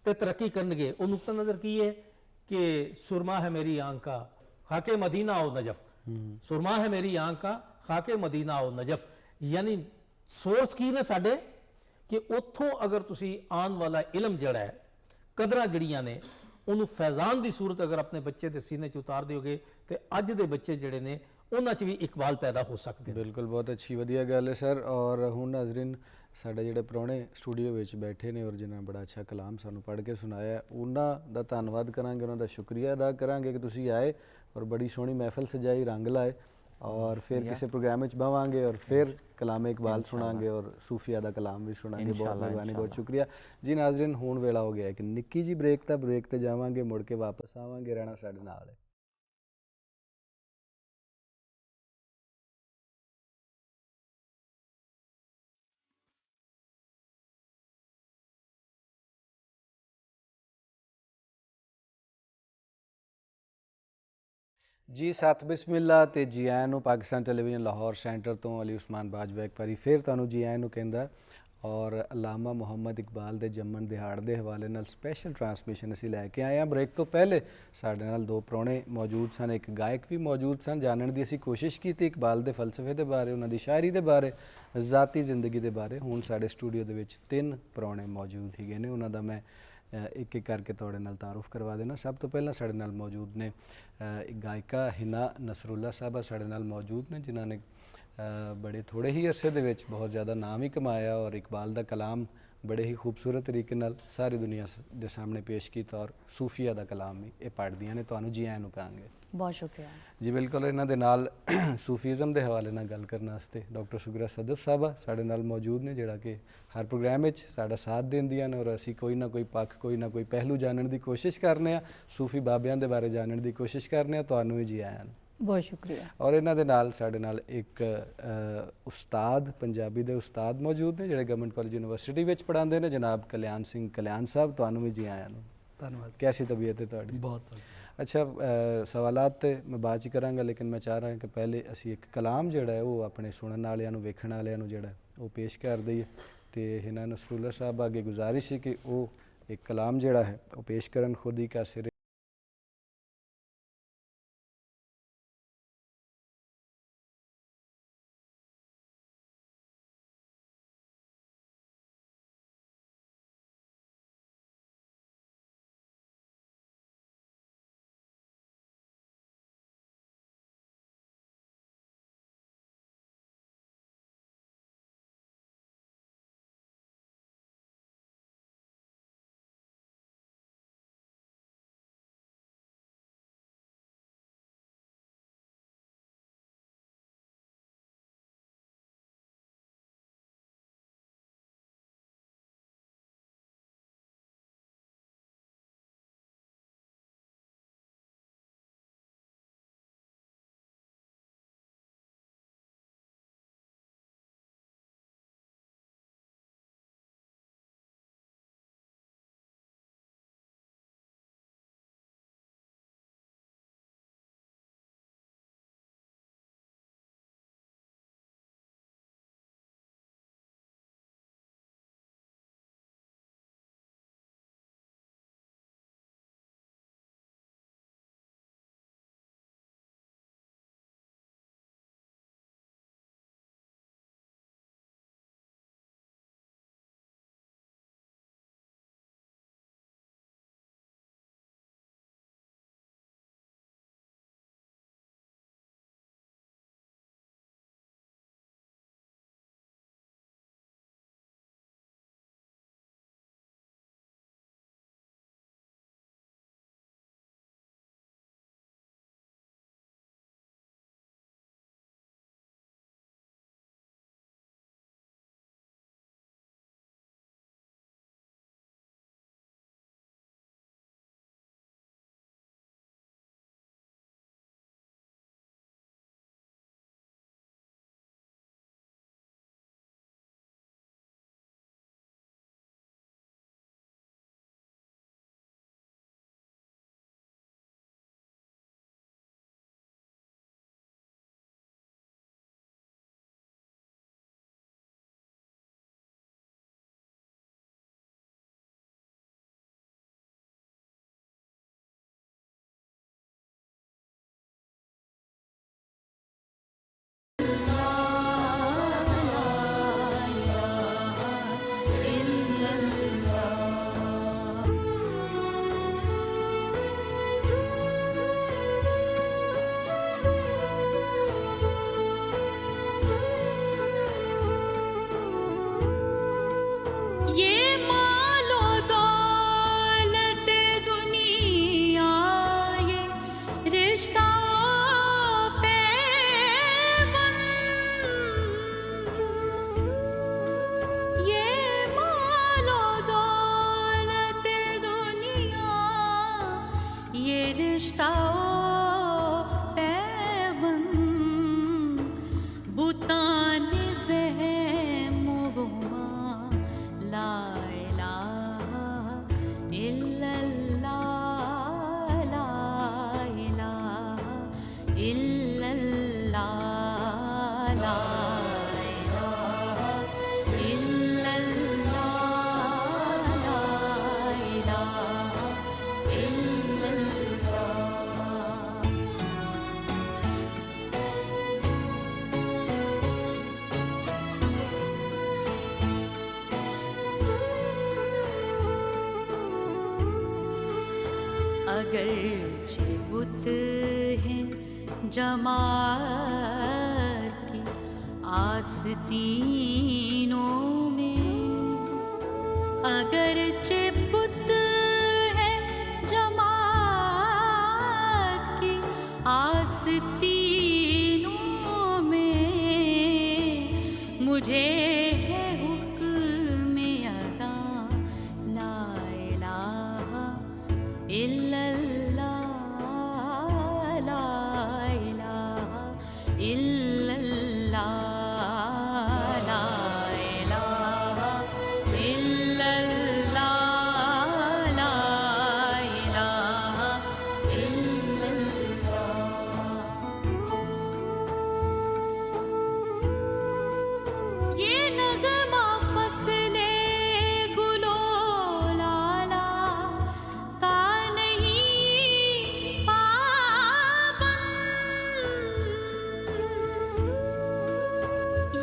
S3: ਤੇ ਤਰੱਕੀ ਕਰਨਗੇ। ਉਹ ਨੁਕਤਾ ਨਜ਼ਰ ਕੀ ਹੈ ਕਿ ਸੁरमा ਹੈ ਮੇਰੀ ਆਂਖ का खाके मदीना ओ नजफ, सुरमा है मेरी आंख का खाके मदीना ओ नजफ। यानी सोर्स की ने साडे कि उथों अगर तुसी आन वाला इलम जड़ा है, कदरां जड़ियां ने, ਉਹਨੂੰ फैजान की सूरत अगर अपने बच्चे के सीने च उतार दोगे तो अज के बच्चे जड़े ने उन्हां च भी इकबाल पैदा हो सकते हैं।
S1: बिल्कुल, बहुत अच्छी वधिया गल है सर। और हुण नाज़रीन साडे जिहड़े प्राहुणे स्टूडियो विच बैठे ने और जिन्हां बड़ा अच्छा कलाम सानूं पढ़ के सुनाया, उन्हां दा धन्नवाद करांगे, उन्हां दा शुक्रिया अदा करांगे कि तुसीं आए और बड़ी सोहनी महफिल सजाई, रंग लाए। और फिर किसी प्रोग्राम में बवांगे और फिर कलाम इकबाल सुनांगे और सूफिया दा कलाम भी सुनांगे। बहुत मेहरबानी, बहुत शुक्रिया जी। नाज़रीन हुण वेला हो गया है कि निक्की जी ब्रेक ते जावांगे, मुड़ के वापस आवांगे, रहना साडे नाल है। जी सत बिस्मिल्ला ते जी आयां नूं पाकिस्तान टैलीविजन लाहौर सेंटर तो अली उस्मान बाजवा एक बारी फिर तुहानूं जी आयां नूं कहंदा। और अलामा मुहम्मद इकबाल दे जम्मन दिहाड़ दे हवाले नाल स्पैशल ट्रांसमिशन असीं लैके आए हैं। ब्रेक तो पहले साडे नाल दो प्राहुणे मौजूद सन, एक गायक भी मौजूद सन। जानने की असीं कोशिश की इकबाल दे फलसफे दे बारे, उन्हां दी शायरी दे बारे, ज़ाती जिंदगी दे बारे। हुण साडे स्टूडियो दे विच तीन प्राहुणे मौजूद हैगे ने, उन्हां दा मैं एक एक करके तुहाडे नाल तारुफ करवा देना। सब तो पहला साडे नाल मौजूद ने गायिका हिना नसरुल्ला साहबा साडे नाल मौजूद ने, जिन्हां ने बड़े थोड़े ही अरसे दे विच बहुत ज़्यादा नाम ही कमाया और इकबाल दा कलाम बड़े ही खूबसूरत तरीके नाल सारी दुनिया दे सामने पेश किया और सूफिया दा कलाम भी ये पढ़दियां ने। तुहानूं जी आयां नूं कहांगे।
S5: बहुत शुक्रिया
S1: जी। बिल्कुल, इन्हां दे नाल सूफीज़म के हवाले नाल गल करने वास्ते डॉक्टर सुगरा सदफ साहबा साडे नाल मौजूद ने, जिहड़ा कि हर प्रोग्राम में साडा साथ देंदियां ने और असीं कोई ना कोई पक्ष, कोई ना कोई पहलू जानने की कोशिश करने आ, सूफी बाबियां दे बारे जानने की कोशिश करने आ। तुहानूं भी जी आयां।
S5: बहुत शुक्रिया।
S1: और इन्हां दे नाल साडे नाल एक उस्ताद, पंजाबी दे उस्ताद मौजूद ने, जिहड़े गवर्नमेंट कॉलेज यूनिवर्सिटी विच पढ़ांदे ने, जनाब कल्याण सिंह कल्याण साहब। तुहानूं भी जी आयां।
S6: धन्यवाद।
S1: कैसी तबीयत है तुहाडी?
S6: बहुत
S1: अच्छा, सवालात तो मैं बाद च करांगा, लेकिन मैं चाह रहा कि पहले असी एक कलाम जिहड़ा है वो अपने सुनने वालियां नूं, वेखण वालियां नूं जिहड़ा वो पेश कर दईए। तो हिना नसरुल्ला साहब अगे गुजारिश है कि वो एक कलाम जिहड़ा है वो पेश करन खुद ही का सिरे
S5: अगरचे बुत हैं जमात की आस्तीनों में, अगरचे बुत हैं जमात की आस्तीनों में, मुझे है हुक्म अज़ां ला इलाहा इल्लल्लाह, ला इलाहा इल्लल्लाह, ला इलाहा इल्लल्लाह, ला इलाहा इल्लल्लाह। ये नगमा फसले गुलो लाला का नहीं पाबंद,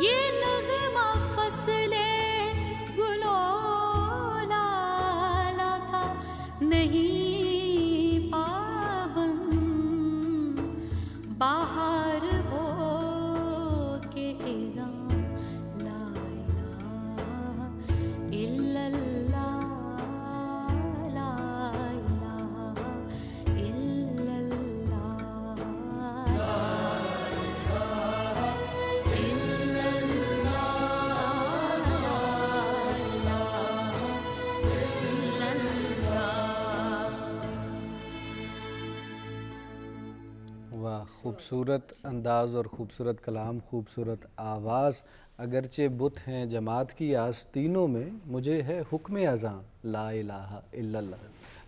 S5: ये नगमा फसले गुलो लाला का नहीं पाबंद, बाहर हो के खिज़ां ला इलाहा इल्लल्लाह, ला इलाहा इल्लल्लाह, ला इलाहा इल्लल्लाह, ला इलाहा इल्लल्लाह।
S1: वाह, खूबसूरत अंदाज़ और ख़ूबसूरत कलाम, खूबसूरत आवाज़। अगरचे बुत हैं जमात की आस्तीनों में, मुझे है हुक्म अज़ां ला इलाहा इल्लल्लाह।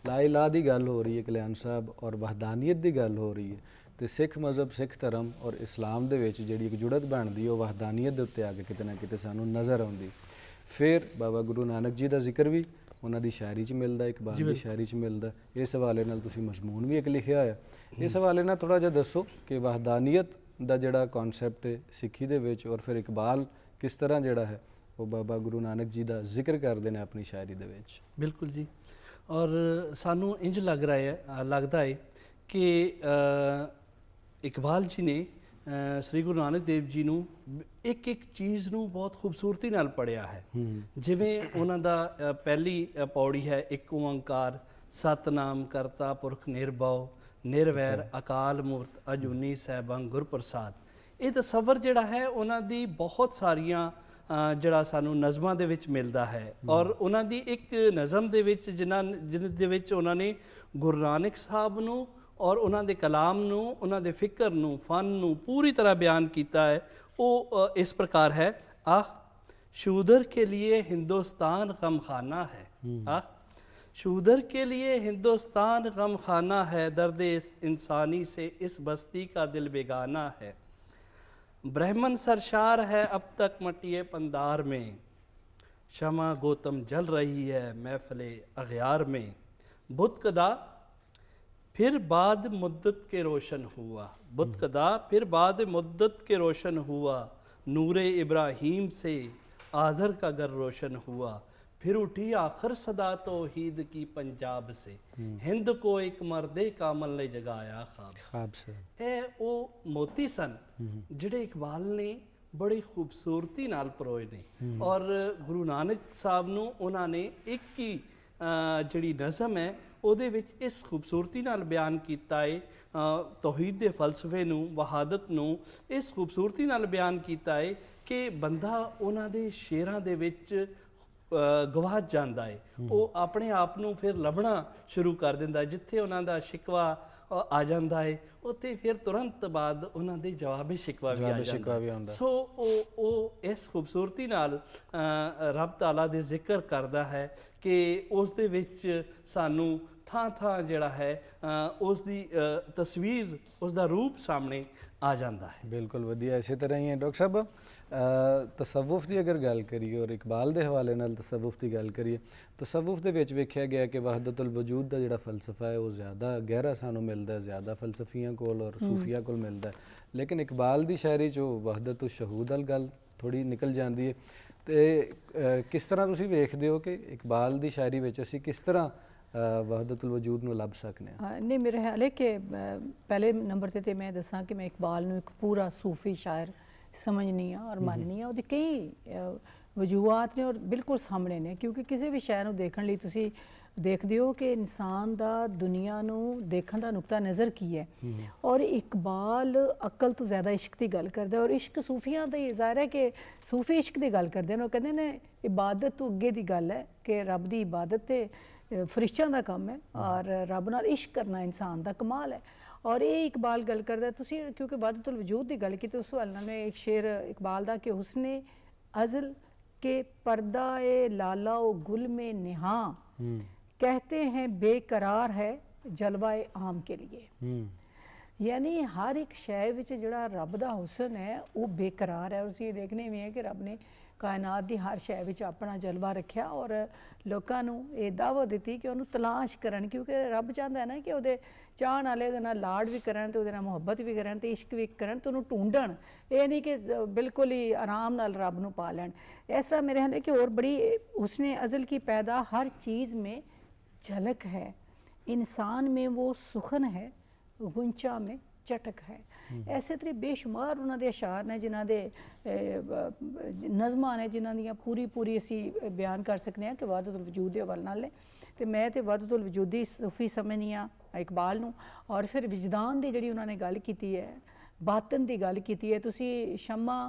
S1: ला इलाहा दी गल हो रही है कल्याण साहब और वहदानियत दी गल हो रही है, तो सिख मज़हब सिख धर्म और इस्लाम दे विच जिहड़ी एक जुड़त बनदी है, वहदानियत दे उत्ते आके किते ना किते सानू नज़र आउंदी। फिर बाबा गुरु नानक जी दा जिक्र भी उन्हां दी शायरी च मिलदा, इकबाल दी शायरी च मिलदा। इस हवाले नाल तुसीं मज़मून भी एक लिखिआ होया, इस हवाले नाल थोड़ा जिहा दसो कि वहदानियत दा जिहड़ा कॉन्सैप्ट है सिੱਖੀ ਦੇ ਵਿੱਚ और फिर इकबाल किस तरह जिहड़ा है वो बाबा गुरु नानक जी ਦਾ ਜ਼ਿਕਰ ਕਰਦੇ ਨੇ ਆਪਣੀ ਸ਼ਾਇਰੀ ਦੇ ਵਿੱਚ।
S6: ਬਿਲਕੁਲ ਜੀ, ਔਰ ਸਾਨੂੰ ਇੰਜ ਲੱਗਦਾ ਹੈ ਕਿ ਇਕਬਾਲ ਜੀ ਨੇ ਸ੍ਰੀ ਗੁਰੂ ਨਾਨਕ ਦੇਵ ਜੀ ਨੂੰ ਇੱਕ ਇੱਕ ਚੀਜ਼ ਨੂੰ ਬਹੁਤ ਖੂਬਸੂਰਤੀ ਨਾਲ ਪੜ੍ਹਿਆ ਹੈ। ਜਿਵੇਂ ਉਹਨਾਂ ਦਾ ਪਹਿਲੀ ਪੌੜੀ ਹੈ, ਇੱਕ ਓੰਕਾਰ ਸਤਨਾਮ ਕਰਤਾ ਪੁਰਖ ਨਿਰਭਉ ਨਿਰਵੈਰ ਅਕਾਲ ਮੂਰਤ ਅਜੂਨੀ ਸੈਭੰ ਗੁਰ ਪ੍ਰਸਾਦ। ਇਹ ਤਸੱਵਰ ਜਿਹੜਾ ਹੈ ਉਹਨਾਂ ਦੀ ਬਹੁਤ ਸਾਰੀਆਂ ਜਿਹੜਾ ਸਾਨੂੰ ਨਜ਼ਮਾਂ ਦੇ ਵਿੱਚ ਮਿਲਦਾ ਹੈ, ਔਰ ਉਹਨਾਂ ਦੀ ਇੱਕ ਨਜ਼ਮ ਦੇ ਵਿੱਚ ਜਿਹਦੇ ਵਿੱਚ ਉਹਨਾਂ ਨੇ ਗੁਰੂ ਨਾਨਕ ਸਾਹਿਬ ਨੂੰ ਔਰ ਉਹਨਾਂ ਦੇ ਕਲਾਮ ਨੂੰ, ਉਹਨਾਂ ਦੇ ਫਿਕਰ ਨੂੰ, ਫਨ ਨੂੰ ਪੂਰੀ ਤਰ੍ਹਾਂ ਬਿਆਨ ਕੀਤਾ ਹੈ। ਉਹ ਇਸ ਪ੍ਰਕਾਰ ਹੈ, ਆਹ शूदर के लिए हिंदुस्तान गमखाना है, शूदर के लिए हिंदुस्तान गमखाना है, दर्द इस इंसानी से इस बस्ती का दिल बेगाना है। ब्राह्मण सरशार है अब तक मटिए पंदार में, शमा गौतम जल रही है महफिले अगयार में। बुत कदा फिर बाद मुद्दत के रोशन हुआ, बुत कदा फिर बाद मुद्दत के रोशन हुआ, नूरे इब्राहीम से आज़र का घर रोशन हुआ। फिर उठी आखिर सदा तौहीद की पंजाब से, हिंद को एक मर्दे कामल ने जगाया ख्वाब से। ਇਹ ਉਹ ਮੋਤੀ ਸਨ ਜਿਹੜੇ ਇਕਬਾਲ ਨੇ ਬੜੀ ਖੂਬਸੂਰਤੀ ਨਾਲ ਪਰੋਏ ਨੇ, ਔਰ ਗੁਰੂ ਨਾਨਕ ਸਾਹਿਬ ਨੂੰ ਉਹਨਾਂ ਨੇ ਇੱਕ ਹੀ ਜਿਹੜੀ ਨਜ਼ਮ ਹੈ ਉਹਦੇ ਵਿੱਚ ਇਸ ਖੂਬਸੂਰਤੀ ਨਾਲ ਬਿਆਨ ਕੀਤਾ ਹੈ। ਤੌਹੀਦ ਦੇ ਫਲਸਫੇ ਨੂੰ, ਵਹਾਦਤ ਨੂੰ ਇਸ ਖੂਬਸੂਰਤੀ ਨਾਲ ਬਿਆਨ ਕੀਤਾ ਹੈ ਕਿ ਬੰਦਾ ਉਹਨਾਂ ਦੇ ਸ਼ੇਰਾਂ ਦੇ ਵਿੱਚ ਗਵਾਚ ਜਾਂਦਾ ਹੈ। ਉਹ ਆਪਣੇ ਆਪ ਨੂੰ ਫਿਰ ਲੱਭਣਾ ਸ਼ੁਰੂ ਕਰ ਦਿੰਦਾ, ਜਿੱਥੇ ਉਹਨਾਂ ਦਾ ਸ਼ਿਕਵਾ ਆ ਜਾਂਦਾ ਹੈ ਉੱਥੇ ਫਿਰ ਤੁਰੰਤ ਬਾਅਦ ਉਹਨਾਂ ਦੇ ਜਵਾਬੇ ਸ਼ਿਕਵਾ ਵੀ ਆ ਜਾਂਦਾ। ਸੋ ਉਹ ਇਸ ਖੂਬਸੂਰਤੀ ਨਾਲ ਰੱਬ ਤਾਲਾ ਦੇ ਜ਼ਿਕਰ ਕਰਦਾ ਹੈ ਕਿ ਉਸ ਦੇ ਵਿੱਚ ਸਾਨੂੰ ਥਾਂ ਥਾਂ ਜਿਹੜਾ ਹੈ ਉਸ ਦੀ ਤਸਵੀਰ, ਉਸ ਦਾ ਰੂਪ ਸਾਹਮਣੇ ਆ ਜਾਂਦਾ ਹੈ।
S1: ਬਿਲਕੁਲ ਵਧੀਆ। ਇਸੇ ਤਰ੍ਹਾਂ ਹੀ ਹੈ ਡਾਕਟਰ ਸਾਹਿਬ, ਤਸੱਵੁਫ ਦੀ ਅਗਰ ਗੱਲ ਕਰੀਏ ਔਰ ਇਕਬਾਲ ਦੇ ਹਵਾਲੇ ਨਾਲ ਤਸੱਵੁਫ ਦੀ ਗੱਲ ਕਰੀਏ, ਤਸੱਵੁਫ ਦੇ ਵਿੱਚ ਵੇਖਿਆ ਗਿਆ ਕਿ ਵਹਦਤੁਲ ਵਜੂਦ ਦਾ ਜਿਹੜਾ ਫਲਸਫਾ ਹੈ ਉਹ ਜ਼ਿਆਦਾ ਗਹਿਰਾ ਸਾਨੂੰ ਮਿਲਦਾ, ਜ਼ਿਆਦਾ ਫਲਸਫੀਆਂ ਕੋਲ ਔਰ ਸੂਫੀਆ ਕੋਲ ਮਿਲਦਾ, ਲੇਕਿਨ ਇਕਬਾਲ ਦੀ ਸ਼ਾਇਰੀ 'ਚ ਉਹ ਵਹਦਤੁਲ ਸ਼ਹੂਦ ਵਾਲੀ ਗੱਲ ਥੋੜ੍ਹੀ ਨਿਕਲ ਜਾਂਦੀ ਹੈ। ਅਤੇ ਕਿਸ ਤਰ੍ਹਾਂ ਤੁਸੀਂ ਵੇਖਦੇ ਹੋ ਕਿ ਇਕਬਾਲ ਦੀ ਸ਼ਾਇਰੀ ਵਿੱਚ ਅਸੀਂ ਕਿਸ ਤਰ੍ਹਾਂ ਵਹਦਤੁਲ ਵਜੂਦ ਨੂੰ ਲੱਭ ਸਕਨੇ ਆ?
S7: ਨਹੀਂ, ਮੇਰੇ ਖਿਆਲ ਹੈ ਕਿ ਪਹਿਲੇ ਨੰਬਰ ਤੇ ਮੈਂ ਦੱਸਾਂ ਕਿ ਮੈਂ ਇਕਬਾਲ ਨੂੰ ਇੱਕ ਪੂਰਾ ਸੂਫੀ ਸ਼ਾਇਰ ਸਮਝਨੀ ਆ ਔਰ ਮੰਨਨੀ ਆ। ਉਹਦੇ ਕਈ ਵਜੂਹਾਤ ਨੇ ਔਰ ਬਿਲਕੁਲ ਸਾਹਮਣੇ ਨੇ, ਕਿਉਂਕਿ ਕਿਸੇ ਵੀ ਸ਼ਾਇਰ ਨੂੰ ਦੇਖਣ ਲਈ ਤੁਸੀਂ ਦੇਖਦੇ ਹੋ ਕਿ ਇਨਸਾਨ ਦਾ ਦੁਨੀਆ ਨੂੰ ਦੇਖਣ ਦਾ ਨੁਕਤਾ ਨਜ਼ਰ ਕੀ ਹੈ। ਔਰ ਇਕਬਾਲ ਅਕਲ ਤੋਂ ਜ਼ਿਆਦਾ ਇਸ਼ਕ ਦੀ ਗੱਲ ਕਰਦਾ, ਔਰ ਇਸ਼ਕ ਸੂਫੀਆਂ ਦਾ ਹੀ ਜ਼ਾਹਿਰ ਹੈ ਕਿ ਸੂਫੀ ਇਸ਼ਕ ਦੀ ਗੱਲ ਕਰਦੇ ਨੇ। ਉਹ ਕਹਿੰਦੇ ਨੇ ਇਬਾਦਤ ਤੋਂ ਅੱਗੇ ਦੀ ਗੱਲ ਹੈ ਕਿ ਰੱਬ ਦੀ ਇਬਾਦਤ ਤੇ ਫਰਿਸ਼ਤਿਆਂ ਦਾ ਕੰਮ ਹੈ, ਔਰ ਰੱਬ ਨਾਲ ਇਸ਼ਕ ਕਰਨਾ ਇਨਸਾਨ ਦਾ ਕਮਾਲ ਹੈ। ਔਰ ਇਹ ਇਕਬਾਲ ਗੱਲ ਕਰਦਾ, ਤੁਸੀਂ ਕਿਉਂਕਿ ਵਹਦਤੁਲ ਵਜੂਦ ਦੀ ਗੱਲ ਕੀਤੀ, ਉਸ ਹਵਾਲੇ ਨਾਲ ਮੈਂ ਇੱਕ ਸ਼ੇਰ ਇਕਬਾਲ ਦਾ ਕਿ ਹੁਸਨੇ अज़ल के पर्दा ए लाला ओ गुल में निहा कहते हैं बेकरार है जलवाए आम के लिए। यानी हर एक शय विच जिहड़ा रब दा हुसन है वो बेकरार है। और असीं देखने में है कि रब ने कायनात दी हर शय विच अपना जलवा रखिया और लोकां नूं ये दावत दित्ती कि उहनूं तलाश करन, क्योंकि रब चाहता है ना कि उहदे चाहण वाले उहदे नाल लाड भी करन ते उहदे नाल मुहब्बत भी करन ते इश्क भी करन ते उहनूं ढूंढण। ये नहीं कि बिल्कुल ही आराम नाल रब नूं पा लैण। इस तरह मेरे ख्याल है कि और बड़ी उसने अज़ल की पैदा हर चीज़ में झलक है। इंसान में वो सुखन है, गुंचा में चटक है। ऐसे तरह बेशुमार उन्होंने अशार ने जिन्हों के नज़मां ने जिन्हों दी पूरी पूरी असी बयान कर सकते हैं कि वहदतुल वजूद के हवाले नाल। तो मैं तो वहदतुल वजूदी सूफी समझनी हाँ इकबाल नूं। और फिर विजदान की जिहड़ी उन्होंने गल की है, बातन की गल की है, तुसी शम्मा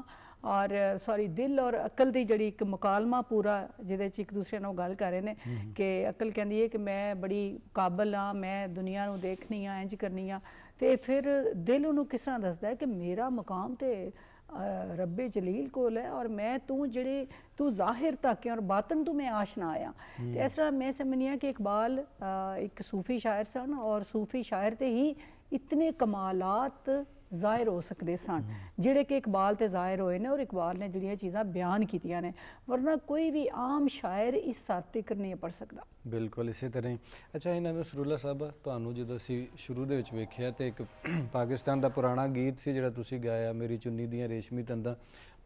S7: और सॉरी दिल और अकल की जिहड़ी एक मुकालमा पूरा जिहदे च एक दूसरे नाल गल कर रहे हैं कि अकल कहती है कि मैं बड़ी काबल हाँ, मैं दुनिया नूं देखनी हाँ, इंज करनी हाँ। तो फिर दिल उन्होंने किस तरह दसदा है कि मेरा मकाम तो रब्बे जलील कोल है और मैं तू जिहड़े तू जाहिर तक है और बातन तू मैं आशना आया। तो इस तरह मैं समझनी हाँ कि इकबाल एक सूफी शायर सन और सूफी शायर ते ही इतने कमालात ज़ाहिर हो सकते सन जिहड़े कि इकबाल ते ज़ाहिर होए ने और इकबाल ने जिहड़ियां चीज़ां बयान कीतियां ने, वरना कोई भी आम शायर इस हद तक नहीं पढ़ सकता।
S1: ਬਿਲਕੁਲ ਇਸੇ ਤਰ੍ਹਾਂ ਹੀ। ਅੱਛਾ ਇਹਨਾਂ ਨਸਰੁੱਲਾ ਸਾਹਿਬ, ਤੁਹਾਨੂੰ ਜਦੋਂ ਅਸੀਂ ਸ਼ੁਰੂ ਦੇ ਵਿੱਚ ਵੇਖਿਆ ਤੇ ਇੱਕ ਪਾਕਿਸਤਾਨ ਦਾ ਪੁਰਾਣਾ ਗੀਤ ਸੀ ਜਿਹੜਾ ਤੁਸੀਂ ਗਾਇਆ, ਮੇਰੀ ਚੁੰਨੀ ਦੀਆਂ ਰੇਸ਼ਮੀ ਤੰਦਾਂ,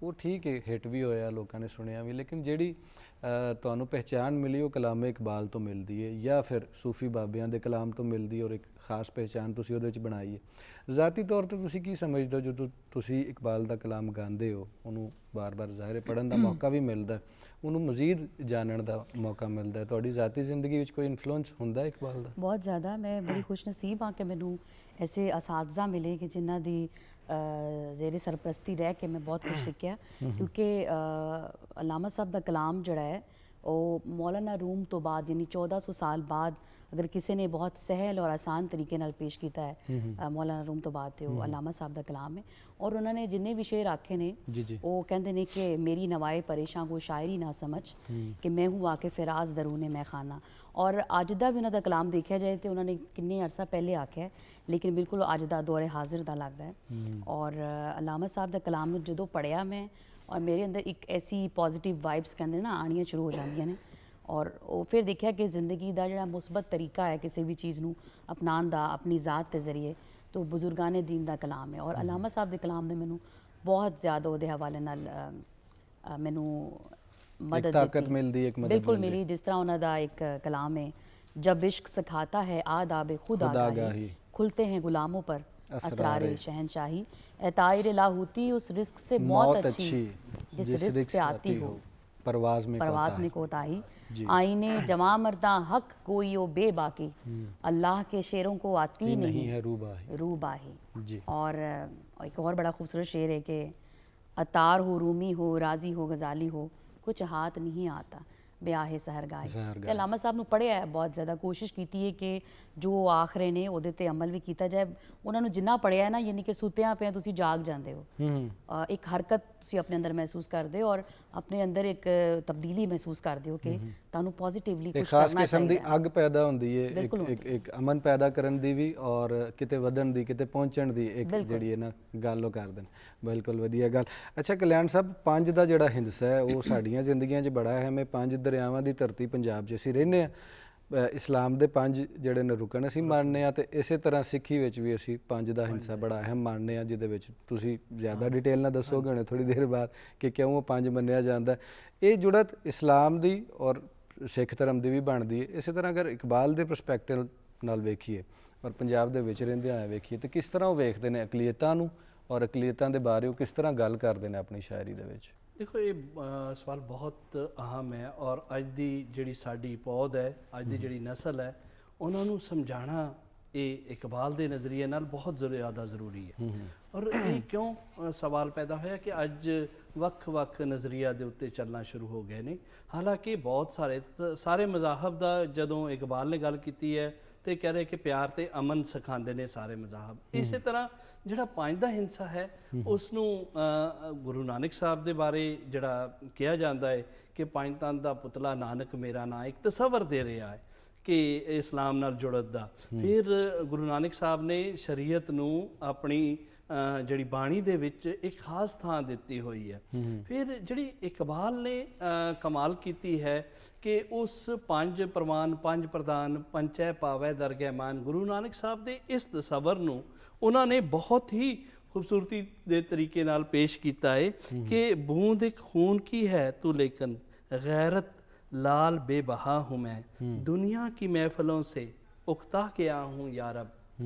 S1: ਉਹ ਠੀਕ ਹੈ ਹਿੱਟ ਵੀ ਹੋਇਆ, ਲੋਕਾਂ ਨੇ ਸੁਣਿਆ ਵੀ, ਲੇਕਿਨ ਜਿਹੜੀ ਤੁਹਾਨੂੰ ਪਹਿਚਾਣ ਮਿਲੀ ਉਹ ਕਲਾਮੇ ਇਕਬਾਲ ਤੋਂ ਮਿਲਦੀ ਹੈ ਜਾਂ ਫਿਰ ਸੂਫੀ ਬਾਬਿਆਂ ਦੇ ਕਲਾਮ ਤੋਂ ਮਿਲਦੀ ਔਰ ਇੱਕ ਖਾਸ ਪਹਿਚਾਣ ਤੁਸੀਂ ਉਹਦੇ ਵਿੱਚ ਬਣਾਈ ਹੈ। ਜ਼ਾਤੀ ਤੌਰ ਤੇ ਤੁਸੀਂ ਕੀ ਸਮਝਦੇ ਹੋ ਜਦੋਂ ਤੁਸੀਂ ਇਕਬਾਲ ਦਾ ਕਲਾਮ ਗਾਉਂਦੇ ਹੋ, ਉਹਨੂੰ ਬਾਰ-ਬਾਰ ਜ਼ਾਹਿਰ ਪੜ੍ਹਨ ਦਾ ਮੌਕਾ ਵੀ ਮਿਲਦਾ, ਉਹਨੂੰ ਮਜ਼ੀਦ ਜਾਣਨ ਦਾ ਮੌਕਾ ਮਿਲਦਾ ਹੈ, ਤੁਹਾਡੀ ਜ਼ਾਤੀ ਜ਼ਿੰਦਗੀ ਵਿੱਚ ਕੋਈ ਇਨਫਲੂਐਂਸ ਹੁੰਦਾ ਹੈ ਇਕਬਾਲ ਦਾ?
S8: ਬਹੁਤ ਜ਼ਿਆਦਾ। ਮੈਂ ਬੜੀ ਖੁਸ਼ਨਸੀਬ ਹਾਂ ਕਿ ਮੈਨੂੰ ਐਸੇ ਅਸਾਤਜ਼ਾ ਮਿਲੇ ਕਿ ਜਿਨ੍ਹਾਂ ਦੀ ਜ਼ੇਰੇ ਸਰਪ੍ਰਸਤੀ ਰਹਿ ਕੇ ਮੈਂ ਬਹੁਤ ਕੁਝ ਸਿੱਖਿਆ, ਕਿਉਂਕਿ ਅਲਾਮਾ ਸਾਹਿਬ ਦਾ ਕਲਾਮ ਜਿਹੜਾ ਹੈ ਉਹ ਮੌਲਾਨਾ ਰੂਮ ਤੋਂ ਬਾਅਦ ਯਾਨੀ 1400 ਸਾਲ ਬਾਅਦ अगर किसी ने बहुत सहल और आसान तरीके नाल पेश किया है मौलाना रूम तो बाद वो अलामा साहब का कलाम है। और उन्होंने जिन्ने भी शेर आखे ने वो कहते हैं कि मेरी नवाए परेशान को शायरी ना समझ कि मैं हूँ आके फिराज दरूने मैं खाना। और अज का भी उन्होंने कलाम देखा जाए तो उन्होंने किन्ने अरसा पहले आख्या है, लेकिन बिल्कुल अज का दौरे हाजिर का लगता है। और अलामा साहब का कलाम जो पढ़िया मैं और मेरे अंदर एक ऐसी पॉजिटिव वाइब्स कहते ना आनियाँ शुरू हो जांदियां ने। और फिर देखा कि ज़िंदगी का जो मुस्बत तरीका है किसी भी चीज़ नूं अपनाने का अपनी ज़ात के जरिए, तो बुजुर्गान दीन का कलाम है। और अलामा साहब के कलाम ने मैनू बहुत ज़्यादा उहदे हवाले नाल मैनू मदद
S1: ताकत मिलती है, एक मदद
S8: बिल्कुल मिली। जिस तरह उन्हों का एक कलाम है, जब इश्क सिखाता है आदाब खुद आगाही, खुलते हैं गुलामों पर असरारे शहनशाही, एतायर लाहूती उस रिस्क से मौत अच्छी जिस रिस्क से आती हो, परवाज में कोताही, आईने जमा मरदा हक कोई ओ बेबाकी, अल्लाह के शेरों को आती नहीं है रूबाही। और एक और बड़ा खूबसूरत शेर है कि अतार हो रूमी हो राजी हो गजाली हो कुछ हाथ नहीं आता ब्याहे सहरगाही। अलामा साहब ने पढ़िया है, बहुत ज़्यादा कोशिश की है कि जो आखरे ने वो अमल भी किया जाए। उन्होंने जिन्ना पढ़िया है ना, यानी कि सुत्या पे तुसी जाग जाते हो, एक हरकत तुसी अपने अंदर महसूस करते हो और अपने अंदर एक तब्दीली महसूस करते हो कि तुहानू पॉजिटिवली कुछ
S1: खास
S8: करना
S1: किस्म दी
S8: चाहिए।
S1: अग पैदा होंदी है, एक अमन पैदा करन दी भी और किते वधन दी किते पहुंचण दी एक जिहड़ी है ना गल कर देन। बिल्कुल वधिया गल। अच्छा कल्याण साहब, पंज दा जिहड़ा हिस्सा है वो साडीआं जिंदगियां 'च बड़ा है। मैं पंज दरियावां दी धरती पंजाब 'ਚ ਅਸੀਂ ਰਹਿੰਦੇ ਆ, इस्लाम ਦੇ ਪੰਜ ਜਿਹੜੇ ਨੇ ਰੁਕਨ ਅਸੀਂ ਮੰਨਦੇ ਆ, ਤੇ ਇਸੇ ਤਰ੍ਹਾਂ ਸਿੱਖੀ ਵਿੱਚ ਵੀ ਅਸੀਂ ਪੰਜ ਦਾ ਹਿੱਸਾ ਬੜਾ ਅਹਿਮ ਮੰਨਦੇ ਆ, ਜਿਹਦੇ ਵਿੱਚ ਤੁਸੀਂ ਜ਼ਿਆਦਾ ਡਿਟੇਲ ਨਾਲ ਦੱਸੋਗੇ ਹੁਣੇ ਥੋੜੀ ਦੇਰ ਬਾਅਦ ਕਿ ਕਿਉਂ ਉਹ ਪੰਜ ਮੰਨਿਆ ਜਾਂਦਾ। ਇਹ ਜੁੜਤ ਇਸਲਾਮ ਦੀ ਔਰ ਸਿੱਖ ਧਰਮ ਦੀ ਵੀ ਬਣਦੀ ਹੈ। ਇਸੇ ਤਰ੍ਹਾਂ ਅਗਰ ਇਕਬਾਲ ਦੇ ਪਰਸਪੈਕਟਿਵ ਨਾਲ ਵੇਖੀਏ ਔਰ ਪੰਜਾਬ ਦੇ ਵਿੱਚ ਰਹਿੰਦੇ ਹੋਏ ਵੇਖੀਏ ਤੇ ਕਿਸ ਤਰ੍ਹਾਂ ਉਹ ਵੇਖਦੇ ਨੇ ਅਕਲੀਅਤਾਂ ਨੂੰ ਔਰ ਅਕਲੀਅਤਾਂ ਦੇ ਬਾਰੇ ਉਹ ਕਿਸ ਤਰ੍ਹਾਂ ਗੱਲ ਕਰਦੇ ਨੇ ਆਪਣੀ ਸ਼ਾਇਰੀ ਦੇ ਵਿੱਚ?
S6: ਦੇਖੋ ਇਹ ਸਵਾਲ ਬਹੁਤ ਅਹਿਮ ਹੈ ਔਰ ਅੱਜ ਦੀ ਜਿਹੜੀ ਸਾਡੀ ਪੌਦ ਹੈ, ਅੱਜ ਦੀ ਜਿਹੜੀ ਨਸਲ ਹੈ, ਉਹਨਾਂ ਨੂੰ ਸਮਝਾਉਣਾ ਇਹ ਇਕਬਾਲ ਦੇ ਨਜ਼ਰੀਏ ਨਾਲ ਬਹੁਤ ਜ਼ਿਆਦਾ ਜ਼ਰੂਰੀ ਹੈ। ਔਰ ਇਹ ਕਿਉਂ ਸਵਾਲ ਪੈਦਾ ਹੋਇਆ ਕਿ ਅੱਜ ਵੱਖ-ਵੱਖ ਨਜ਼ਰੀਆ ਦੇ ਉੱਤੇ ਚੱਲਣਾ ਸ਼ੁਰੂ ਹੋ ਗਏ ਨੇ। ਹਾਲਾਂਕਿ ਬਹੁਤ ਸਾਰੇ ਮਜ਼ਾਹਬ ਦਾ ਜਦੋਂ ਇਕਬਾਲ ਨੇ ਗੱਲ ਕੀਤੀ ਹੈ ਤੇ ਕਹਿ ਰਹੇ ਕਿ ਪਿਆਰ ਤੇ ਅਮਨ ਸਿਖਾਉਂਦੇ ਨੇ ਸਾਰੇ ਮਜ਼ਾਹਬ। ਇਸੇ ਤਰ੍ਹਾਂ ਜਿਹੜਾ ਪੰਜ ਦਾ ਹਿੰਸਾ ਹੈ ਉਸ ਨੂੰ ਗੁਰੂ ਨਾਨਕ ਸਾਹਿਬ ਦੇ ਬਾਰੇ ਜਿਹੜਾ ਕਿਹਾ ਜਾਂਦਾ ਹੈ ਕਿ ਪੰਜ ਤਨ ਦਾ ਪੁਤਲਾ ਨਾਨਕ ਮੇਰਾ ਨਾਂ, ਇੱਕ ਤਸਵਰ ਦੇ ਰਿਹਾ ਹੈ ਕਿ ਇਸਲਾਮ ਨਾਲ ਜੁੜਨ ਦਾ। ਫਿਰ ਗੁਰੂ ਨਾਨਕ ਸਾਹਿਬ ਨੇ ਸ਼ਰੀਅਤ ਨੂੰ ਆਪਣੀ ਜਿਹੜੀ ਬਾਣੀ ਦੇ ਵਿੱਚ ਇੱਕ ਖਾਸ ਥਾਂ ਦਿੱਤੀ ਹੋਈ ਹੈ। ਫਿਰ ਜਿਹੜੀ ਇਕਬਾਲ ਨੇ ਕਮਾਲ ਕੀਤੀ ਹੈ ਕਿ ਉਸ ਪੰਜ ਪ੍ਰਵਾਨ ਪੰਜ ਪ੍ਰਧਾਨ ਪੰਚੈ ਪਾਵੈ ਦਰਗਹਿ ਮਾਨ, ਗੁਰੂ ਨਾਨਕ ਸਾਹਿਬ ਦੇ ਇਸ ਤਸਵਰ ਨੂੰ ਉਹਨਾਂ ਨੇ ਬਹੁਤ ਹੀ ਖੂਬਸੂਰਤੀ ਦੇ ਤਰੀਕੇ ਨਾਲ ਪੇਸ਼ ਕੀਤਾ ਹੈ ਕਿ ਬੂੰਦ ਇੱਕ ਖੂਨ ਕੀ ਹੈ ਤੂੰ ਲੇਕਿਨ गैरत लाल बेबहा हूँ मैं, दुनिया की महफिलों से उकता गया हूँ यारब,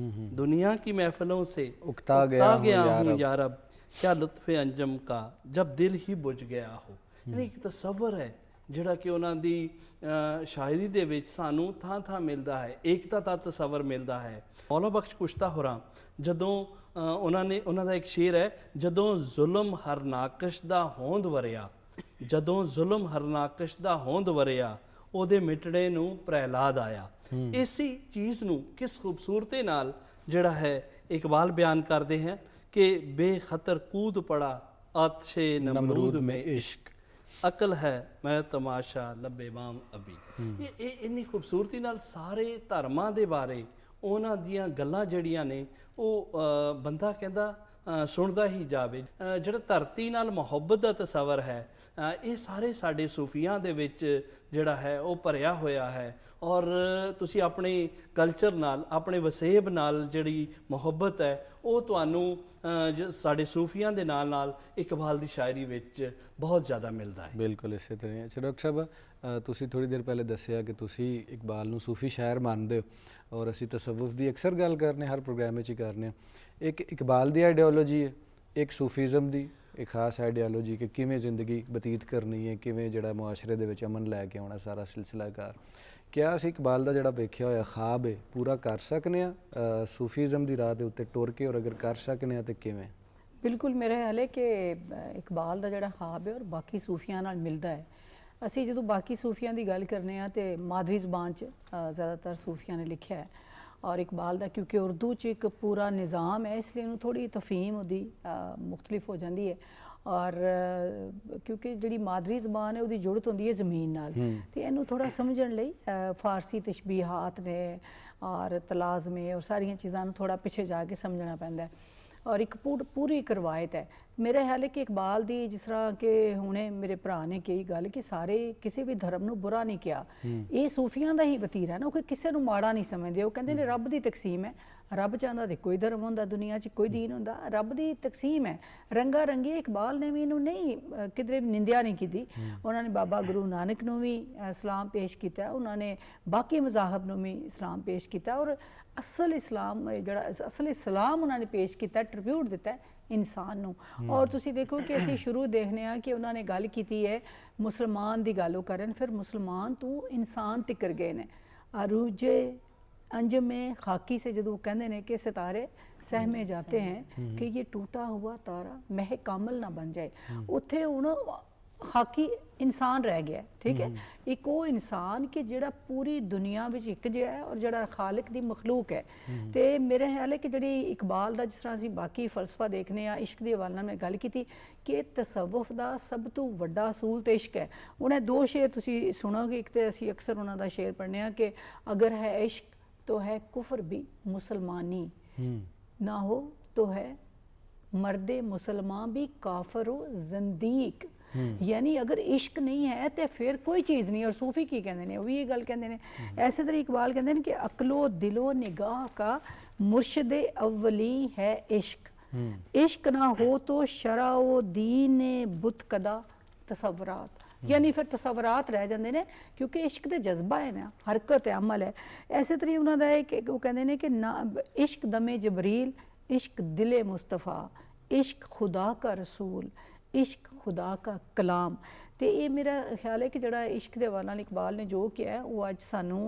S6: दुनिया की महफिलों से
S1: उकता गया
S6: हूँ यारब, क्या लुत्फ़ अंजम का जब दिल ही बुझ गया हो। यानी एक तस्वर है ਜਿਹੜਾ ਕਿ ਉਹਨਾਂ ਦੀ ਸ਼ਾਇਰੀ ਦੇ ਵਿੱਚ ਸਾਨੂੰ ਥਾਂ ਮਿਲਦਾ ਹੈ, ਏਕਤਾ ਦਾ ਤਸਵਰ ਮਿਲਦਾ ਹੈ। ਮੌਲਾ ਬਖਸ਼ ਕੁਸ਼ਤਾ ਹੋਰਾਂ ਜਦੋਂ ਉਹਨਾਂ ਦਾ ਇੱਕ ਸ਼ੇਰ ਹੈ, ਜਦੋਂ ਜ਼ੁਲਮ ਹਰਨਾਕਸ਼ ਦਾ ਹੋਂਦ ਵਰਿਆ, ਜਦੋਂ ਜ਼ੁਲਮ ਹਰਨਾਕਸ਼ ਦਾ ਹੋਂਦ ਵਰਿਆ, ਉਹਦੇ ਮਿਟੜੇ ਨੂੰ ਪ੍ਰਹਿਲਾਦ ਆਇਆ। ਇਸੇ ਚੀਜ਼ ਨੂੰ ਕਿਸ ਖੂਬਸੂਰਤੀ ਨਾਲ ਜਿਹੜਾ ਹੈ ਇਕਬਾਲ ਬਿਆਨ ਕਰਦੇ हैं कि बेखतर कूद पड़ा आतशे नमरूद में इश्क, अकल है मैं तमाशा लब्बे बाम अभी। ਇਹ ਇੰਨੀ ਖੂਬਸੂਰਤੀ ਨਾਲ ਸਾਰੇ ਧਰਮਾਂ ਦੇ ਬਾਰੇ ਉਹਨਾਂ ਦੀਆਂ ਗੱਲਾਂ ਜਿਹੜੀਆਂ ਨੇ ਉਹ ਬੰਦਾ ਕਹਿੰਦਾ ਸੁਣਦਾ ਹੀ ਜਾਵੇ। ਜਿਹੜਾ ਧਰਤੀ ਨਾਲ ਮੁਹੱਬਤ ਦਾ ਤਸਵਰ ਹੈ ਇਹ ਸਾਰੇ ਸਾਡੇ ਸੂਫੀਆਂ ਦੇ ਵਿੱਚ ਜਿਹੜਾ ਹੈ ਉਹ ਭਰਿਆ ਹੋਇਆ ਹੈ। ਔਰ ਤੁਸੀਂ ਆਪਣੇ ਕਲਚਰ ਨਾਲ ਆਪਣੇ ਵਸੇਬ ਨਾਲ ਜਿਹੜੀ ਮੁਹੱਬਤ ਹੈ ਉਹ ਤੁਹਾਨੂੰ ਸਾਡੇ ਸੂਫੀਆਂ ਦੇ ਨਾਲ ਇਕਬਾਲ ਦੀ ਸ਼ਾਇਰੀ ਵਿੱਚ ਬਹੁਤ ਜ਼ਿਆਦਾ ਮਿਲਦਾ ਹੈ।
S1: ਬਿਲਕੁਲ ਇਸੇ ਤਰ੍ਹਾਂ। ਅੱਛਾ ਡਾਕਟਰ ਸਾਹਿਬ, ਤੁਸੀਂ ਥੋੜੀ ਦੇਰ ਪਹਿਲੇ ਦੱਸਿਆ ਕਿ ਤੁਸੀਂ ਇਕਬਾਲ ਨੂੰ ਸੂਫੀ ਸ਼ਾਇਰ ਮੰਨਦੇ ਹੋ ਔਰ ਅਸੀਂ ਤਸੱਵੁਫ ਦੀ ਅਕਸਰ ਗੱਲ ਕਰਨੇ ਹਰ ਪ੍ਰੋਗਰਾਮ ਵਿੱਚ ਹੀ ਕਰਨੇ ਹਾਂ। ਇੱਕ ਇਕਬਾਲ ਦੀ ਆਈਡੀਓਲੋਜੀ ਹੈ, ਇੱਕ ਸੂਫੀਜ਼ਮ ਦੀ ਇੱਕ ਖਾਸ ਆਈਡੀਓਲੋਜੀ ਕਿ ਕਿਵੇਂ ਜ਼ਿੰਦਗੀ ਬਤੀਤ ਕਰਨੀ ਹੈ, ਕਿਵੇਂ ਜਿਹੜਾ ਮੁਆਸ਼ਰੇ ਦੇ ਵਿੱਚ ਅਮਨ ਲੈ ਕੇ ਆਉਣਾ, ਸਾਰਾ ਸਿਲਸਿਲਾਕਾਰ। ਕਿਆ ਅਸੀਂ ਇਕਬਾਲ ਦਾ ਜਿਹੜਾ ਵੇਖਿਆ ਹੋਇਆ ਖਾਬ ਹੈ ਪੂਰਾ ਕਰ ਸਕਨੇ ਆ ਸੂਫੀਜ਼ਮ ਦੀ ਰਾਹ ਦੇ ਉੱਤੇ ਟੁਰ ਕੇ, ਔਰ ਅਗਰ ਕਰ ਸਕਨੇ ਆ ਤੇ ਕਿਵੇਂ?
S7: ਬਿਲਕੁਲ ਮੇਰਾ ਖਿਆਲ ਹੈ ਕਿ ਇਕਬਾਲ ਦਾ ਜਿਹੜਾ ਖਾਬ ਹੈ ਔਰ ਬਾਕੀ ਸੂਫੀਆਂ ਨਾਲ ਮਿਲਦਾ ਹੈ। ਅਸੀਂ ਜਦੋਂ ਬਾਕੀ ਸੂਫੀਆਂ ਦੀ ਗੱਲ ਕਰਨੇ ਆ ਤੇ ਮਾਦਰੀ ਜ਼ੁਬਾਨ 'ਚ ਜ਼ਿਆਦਾਤਰ ਸੂਫੀਆਂ ਨੇ ਲਿਖਿਆ ਹੈ ਔਰ ਇਕਬਾਲ ਦਾ ਕਿਉਂਕਿ ਉਰਦੂ 'ਚ ਇੱਕ ਪੂਰਾ ਨਿਜ਼ਾਮ ਹੈ ਇਸ ਲਈ ਉਹਨੂੰ ਥੋੜੀ ਤਫਹੀਮ ਉਹਦੀ ਮੁਖਤਲਿਫ ਹੋ ਜਾਂਦੀ ਹੈ। ਔਰ ਕਿਉਂਕਿ ਜਿਹੜੀ ਮਾਦਰੀ ਜ਼ਬਾਨ ਹੈ ਉਹਦੀ ਜੁੜਤ ਹੁੰਦੀ ਹੈ ਜ਼ਮੀਨ ਨਾਲ ਤੇ ਇਹਨੂੰ ਥੋੜਾ ਸਮਝਣ ਲਈ ਫਾਰਸੀ ਤਸ਼ਬੀਹਾਤ ਨੇ ਔਰ ਤਲਾਜ਼ਮੇ ਔਰ ਸਾਰੀਆਂ ਚੀਜ਼ਾਂ ਨੂੰ ਥੋੜਾ ਪਿੱਛੇ ਜਾ ਕੇ ਸਮਝਣਾ ਪੈਂਦਾ ਹੈ। ਔਰ ਇੱਕ ਪੂਰੀ ਇੱਕ ਰਵਾਇਤ ਹੈ। ਮੇਰਾ ਖਿਆਲ ਹੈ ਕਿ ਇਕਬਾਲ ਦੀ ਜਿਸ ਤਰ੍ਹਾਂ ਕਿ ਹੁਣੇ ਮੇਰੇ ਭਰਾ ਨੇ ਕਹੀ ਗੱਲ ਕਿ ਸਾਰੇ ਕਿਸੇ ਵੀ ਧਰਮ ਨੂੰ ਬੁਰਾ ਨਹੀਂ ਕਿਹਾ, ਇਹ ਸੂਫੀਆਂ ਦਾ ਹੀ ਵਤੀਰਾ ਹੈ ਨਾ। ਉਹ ਕਿਸੇ ਨੂੰ ਮਾੜਾ ਨਹੀਂ ਸਮਝਦੇ। ਉਹ ਕਹਿੰਦੇ ਨੇ ਰੱਬ ਦੀ ਤਕਸੀਮ ਹੈ, ਰੱਬ ਚਾਹੁੰਦਾ ਤੇ ਕੋਈ ਧਰਮ ਹੁੰਦਾ ਦੁਨੀਆ 'ਚ, ਕੋਈ ਦੀਨ ਹੁੰਦਾ, ਰੱਬ ਦੀ ਤਕਸੀਮ ਹੈ ਰੰਗਾ ਰੰਗੀ। ਇਕਬਾਲ ਨੇ ਵੀ ਇਹਨੂੰ ਨਹੀਂ ਕਿਧਰੇ ਨਿੰਦਿਆ ਨਹੀਂ ਕੀਤੀ। ਉਹਨਾਂ ਨੇ ਬਾਬਾ ਗੁਰੂ ਨਾਨਕ ਨੂੰ ਵੀ ਇਸਲਾਮ ਪੇਸ਼ ਕੀਤਾ, ਉਹਨਾਂ ਨੇ ਬਾਕੀ ਮਜ਼ਾਹਬ ਨੂੰ ਵੀ ਇਸਲਾਮ ਪੇਸ਼ ਕੀਤਾ ਔਰ ਅਸਲ ਇਸਲਾਮ ਜਿਹੜਾ ਅਸਲ ਇਸਲਾਮ ਉਹਨਾਂ ਨੇ ਪੇਸ਼ ਕੀਤਾ, ਟ੍ਰਿਬਿਊਟ ਦਿੱਤਾ ਇਨਸਾਨ ਨੂੰ। ਔਰ ਤੁਸੀਂ ਦੇਖੋ ਕਿ ਅਸੀਂ ਸ਼ੁਰੂ ਦੇਖਦੇ ਹਾਂ ਕਿ ਉਹਨਾਂ ਨੇ ਗੱਲ ਕੀਤੀ ਹੈ ਮੁਸਲਮਾਨ ਦੀ ਗੱਲ ਉਹ ਕਰਨ, ਫਿਰ ਮੁਸਲਮਾਨ ਤੋਂ ਇਨਸਾਨ ਤਿਕਰ ਗਏ ਨੇ। ਅਰੂਜੇ अंजमे खाकी से जब वो कहते हैं कि सितारे सहमे जाते हैं कि ये टूटा हुआ तारा मह कामल ना बन जाए, उत्थे हुण खाकी इंसान रह गया। ठीक है, एक वो इंसान कि जिहड़ा पूरी दुनिया विच एक जिहा है और जिहड़ा खालिक दी मखलूक है। तो मेरा ख्याल है कि जिहड़ी इकबाल दा जिस तरह असीं बाकी फलसफा देखने आ, इश्क दे हवाले नाल मैं गल कीती कि तसव्वुफ दा सब तो वड्डा असूल ते इश्क है। उन्हें दो शेर तुसीं सुणोगे, एक तो असीं अक्सर उन्हां दा शेर पढ़ने आ कि अगर है इश्क तो है कुफर भी मुसलमानी, ना हो तो है मर्दे मुसलमान भी काफर हो जंदीक। यानी अगर इश्क नहीं है तो फिर कोई चीज़ नहीं। और सूफी की कहते हैं वो भी ये गल कहते हैं। ऐसे तरह इकबाल कहते हैं कि अकलो दिलो निगाह का मुर्शद अव्वली है इश्क, इश्क ना हो तो शरा व दीन बुत कदा तसव्वुरात। यानी फिर तसवरात रह जाते हैं, क्योंकि इश्क दे जज्बा है ना, हरकत है, अमल है। इस तरीके उन्होंने है कि वो कहते हैं कि ना इश्क दमे जबरील, इश्क दिले मुस्तफ़ा, इश्क खुदा का रसूल, इश्क खुदा का कलाम। तो ये मेरा ख्याल है कि जड़ा इश्क के हवाले नाल इकबाल ने जो किया है वो अज सानू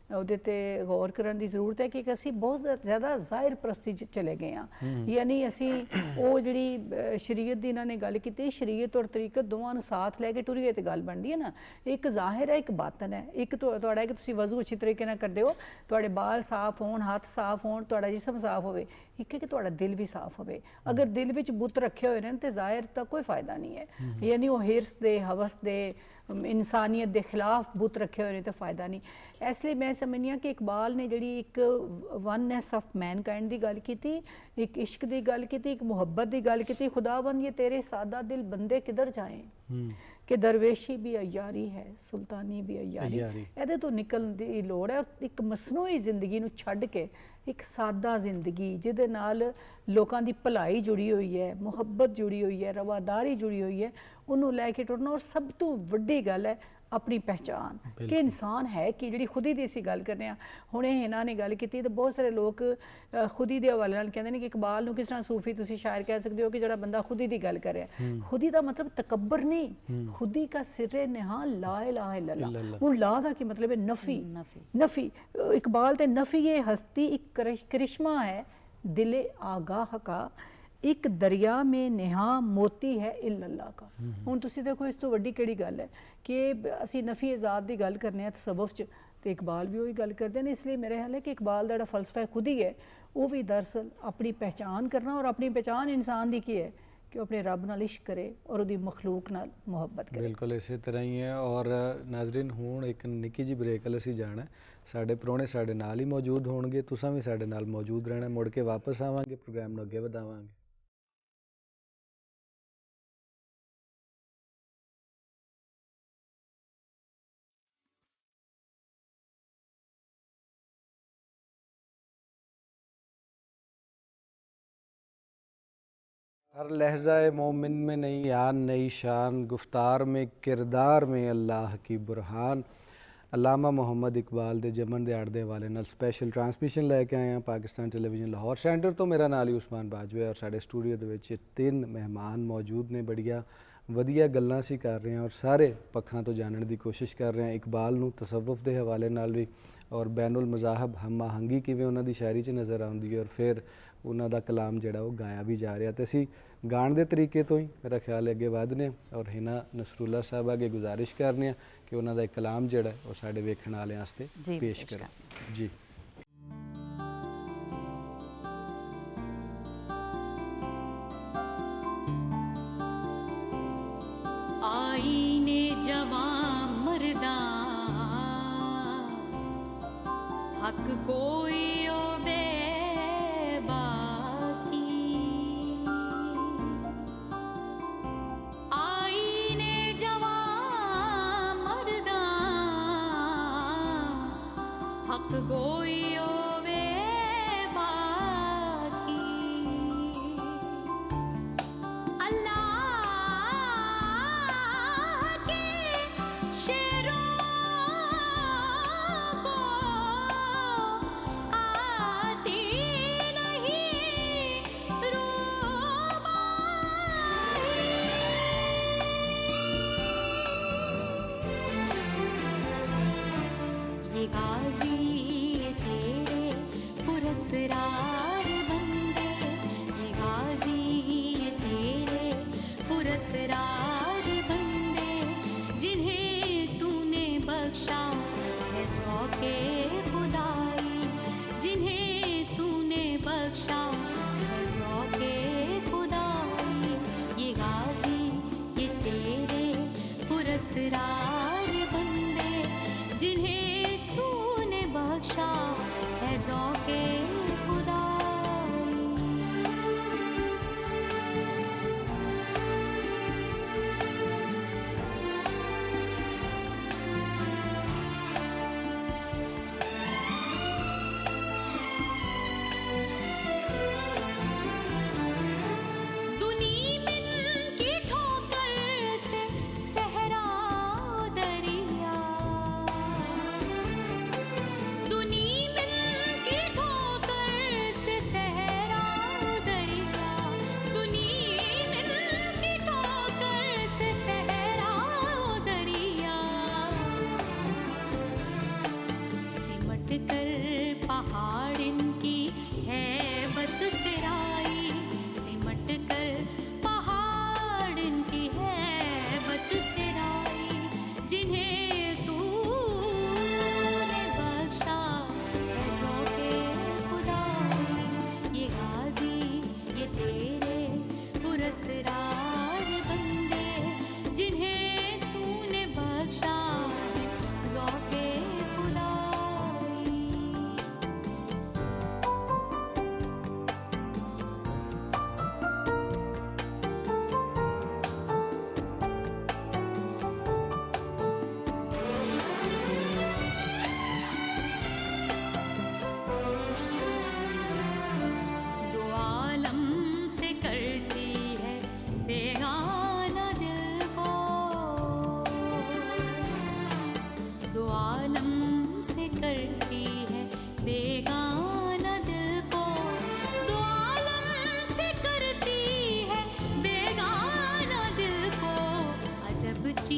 S7: ਉਹਦੇ ਤੇ ਗੌਰ ਕਰਨ ਦੀ ਜ਼ਰੂਰਤ ਹੈ कि ਅਸੀਂ बहुत ज़्यादा ਜ਼ਾਹਿਰ ਪ੍ਰਸਤੀ 'ਚ ਚਲੇ ਗਏ ਹਾਂ। यानी ਅਸੀਂ ਉਹ ਜਿਹੜੀ ਸ਼ਰੀਅਤ ਦੀ ਇਹਨਾਂ ਨੇ ਗੱਲ ਕੀਤੀ, ਸ਼ਰੀਅਤ ਔਰ ਤਰੀਕਤ ਦੋਵਾਂ ਨੂੰ ਸਾਥ ਲੈ ਕੇ ਟੁਰੀਏ ਤੇ ਗੱਲ ਬਣਦੀ ਹੈ ਨਾ। ਇੱਕ ਜ਼ਾਹਿਰ ਹੈ, ਇੱਕ ਬਾਤਨ ਹੈ। ਇੱਕ ਤੁਹਾਡਾ ਹੈ ਕਿ ਤੁਸੀਂ ਵਜ਼ੂ ਅੱਛੀ ਤਰੀਕੇ ਨਾਲ ਕਰਦੇ ਹੋ, ਤੁਹਾਡੇ ਬਾਲ ਸਾਫ਼ ਹੋਣ, ਹੱਥ ਸਾਫ਼ ਹੋਣ, ਤੁਹਾਡਾ ਜਿਸਮ ਸਾਫ਼ ਹੋਵੇ। ਇੱਕ ਹੈ ਕਿ ਤੁਹਾਡਾ ਦਿਲ ਵੀ ਸਾਫ਼ ਹੋਵੇ। ਅਗਰ ਦਿਲ ਵਿੱਚ ਬੁੱਤ ਰੱਖੇ ਹੋਏ ਨੇ ਤੇ ਜ਼ਾਹਿਰ ਦਾ ਕੋਈ ਫਾਇਦਾ ਨਹੀਂ ਹੈ। यानी ਉਹ ਹਿਰਸ ਦੇ, ਹਵਸ ਦੇ, इंसानियत के खिलाफ बुत रखे हुए तो फ़ायदा नहीं। इसलिए मैं समझनी हाँ कि इकबाल ने जी एक वननेस ऑफ मैनकाइंड की गल की, एक इश्क की गल की, एक मुहब्बत की गल की। खुदाबंद ये तेरे सादा दिल बंदे किधर जाएं, कि दरवेशी भी अयारी है, सुल्तानी भी अयारी। ਇਹਦੇ ਤੋਂ ਨਿਕਲਣ ਦੀ ਲੋੜ ਹੈ। ਇੱਕ ਮਸਨੂਈ ਜ਼ਿੰਦਗੀ ਨੂੰ ਛੱਡ ਕੇ ਇੱਕ ਸਾਦਾ ਜ਼ਿੰਦਗੀ ਜਿਹਦੇ ਨਾਲ ਲੋਕਾਂ ਦੀ ਭਲਾਈ ਜੁੜੀ ਹੋਈ ਹੈ, ਮੁਹੱਬਤ ਜੁੜੀ ਹੋਈ ਹੈ, ਰਵਾਦਾਰੀ ਜੁੜੀ ਹੋਈ ਹੈ, ਉਹਨੂੰ ਲੈ ਕੇ ਟੁਰਨਾ। ਔਰ ਸਭ ਤੋਂ ਵੱਡੀ ਗੱਲ ਹੈ अपनी पहचान कि इंसान है कि जी खुदी की असीं गल करने हुणे इन्हां ने गल की तो बहुत सारे लोग खुदी के हवाले नाल कहंदे ने कि इकबाल नूं किस तरह सूफी तुसीं शायर कह सकते हो कि जिहड़ा बंदा खुदी की गल करे। खुदी का मतलब तकब्बर नहीं, खुदी का सिरे निहा ला इलाहा इल्लल्लाह। हुण ला दा की मतलब है नफ़ी, नफ़ी। इकबाल ते नफ़ी ये हस्ती एक करिश्मा है दिले आगाह का, एक दरिया में नेहा मोती है इल्लल्लाह का। हुण तुसीं देखो इस तो वड्डी किहड़ी गल है कि असीं नफ़ी आज़ाद की गल करने तसव्वुफ च, तो इकबाल भी वही गल करते हैं। इसलिए मेरे ख्याल है कि इकबाल का फलसफा खुद ही है, वो भी दरअसल अपनी पहचान करना। और अपनी पहचान इंसान की की है कि अपने रब नाल इश्क करे और उसकी मखलूक नाल मुहब्बत करे।
S1: बिल्कुल इसी तरह ही है। और नाजरीन हुण एक निक्की जी ब्रेक असीं जाना है, साडे प्रोहणे साडे नाल ही मौजूद होणगे, तुसां भी साडे नाल मौजूद रहना। मुड़ के वापस आवांगे, प्रोग्राम नूं अगे वधावांगे। हर लहजा मोमिन में नई यान नई शान, गुफ्तार में किरदार में अल्लाह की बुरहान। अलामा मुहम्मद इकबाल के जमन दिहाड़ दे हवाले नाल स्पैशल ट्रांसमिशन लैके आए हैं पाकिस्तान टेलीविजन लाहौर सेंटर तो। मेरा नाल ही उस्मान बाजवा और साढ़े स्टूडियो दे विच 3 मेहमान मौजूद ने। बड़िया वधिया गल्लां सी कर रहे हैं और सारे पक्षां तो जानने की कोशिश कर रहे हैं। इकबाल नूं तसव्वुफ के हवाले नाल भी और बैनुल मज़ाहब हम आहंगी किवें उन्हां दी शायरी च नज़र आउंदी है, और फिर उन्हां दा कलाम जिहड़ा वो गाया भी जा रहा। तो असीं गाण दे तरीके तो ही मेरा ख्याल अगे वधने और हिना नसरुल्ला साहब अगे गुजारिश करने कि उन्हां दा एक कलाम जिहड़ा वो साडे वेखण वालेआं वास्ते पेश करें जी।
S5: आईने जवां मर्दा हक कोई ओबे बाकी, आईने जवां मर्दा हक कोई ओबे बाकी। अल्लाह पुरस्कार बंदे, ये गाजी ये तेरे पुरस्कार बंदे, जिन्हें तूने बख्शा है ज़ौक़े खुदाई, जिन्हें तूने बख्शा है ज़ौक़े खुदाई। ये गाजी ये तेरे पुरस्कार बंदे, जिन्हें तूने बख्शा है ज़ौक़े दुनी मिन की ठोकर से सहरा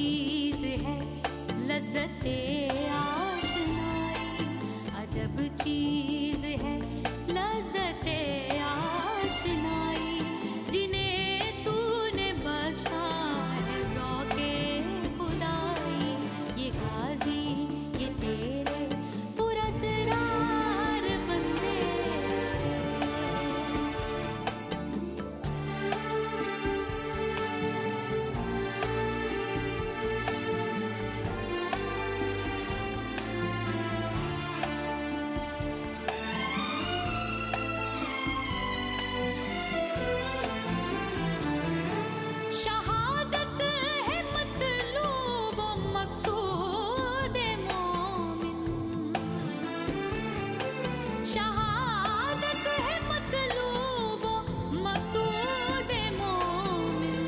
S5: चीज है लज्जते आशनाई, अजब चीज है लज्जते आशनाई, जिन्हें तूने बख्शा है ज़ौक़े खुदाई, ये गाजी ये तेरे पुरस्कार बंदे। शहादत है मतलूब व मकसूद मोमिन, शहादत है मतलूब व मकसूद मोमिन,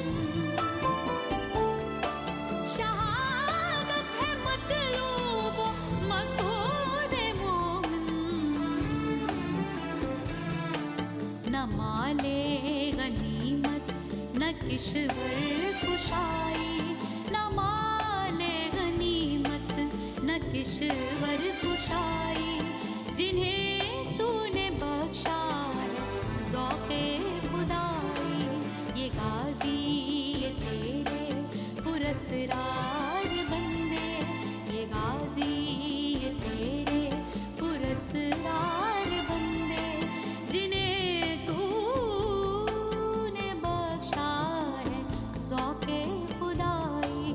S5: शहादत है मतलूब व मकसूद मोमिन, न माले गनीमत न किश्वर खुशाई, न माले गनीमत न किश्वर खुशाई, जिन्हें तूने बख्शा है ज़ौक़े खुदाई, ये गाजी ये तेरे पुरस्कार बंदे, ये गाजी ये तेरे पुरस्कार बंदे, जिन्हें तूने बख्शा है ज़ौक़े खुदाई,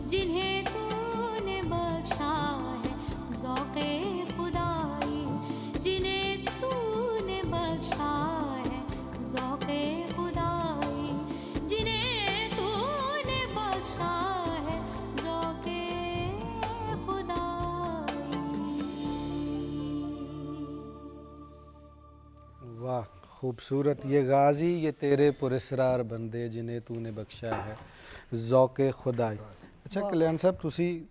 S5: जिन्हें तूने बख्शा है ज़ौक़े खुदाई, जिन्हें तूने बख्शा है ज़ौक़े खुदाई, जिन्हें तूने बख्शा है ज़ौक़े खुदाई।
S1: वाह खूबसूरत। ये गाजी ये तेरे पुरस्कार बंदे जिन्हें तूने बख्शा है ज़ौक़े खुदाई। ਅੱਛਾ ਕਲਿਆਣ ਸਾਹਿਬ, ਤੁਸੀਂ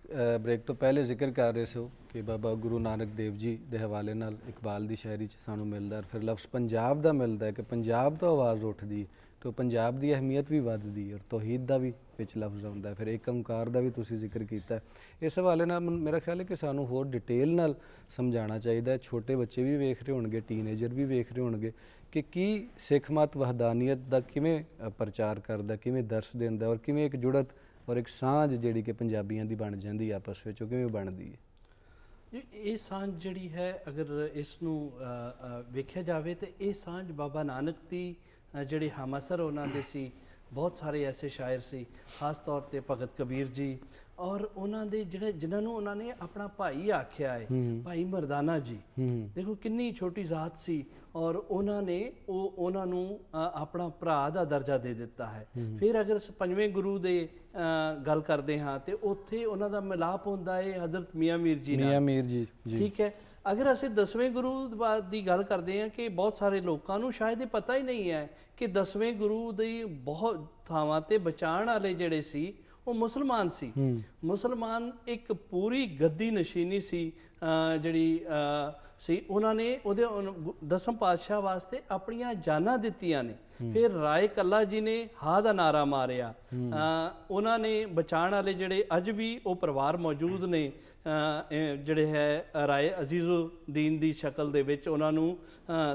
S1: ਬ੍ਰੇਕ ਤੋਂ ਪਹਿਲੇ ਜ਼ਿਕਰ ਕਰ ਰਹੇ ਸੀ ਕਿ ਬਾਬਾ ਗੁਰੂ ਨਾਨਕ ਦੇਵ ਜੀ ਦੇ ਹਵਾਲੇ ਨਾਲ ਇਕਬਾਲ ਦੀ ਸ਼ਾਇਰੀ 'ਚ ਸਾਨੂੰ ਮਿਲਦਾ, ਫਿਰ ਲਫ਼ਜ਼ ਪੰਜਾਬ ਦਾ ਮਿਲਦਾ ਕਿ ਪੰਜਾਬ ਤੋਂ ਆਵਾਜ਼ ਉੱਠਦੀ ਤਾਂ ਪੰਜਾਬ ਦੀ ਅਹਿਮੀਅਤ ਵੀ ਵੱਧਦੀ ਔਰ ਤੌਹੀਦ ਦਾ ਵੀ ਵਿੱਚ ਲਫ਼ਜ਼ ਆਉਂਦਾ, ਫਿਰ ਏਕ ਓਂਕਾਰ ਦਾ ਵੀ ਤੁਸੀਂ ਜ਼ਿਕਰ ਕੀਤਾ। ਇਸ ਹਵਾਲੇ ਨਾਲ ਮੇਰਾ ਖਿਆਲ ਹੈ ਕਿ ਸਾਨੂੰ ਹੋਰ ਡਿਟੇਲ ਨਾਲ ਸਮਝਾਉਣਾ ਚਾਹੀਦਾ। ਛੋਟੇ ਬੱਚੇ ਵੀ ਵੇਖ ਰਹੇ ਹੋਣਗੇ, ਟੀਨੇਜਰ ਵੀ ਵੇਖ ਰਹੇ ਹੋਣਗੇ ਕਿ ਕੀ ਸਿੱਖ ਮਤ ਵਹਦਾਨੀਅਤ ਦਾ ਕਿਵੇਂ ਪ੍ਰਚਾਰ ਕਰਦਾ, ਕਿਵੇਂ ਦਰਸ ਦਿੰਦਾ ਔਰ ਕਿਵੇਂ ਇੱਕ ਜੁੜਤ ਔਰ ਇੱਕ ਸਾਂਝ ਜਿਹੜੀ ਕਿ ਪੰਜਾਬੀਆਂ ਦੀ ਬਣ ਜਾਂਦੀ ਆਪਸ ਵਿੱਚ, ਉਹ ਕਿਵੇਂ ਬਣਦੀ ਹੈ?
S6: ਇਹ ਸਾਂਝ ਜਿਹੜੀ ਹੈ, ਅਗਰ ਇਸ ਨੂੰ ਵੇਖਿਆ ਜਾਵੇ ਤਾਂ ਇਹ ਸਾਂਝ ਬਾਬਾ ਨਾਨਕ ਦੀ ਜਿਹੜੇ ਹਮਅਸਰ ਉਹਨਾਂ ਦੇ ਸੀ, ਬਹੁਤ ਸਾਰੇ ਐਸੇ ਸ਼ਾਇਰ ਸੀ, ਖਾਸ ਤੌਰ ਤੇ ਭਗਤ ਕਬੀਰ ਜੀ, ਔਰ ਉਹਨਾਂ ਦੇ ਜਿਹੜੇ ਜਿਨ੍ਹਾਂ ਨੂੰ ਉਹਨਾਂ ਨੇ ਆਪਣਾ ਭਾਈ ਆਖਿਆ ਹੈ, ਭਾਈ ਮਰਦਾਨਾ ਜੀ। ਦੇਖੋ ਕਿੰਨੀ ਛੋਟੀ ਜ਼ਾਤ ਸੀ ਔਰ ਉਹਨਾਂ ਨੇ ਉਹਨਾਂ ਨੂੰ ਆਪਣਾ ਭਰਾ ਦਾ ਦਰਜਾ ਦੇ ਦਿੱਤਾ ਹੈ। ਫਿਰ ਅਗਰ ਪੰਜਵੇਂ ਗੁਰੂ ਦੇ ਗੱਲ ਕਰਦੇ ਹਾਂ ਤੇ ਉੱਥੇ ਉਹਨਾਂ ਦਾ ਮਿਲਾਪ ਹੁੰਦਾ ਹੈ ਹਜ਼ਰਤ ਮੀਆਂ ਮੀਰ ਜੀ ਨਾਲ।
S1: ਮੀਆਂ ਮੀਰ ਜੀ,
S6: ਠੀਕ ਹੈ। ਅਗਰ ਅਸੀਂ 10ਵੇਂ ਗੁਰੂ ਦੀ ਗੱਲ ਕਰਦੇ ਹਾਂ ਕਿ ਬਹੁਤ ਸਾਰੇ ਲੋਕਾਂ ਨੂੰ ਸ਼ਾਇਦ ਇਹ ਪਤਾ ਹੀ ਨਹੀਂ ਹੈ ਕਿ 10ਵੇਂ ਗੁਰੂ ਦੀ ਬਹੁਤ ਥਾਵਾਂ ਤੇ ਬਚਾਉਣ ਵਾਲੇ ਜਿਹੜੇ ਸੀ ਉਹ ਮੁਸਲਮਾਨ ਸੀ। ਮੁਸਲਮਾਨ ਇੱਕ ਪੂਰੀ ਗੱਦੀ ਨਸ਼ੀਨੀ ਸੀ ਜਿਹੜੀ ਸੀ, ਉਹਨਾਂ ਨੇ ਉਹਦੇ 10ਵੇਂ ਪਾਤਸ਼ਾਹ ਵਾਸਤੇ ਆਪਣੀਆਂ ਜਾਨਾਂ ਦਿੱਤੀਆਂ ਨੇ। ਫਿਰ ਰਾਏ ਕੱਲਾ ਜੀ ਨੇ ਹਾਂ ਦਾ ਨਾਰਾ ਮਾਰਿਆ, ਉਹਨਾਂ ਨੇ ਬਚਾਉਣ ਵਾਲੇ ਜਿਹੜੇ ਅੱਜ ਵੀ ਉਹ ਪਰਿਵਾਰ ਮੌਜੂਦ ਨੇ, ਜਿਹੜੇ ਹੈ ਰਾਏ ਅਜ਼ੀਜ਼ੁਦੀਨ ਦੀ ਸ਼ਕਲ ਦੇ ਵਿੱਚ ਉਹਨਾਂ ਨੂੰ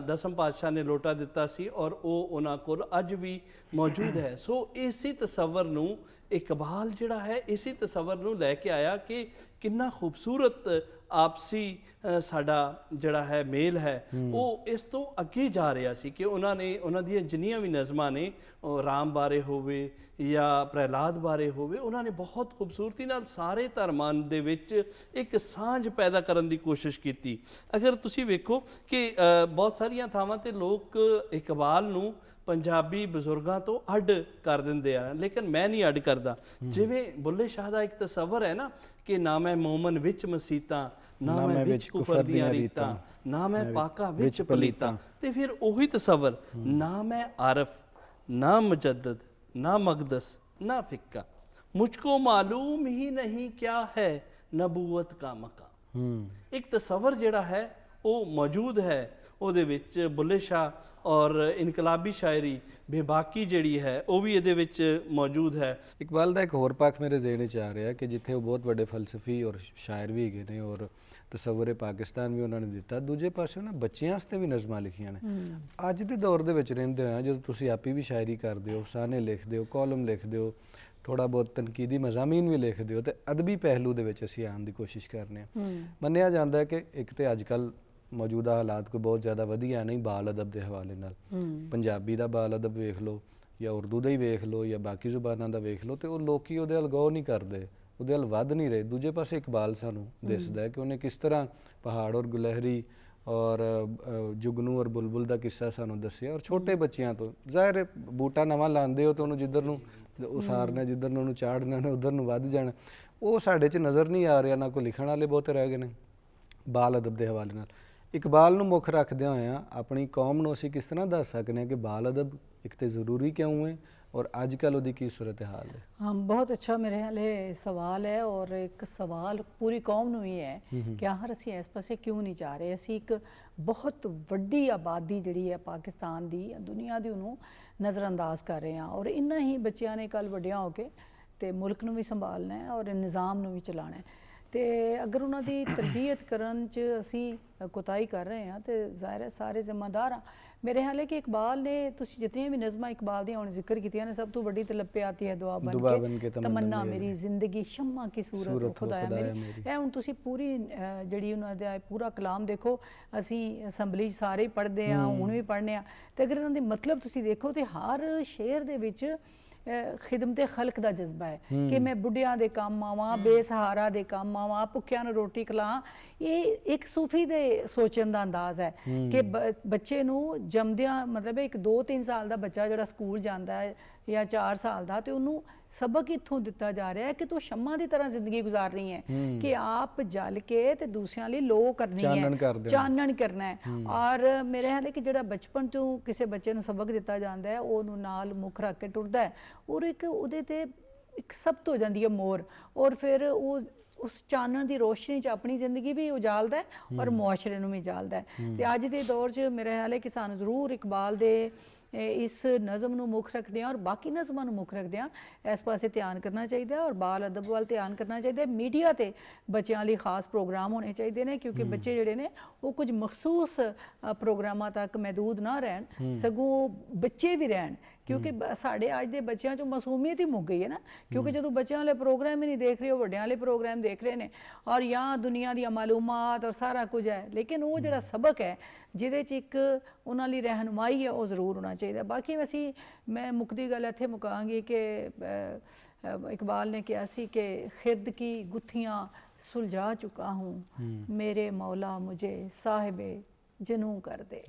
S6: 10ਵੇਂ ਪਾਤਸ਼ਾਹ ਨੇ ਲੋਟਾ ਦਿੱਤਾ ਸੀ ਔਰ ਉਹ ਉਹਨਾਂ ਕੋਲ ਅੱਜ ਵੀ ਮੌਜੂਦ ਹੈ। ਸੋ ਇਸੇ ਤਸੱਵਰ ਨੂੰ ਇਕਬਾਲ ਜਿਹੜਾ ਹੈ ਇਸੇ ਤਸੱਵਰ ਨੂੰ ਲੈ ਕੇ ਆਇਆ ਕਿ ਕਿੰਨਾ ਖੂਬਸੂਰਤ ਆਪਸੀ ਸਾਡਾ ਜਿਹੜਾ ਹੈ ਮੇਲ ਹੈ, ਉਹ ਇਸ ਤੋਂ ਅੱਗੇ ਜਾ ਰਿਹਾ ਸੀ ਕਿ ਉਹਨਾਂ ਨੇ ਉਹਨਾਂ ਦੀਆਂ ਜਿੰਨੀਆਂ ਵੀ ਨਜ਼ਮਾਂ ਨੇ, ਉਹ ਰਾਮ ਬਾਰੇ ਹੋਵੇ ਜਾਂ ਪ੍ਰਹਿਲਾਦ ਬਾਰੇ ਹੋਵੇ, ਉਹਨਾਂ ਨੇ ਬਹੁਤ ਖੂਬਸੂਰਤੀ ਨਾਲ ਸਾਰੇ ਧਰਮਾਂ ਦੇ ਵਿੱਚ ਇੱਕ ਸਾਂਝ ਪੈਦਾ ਕਰਨ ਦੀ ਕੋਸ਼ਿਸ਼ ਕੀਤੀ। ਅਗਰ ਤੁਸੀਂ ਵੇਖੋ ਕਿ ਬਹੁਤ ਸਾਰੀਆਂ ਥਾਵਾਂ ਤੇ ਲੋਕ ਇਕਬਾਲ ਨੂੰ ਪੰਜਾਬੀ ਬਜ਼ੁਰਗਾਂ ਤੋਂ ਅੱਡ ਕਰ ਦਿੰਦੇ ਆ, ਲੇਕਿਨ ਮੈਂ ਨਹੀਂ ਅੱਡ ਕਰਦਾ। ਜਿਵੇਂ ਬੁੱਲੇ ਸ਼ਾਹ ਦਾ ਇੱਕ ਤਸੱਵਰ ਹੈ ਨਾ ਕਿ ਨਾ ਮੈਂ ਮੋਮਨ ਵਿੱਚ ਮਸੀਤਾਂ, ਨਾ ਮੈਂ ਵਿੱਚ ਕੁਫਰ ਦੀਆਂ ਰੀਤਾਂ, ਨਾ ਮੈਂ ਪਾਕਾ ਵਿੱਚ ਪਲੀਤਾਂ, ਤੇ ਫਿਰ ਉਹੀ ਤਸੱਵਰ, ਨਾ ਮੈਂ ਆਰਫ ਨਾ ਮੁਜੱਦਦ ਨਾ ਮਕਦਸ ਨਾ ਫਿੱਕਾ, ਮੁਝਕੋ ਮਾਲੂਮ ਹੀ ਨਹੀਂ ਕਿਆ ਹੈ ਨਬੂਵਤ ਕਾ ਮਕਾਮ। ਇੱਕ ਤਸੱਵਰ ਜਿਹੜਾ ਹੈ ਉਹ ਮੌਜੂਦ ਹੈ ਉਹਦੇ ਵਿੱਚ ਬੁੱਲੇ ਸ਼ਾਹ ਔਰ ਇਨਕਲਾਬੀ ਸ਼ਾਇਰੀ ਬੇਬਾਕੀ ਜਿਹੜੀ ਹੈ ਉਹ ਵੀ ਇਹਦੇ ਵਿੱਚ ਮੌਜੂਦ ਹੈ।
S1: ਇਕਬਾਲ ਦਾ ਇੱਕ ਹੋਰ ਪੱਖ ਮੇਰੇ ਜ਼ਿਹਨ 'ਚ ਆ ਰਿਹਾ ਕਿ ਜਿੱਥੇ ਉਹ ਬਹੁਤ ਵੱਡੇ ਫਲਸਫੀ ਔਰ ਸ਼ਾਇਰ ਵੀ ਹੈਗੇ ਨੇ ਔਰ ਤਸਵੁਰ ਪਾਕਿਸਤਾਨ ਵੀ ਉਹਨਾਂ ਨੇ ਦਿੱਤਾ, ਦੂਜੇ ਪਾਸੇ ਨਾ ਬੱਚਿਆਂ ਵਾਸਤੇ ਵੀ ਨਜ਼ਮਾਂ ਲਿਖੀਆਂ ਨੇ। ਅੱਜ ਦੇ ਦੌਰ ਦੇ ਵਿੱਚ ਰਹਿੰਦੇ ਹੋਏ ਜਦੋਂ ਤੁਸੀਂ ਆਪੀ ਵੀ ਸ਼ਾਇਰੀ ਕਰਦੇ ਹੋ, ਅਫਸਾਨੇ ਲਿਖਦੇ ਹੋ, ਕਾਲਮ ਲਿਖਦੇ ਹੋ, ਥੋੜਾ ਬਹੁਤ ਤਨਕੀਦੀ ਮਜ਼ਾਮੀਨ ਵੀ ਲਿਖਦੇ ਹੋ, ਤੇ ਅਦਬੀ ਪਹਿਲੂ ਦੇ ਵਿੱਚ ਅਸੀਂ ਆਉਣ ਦੀ ਕੋਸ਼ਿਸ਼ ਕਰਨੇ ਆ। ਮੰਨਿਆ ਜਾਂਦਾ ਹੈ ਕਿ ਇੱਕ ਤੇ ਅੱਜ ਕੱਲ ਮੌਜੂਦਾ ਹਾਲਾਤ ਕੋਈ ਬਹੁਤ ਜ਼ਿਆਦਾ ਵਧੀਆ ਨਹੀਂ ਬਾਲ ਅਦਬ ਦੇ ਹਵਾਲੇ ਨਾਲ। ਪੰਜਾਬੀ ਦਾ ਬਾਲ ਅਦਬ ਵੇਖ ਲਓ ਜਾਂ ਉਰਦੂ ਦਾ ਹੀ ਵੇਖ ਲਓ ਜਾਂ ਬਾਕੀ ਜ਼ੁਬਾਨਾਂ ਦਾ ਵੇਖ ਲਓ, ਤੇ ਉਹ ਲੋਕੀ ਉਹਦੇ ਵੱਲ ਗੌਰ ਨਹੀਂ ਕਰਦੇ, ਉਹਦੇ ਵੱਲ ਵੱਧ ਨਹੀਂ ਰਹੇ। ਦੂਜੇ ਪਾਸੇ ਇਕਬਾਲ ਸਾਨੂੰ ਦਿਸਦਾ ਹੈ ਕਿ ਉਹਨੇ ਕਿਸ ਤਰ੍ਹਾਂ ਪਹਾੜ ਔਰ ਗੁਲਹਰੀ ਔਰ ਜੁਗਨੂ ਔਰ ਬੁਲਬੁਲ ਦਾ ਕਿੱਸਾ ਸਾਨੂੰ ਦੱਸਿਆ। ਔਰ ਛੋਟੇ ਬੱਚਿਆਂ ਤੋਂ ਜ਼ਾਹਿਰ ਹੈ ਬੂਟਾ ਨਵਾਂ ਲਾਉਂਦੇ ਹੋ ਤਾਂ ਉਹਨੂੰ ਜਿੱਧਰ ਨੂੰ ਉਸਾਰਨਾ, ਜਿੱਧਰ ਨੂੰ ਉਹਨੂੰ ਚਾੜਨਾ ਨੇ ਉਧਰ ਨੂੰ ਵੱਧ ਜਾਣਾ। ਉਹ ਸਾਡੇ 'ਚ ਨਜ਼ਰ ਨਹੀਂ ਆ ਰਿਹਾ, ਨਾ ਕੋਈ ਲਿਖਣ ਵਾਲੇ ਬਹੁਤੇ ਰਹਿ ਗਏ ਨੇ ਬਾਲ ਅਦਬ ਦੇ ਹਵਾਲੇ ਨਾਲ। ਇਕਬਾਲ ਨੂੰ ਮੁੱਖ ਰੱਖਦਿਆਂ ਹੋਇਆਂ ਆਪਣੀ ਕੌਮ ਨੂੰ ਅਸੀਂ ਕਿਸ ਤਰ੍ਹਾਂ ਦੱਸ ਸਕਦੇ ਹਾਂ ਕਿ ਬਾਲ ਅਦਬ ਇੱਕ ਤੇ ਜ਼ਰੂਰੀ ਕਿਉਂ ਹੈ और आजकल ਉਹਦੀ ਕੀ सूरत हाल है?
S7: हाँ, बहुत अच्छा मेरे हाले सवाल है और एक सवाल पूरी कौम ਨੂੰ ਹੀ ਹੈ ਕਿ ਆਖਰ ਅਸੀਂ ਇਸ ਪਾਸੇ ਕਿਉਂ ਨਹੀਂ ਜਾ ਰਹੇ। ਅਸੀਂ ਇੱਕ ਬਹੁਤ ਵੱਡੀ ਆਬਾਦੀ ਜਿਹੜੀ ਹੈ ਪਾਕਿਸਤਾਨ ਦੀ ਦੁਨੀਆ ਦੀ ਉਹਨੂੰ ਨਜ਼ਰਅੰਦਾਜ਼ ਕਰ ਰਹੇ ਹਾਂ ਔਰ ਇੰਨਾ ਹੀ ਬੱਚਿਆਂ ਨੇ ਕੱਲ ਵੱਡਿਆਂ ਹੋ ਕੇ ਤੇ ਮੁਲਕ ਨੂੰ ਵੀ ਸੰਭਾਲਣਾ ਹੈ ਔਰ ਨਿਜ਼ਾਮ ਨੂੰ ਵੀ ਚਲਾਉਣਾ ਹੈ। ਤੇ ਅਗਰ ਉਹਨਾਂ ਦੀ ਤਰਬੀਅਤ ਕਰਨ 'ਚ ਅਸੀਂ ਕੋਤਾਹੀ ਕਰ ਰਹੇ ਹਾਂ ਤੇ ਜ਼ਾਹਿਰ ਹੈ ਸਾਰੇ ਜ਼ਿੰਮੇਦਾਰ ਹਾਂ। ਮੇਰੇ ਹਾਲੇ ਕਿ ਇਕਬਾਲ ਨੇ ਤੁਸੀਂ ਜਿਤਨੀਆਂ ਵੀ ਨਜ਼ਮਾਂ ਇਕਬਾਲ ਦੀਆਂ ਹੁਣ ਜ਼ਿਕਰ ਕੀਤੀਆਂ ਨੇ, ਸਭ ਤੋਂ ਵੱਡੀ ਤੇ ਲੱਪੇ ਆਤੀ ਹੈ ਦੁਆ ਬਨ ਕੇ ਤਮੰਨਾ ਮੇਰੀ ਜ਼ਿੰਦਗੀ ਸ਼ਮਾ ਕੀ ਸੂਰਤ ਖੁਦਾਇਆ ਮੇਰੀ। ਇਹ ਹੁਣ ਤੁਸੀਂ ਪੂਰੀ ਜਿਹੜੀ ਉਹਨਾਂ ਦਾ ਪੂਰਾ ਕਲਾਮ ਦੇਖੋ, ਅਸੀਂ ਅਸੈਂਬਲੀ 'ਚ ਸਾਰੇ ਹੀ ਪੜ੍ਹਦੇ ਹਾਂ, ਹੁਣ ਵੀ ਪੜ੍ਹਨੇ ਆ, ਤੇ ਅਗਰ ਇਹਨਾਂ ਦੇ ਮਤਲਬ ਤੁਸੀਂ ਦੇਖੋ ਤੇ ਹਰ ਸ਼ੇਰ ਦੇ ਵਿੱਚ ਖਿਦਮਤ ਖਲਕ ਦਾ ਜਜ਼ਬਾ ਹੈ ਕਿ ਮੈਂ ਬੁੱਢਿਆਂ ਦੇ ਕੰਮ ਆਵਾਂ, ਬੇਸਹਾਰਾ ਦੇ ਕੰਮ ਆਵਾਂ, ਭੁੱਖਿਆਂ ਨੂੰ ਰੋਟੀ ਖਿਲਾਵਾਂ। ਇਹ ਇੱਕ ਸੂਫੀ ਦੇ ਸੋਚਣ ਦਾ ਅੰਦਾਜ਼ ਹੈ ਕਿ ਬੱਚੇ ਨੂੰ ਜੰਮਦਿਆਂ ਮਤਲਬ ਇੱਕ 2-3 ਸਾਲ ਦਾ ਬੱਚਾ ਜਿਹੜਾ ਸਕੂਲ ਜਾਂਦਾ ਹੈ ਜਾਂ 4 ਸਾਲ ਦਾ, ਤੇ ਉਹਨੂੰ ਸਬਕ ਇੱਥੋਂ ਦਿੱਤਾ ਜਾ ਰਿਹਾ ਹੈ ਕਿ ਤੂੰ ਸ਼ਮਾ ਦੀ ਤਰ੍ਹਾਂ ਜ਼ਿੰਦਗੀ ਗੁਜ਼ਾਰਨੀ ਹੈ ਕਿ ਆਪ ਜਲ ਕੇ ਤੇ ਦੂਸਰਿਆਂ ਲਈ ਲੋ ਕਰਨੀ ਹੈ, ਚਾਨਣ ਕਰਨਾ ਹੈ। ਔਰ ਮੇਰੇ ਹਾਲੇ ਕਿ ਜਿਹੜਾ ਬਚਪਨ ਤੋਂ ਕਿਸੇ ਬੱਚੇ ਨੂੰ ਸਬਕ ਦਿੱਤਾ ਜਾਂਦਾ ਹੈ ਉਹਨੂੰ ਨਾਲ ਮੁੱਖ ਰੱਖ ਕੇ ਟੁਰਦਾ ਹੈ ਔਰ ਇੱਕ ਉਹਦੇ ਤੇ ਇੱਕ ਸਬਤ ਹੋ ਜਾਂਦੀ ਹੈ ਮੋਹਰ, ਔਰ ਫਿਰ ਉਹ ਉਸ ਚਾਨਣ ਦੀ ਰੋਸ਼ਨੀ 'ਚ ਆਪਣੀ ਜ਼ਿੰਦਗੀ ਵੀ ਉਜਾਲਦਾ ਹੈ ਔਰ ਮੁਆਸ਼ਰੇ ਨੂੰ ਵੀ ਉਜਾਲਦਾ ਹੈ। ਤੇ ਅੱਜ ਦੇ ਦੌਰ 'ਚ ਮੇਰੇ ਹਾਲੇ ਕਿ ਸਾਨੂੰ ਜ਼ਰੂਰ ਇਕਬਾਲ ਦੇ ਇਸ ਨਜ਼ਮ ਨੂੰ ਮੁੱਖ ਰੱਖਦੇ ਹਾਂ ਔਰ ਬਾਕੀ ਨਜ਼ਮਾਂ ਨੂੰ ਮੁੱਖ ਰੱਖਦੇ ਹਾਂ ਇਸ ਪਾਸੇ ਧਿਆਨ ਕਰਨਾ ਚਾਹੀਦਾ ਔਰ ਬਾਲ ਅਦਬ ਵੱਲ ਧਿਆਨ ਕਰਨਾ ਚਾਹੀਦਾ। ਮੀਡੀਆ ਤੇ ਬੱਚਿਆਂ ਲਈ ਖਾਸ ਪ੍ਰੋਗਰਾਮ ਹੋਣੇ ਚਾਹੀਦੇ ਨੇ ਕਿਉਂਕਿ ਬੱਚੇ ਜਿਹੜੇ ਨੇ ਉਹ ਕੁਝ ਮਖਸੂਸ ਪ੍ਰੋਗਰਾਮਾਂ ਤੱਕ ਮਹਿਦੂਦ ਨਾ ਰਹਿਣ, ਸਗੋਂ ਬੱਚੇ ਵੀ ਰਹਿਣ, ਕਿਉਂਕਿ ਸਾਡੇ ਅੱਜ ਦੇ ਬੱਚਿਆਂ 'ਚੋਂ ਮਾਸੂਮੀਅਤ ਹੀ ਮੁੱਕ ਗਈ ਹੈ ਨਾ, ਕਿਉਂਕਿ ਜਦੋਂ ਬੱਚਿਆਂ ਵਾਲੇ ਪ੍ਰੋਗਰਾਮ ਹੀ ਨਹੀਂ ਦੇਖ ਰਹੇ, ਉਹ ਵੱਡਿਆਂ ਵਾਲੇ ਪ੍ਰੋਗਰਾਮ ਦੇਖ ਰਹੇ ਨੇ ਔਰ ਜਾਂ ਦੁਨੀਆ ਦੀਆਂ ਮਾਲੂਮਾਤ ਔਰ ਸਾਰਾ ਕੁਝ ਹੈ, ਲੇਕਿਨ ਉਹ ਜਿਹੜਾ ਸਬਕ ਹੈ ਜਿਹਦੇ 'ਚ ਇੱਕ ਉਹਨਾਂ ਲਈ ਰਹਿਨੁਮਾਈ ਹੈ ਉਹ ਜ਼ਰੂਰ ਹੋਣਾ ਚਾਹੀਦਾ। ਬਾਕੀ ਮੈਂ ਮੁੱਕਦੀ ਗੱਲ ਇੱਥੇ ਮੁਕਾਂਗੀ ਕਿ इकबाल ने किया सी कि खिरद की गुत्थियाँ सुलझा चुका हूँ, मेरे मौला मुझे साहिबे जनू कर दे।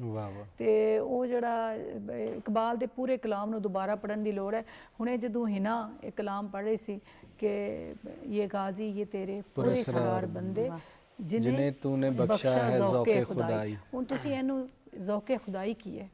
S7: ਤੇ ਉਹ ਜਿਹੜਾ ਇਕਬਾਲ ਦੇ ਪੂਰੇ ਕਲਾਮ ਨੂੰ ਦੁਬਾਰਾ ਪੜ੍ਹਨ ਦੀ ਲੋੜ ਹੈ। ਹੁਣੇ ਜਦੋਂ ਹਿਨਾ ਇਹ ਕਲਾਮ ਪੜ੍ਹ ਰਹੀ ਸੀ ਕਿ ਇਹ ਗਾਜ਼ੀ ਇਹ ਤੇਰੇ ਪੂਰੇ ਸਰਾਰ ਬੰਦੇ ਜਿਨੇ ਤੂਨੇ ਬਖਸ਼ਾ ਹੈ ਜ਼ੌਕੇ ਖੁਦਾਈ। ਹੁਣ ਤੁਸੀਂ ਇਹਨੂੰ ਜ਼ੌਕੇ ਖੁਦਾਈ ਕੀ ਹੈ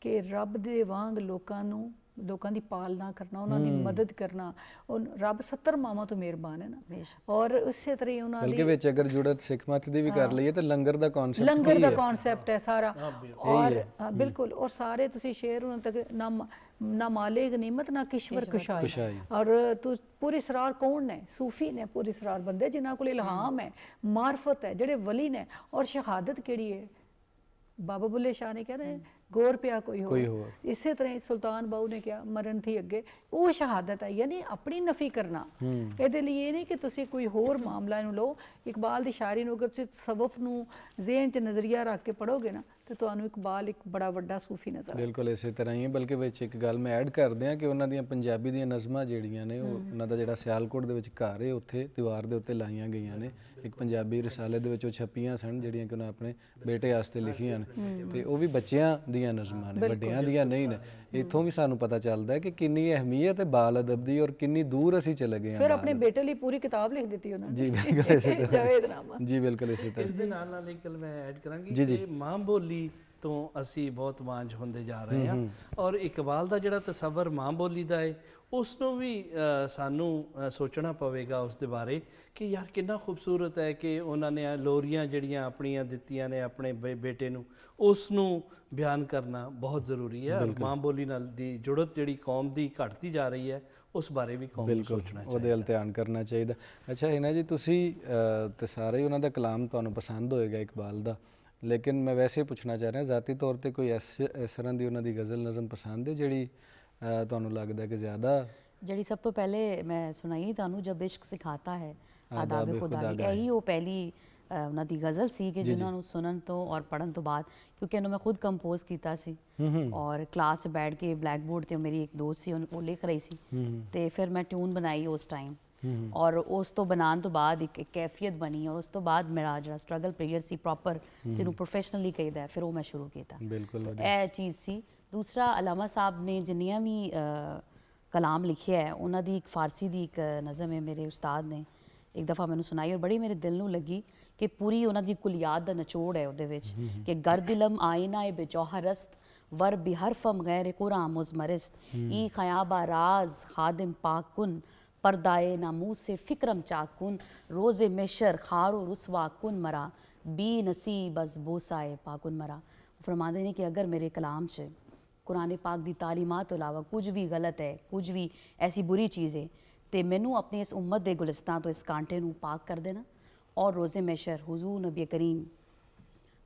S7: ਕਿ ਰੱਬ ਦੇ ਵਾਂਗ ਲੋਕਾਂ ਦੀ ਪਾਲਣਾ ਕਰਨਾ, ਉਹਨਾਂ ਦੀ ਮਦਦ ਕਰਨਾ। ਉਹ ਰੱਬ 70 ਮਾਵਾਂ ਤੋਂ ਮਿਹਰਬਾਨ ਹੈ ਨਾ, ਔਰ ਉਸੇ ਤਰ੍ਹਾਂ ਹੀ ਉਹਨਾਂ ਦੀ
S1: ਬਲਕਿ ਵਿੱਚ ਅਗਰ ਜੁੜਤ ਸਿੱਖ ਮਤ ਦੀ ਵੀ ਕਰ ਲਈਏ ਤਾਂ ਲੰਗਰ ਦਾ ਕਨਸੈਪਟ
S7: ਹੈ ਸਾਰਾ। ਔਰ ਬਿਲਕੁਲ, ਔਰ ਸਾਰੇ ਤੁਸੀਂ ਸ਼ੇਰ ਉਹਨਾਂ ਤੱਕ ਨਾ ਮਾਲੇ ਗਨੀਮਤ ਨਾ ਕਿਸ਼ਵਰ ਕੁਸ਼ਾਈ। ਔਰ ਪੂਰੀ ਸਰਾਰ ਕੌਣ ਨੇ? ਸੂਫੀ ਨੇ ਪੂਰੀ ਸਰਾਰ ਬੰਦੇ ਜਿਨ੍ਹਾਂ ਕੋਲ ਇਲਹਾਮ ਹੈ, ਮਾਰਫਤ ਹੈ, ਜਿਹੜੇ ਵਲੀ ਨੇ। ਔਰ ਸ਼ਹਾਦਤ ਕਿਹੜੀ ਹੈ? ਬਾਬਾ ਬੁੱਲੇ ਸ਼ਾਹ ਨੇ ਕਹਿੰਦੇ ਗੌਰ ਪਿਆ ਕੋਈ ਹੋਰ। ਇਸੇ ਤਰ੍ਹਾਂ ਹੀ ਸੁਲਤਾਨ ਬਾਹੂ ਨੇ ਕਿਹਾ ਮਰਨ ਥੀ ਅੱਗੇ, ਉਹ ਸ਼ਹਾਦਤ ਹੈ, ਯਾਨੀ ਆਪਣੀ ਨਫੀ ਕਰਨਾ। ਇਹਦੇ ਲਈ ਇਹ ਨਹੀਂ ਕਿ ਤੁਸੀਂ ਕੋਈ ਹੋਰ ਮਾਮਲਾ ਨੂੰ ਲਓ। ਇਕਬਾਲ ਦੀ ਸ਼ਾਇਰੀ ਨੂੰ ਅਗਰ ਤੁਸੀਂ ਤਸਵੁਫ ਨੂੰ ਜ਼ਿਹਨ 'ਚ ਨਜ਼ਰੀਆ ਰੱਖ ਕੇ ਪੜ੍ਹੋਗੇ ਨਾ ਤੇ ਤੁਹਾਨੂੰ ਇਕਬਾਲ ਇੱਕ ਬੜਾ ਵੱਡਾ ਸੂਫੀ ਨਜ਼ਰ ਆਏਗਾ।
S1: ਬਿਲਕੁਲ ਇਸੇ ਤਰ੍ਹਾਂ ਹੀ ਹੈ। ਬਲਕਿ ਵਿੱਚ ਇੱਕ ਗੱਲ ਮੈਂ ਐਡ ਕਰ ਦਿਆਂ ਕਿ ਉਹਨਾਂ ਦੀਆਂ ਪੰਜਾਬੀ ਦੀਆਂ ਨਜ਼ਮਾਂ ਜਿਹੜੀਆਂ ਨੇ ਉਹ ਉਹਨਾਂ ਦਾ ਜਿਹੜਾ ਸਿਆਲਕੋਟ ਦੇ ਵਿੱਚ ਘਰ ਹੈ ਉੱਥੇ ਦੀਵਾਰ ਦੇ ਉੱਤੇ ਲਾਈਆਂ ਗਈਆਂ ਨੇ। ਇੱਕ ਪੰਜਾਬੀ ਰਸਾਲੇ ਦੇ ਵਿੱਚ ਉਹ ਛਪੀਆਂ ਸਨ ਜਿਹੜੀਆਂ ਕਿ ਉਹਨਾਂ ਆਪਣੇ ਬੇਟੇ ਵਾਸਤੇ ਲਿਖੀਆਂ ਨੇ, ਤੇ ਉਹ ਵੀ ਬੱਚਿਆਂ ਦੀਆਂ ਨਜ਼ਮਾਂ ਨੇ, ਵੱਡਿਆਂ ਦੀਆਂ ਨਹੀਂ ਨੇ। ਇੱਥੋਂ ਵੀ ਸਾਨੂੰ ਪਤਾ ਚੱਲਦਾ ਹੈ ਕਿ ਕਿੰਨੀ ਅਹਿਮੀਅਤ ਹੈ ਬਾਲ ਅਦਬ ਦੀ ਔਰ ਕਿੰਨੀ ਦੂਰ ਅਸੀਂ ਚਲੇ ਗਏ ਹਾਂ।
S7: ਫਿਰ ਆਪਣੇ ਬੇਟੇ ਲਈ ਪੂਰੀ ਕਿਤਾਬ ਲਿਖ ਦਿੱਤੀ ਉਹਨਾਂ ਨੇ।
S1: ਜੀ ਬਿਲਕੁਲ ਇਸੇ ਤਰ੍ਹਾਂ।
S7: ਜਾਵੇਦਨਾਮਾ।
S1: ਜੀ ਬਿਲਕੁਲ ਇਸੇ ਤਰ੍ਹਾਂ।
S6: ਇਸ ਦੇ ਨਾਲ ਇੱਕ ਗੱਲ ਮੈਂ ਐਡ ਕਰਾਂਗੀ ਕਿ ਮਾਂ ਬੋਲੀ ਤੋਂ ਅਸੀਂ ਬਹੁਤ ਵਾਂਝ ਹੁੰਦੇ ਜਾ ਰਹੇ ਹਾਂ। ਔਰ ਇਕਬਾਲ ਦਾ ਜਿਹੜਾ ਤਸੱਵਰ ਮਾਂ ਬੋਲੀ ਦਾ ਹੈ ਉਸ ਨੂੰ ਵੀ ਸਾਨੂੰ ਸੋਚਣਾ ਪਵੇਗਾ ਉਸ ਦੇ ਬਾਰੇ ਕਿ ਯਾਰ ਕਿੰਨਾ ਖੂਬਸੂਰਤ ਹੈ ਕਿ ਉਹਨਾਂ ਨੇ ਲੋਰੀਆਂ ਜਿਹੜੀਆਂ ਆਪਣੀਆਂ ਦਿੱਤੀਆਂ ਨੇ ਆਪਣੇ ਬੇਟੇ ਨੂੰ, ਉਸ ਨੂੰ ਬਿਆਨ ਕਰਨਾ ਬਹੁਤ ਜ਼ਰੂਰੀ ਹੈ। ਔਰ ਮਾਂ ਬੋਲੀ ਨਾਲ ਦੀ ਜੁੜਤ ਜਿਹੜੀ ਕੌਮ ਦੀ ਘਟਦੀ ਜਾ ਰਹੀ ਹੈ ਉਸ ਬਾਰੇ ਵੀ ਕੌਮ ਨੂੰ ਸੋਚਣਾ ਚਾਹੀਦਾ,
S1: ਉਹਦੇ ਵੱਲ ਧਿਆਨ ਕਰਨਾ ਚਾਹੀਦਾ। ਅੱਛਾ ਹਿਨਾ ਜੀ, ਤੁਸੀਂ ਤੇ ਸਾਰੇ ਹੀ ਉਹਨਾਂ ਦਾ ਕਲਾਮ ਤੁਹਾਨੂੰ ਪਸੰਦ ਹੋਏਗਾ ਇਕਬਾਲ ਦਾ, ਲੇਕਿਨ ਮੈਂ ਵੈਸੇ ਪੁੱਛਣਾ ਚਾਹ ਰਿਹਾ ਜ਼ਾਤੀ ਤੌਰ ਤੇ ਕੋਈ ਇਸ ਤਰ੍ਹਾਂ ਦੀ ਉਹਨਾਂ ਦੀ ਗਜ਼ਲ ਨਜ਼ਮ ਪਸੰਦ ਹੈ ਜਿਹੜੀ ਤੁਹਾਨੂੰ ਲੱਗਦਾ ਕਿ ਜ਼ਿਆਦਾ?
S8: ਜਿਹੜੀ ਸਭ ਤੋਂ ਪਹਿਲੇ ਮੈਂ ਸੁਣਾਈ ਤੁਹਾਨੂੰ, ਜਬ ਇਸ਼ਕ ਸਿਖਾਤਾ ਹੈ ਆਦਾਬ ਖੁਦਾ ਦੀ, ਇਹੀ ਉਹ ਪਹਿਲੀ ਉਹਨਾਂ ਦੀ ਗਜ਼ਲ ਸੀ ਕਿ ਜਿਨ੍ਹਾਂ ਨੂੰ ਸੁਣਨ ਤੋਂ ਔਰ ਪੜ੍ਹਨ ਤੋਂ ਬਾਅਦ, ਕਿਉਂਕਿ ਇਹਨੂੰ ਮੈਂ ਖੁਦ ਕੰਪੋਜ਼ ਕੀਤਾ ਸੀ ਔਰ ਕਲਾਸ 'ਚ ਬੈਠ ਕੇ ਬਲੈਕ ਬੋਰਡ 'ਤੇ ਮੇਰੀ ਇੱਕ ਦੋਸਤ ਸੀ ਉਹ ਲਿਖ ਰਹੀ ਸੀ ਤੇ ਫਿਰ ਮੈਂ ਟਿਊਨ ਬਣਾਈ ਉਸ ਟਾਈਮ ਔਰ ਉਸ ਤੋਂ ਬਣਾਉਣ ਤੋਂ ਬਾਅਦ ਇੱਕ ਕੈਫੀਅਤ ਬਣੀ ਔਰ ਉਸ ਤੋਂ ਬਾਅਦ ਮੇਰਾ ਜਿਹੜਾ ਸਟਰਗਲ ਪੀਰੀਅਡ ਸੀ ਪ੍ਰੋਪਰ ਜਿਹਨੂੰ ਪ੍ਰੋਫੈਸ਼ਨਲੀ ਕਹੀਦਾ ਫਿਰ ਉਹ ਮੈਂ ਸ਼ੁਰੂ ਕੀਤਾ।
S1: ਬਿਲਕੁਲ
S8: ਇਹ ਚੀਜ਼ ਸੀ। ਦੂਸਰਾ ਅਲਾਮਾ ਸਾਹਿਬ ਨੇ ਜਿੰਨੀਆਂ ਵੀ ਕਲਾਮ ਲਿਖਿਆ ਹੈ ਉਹਨਾਂ ਦੀ ਇੱਕ ਫਾਰਸੀ ਦੀ ਇੱਕ ਨਜ਼ਮ ਹੈ, ਮੇਰੇ ਉਸਤਾਦ ਨੇ ਇੱਕ ਦਫਾ ਮੈਨੂੰ ਸੁਣਾਈ ਔਰ ਬੜੀ ਮੇਰੇ ਦਿਲ ਨੂੰ ਲੱਗੀ ਕਿ ਪੂਰੀ ਉਹਨਾਂ ਦੀ ਕੁਲਿਆਤ ਦਾ ਨਿਚੋੜ ਹੈ ਉਹਦੇ ਵਿੱਚ ਕਿ ਗਰਦਿਲਮ ਆਇਨਾ ਏ ਬੇਜੌਹਰਸਤ वर बिहरफम गैर कुरां मुज़मरिस्त ई ख़याबा राज खादिम पाकुन पर्दाए नामूस से फ़िक्रम चाकुन रोज़े मेशर खारो रुसवा कुन मरा बी नसीब अज़ बोसाए पाकुन मरा। फरमाते हैं कि अगर मेरे कलाम च कुरान पाक दी तालीमात तो इलावा कुछ भी गलत है, कुछ भी ऐसी बुरी चीज़ है तो मैनू अपनी इस उम्मत के गुलिस्तान तो इस कांटे नू पाक कर देना और रोज़े मेशर हुजूर नबी करीम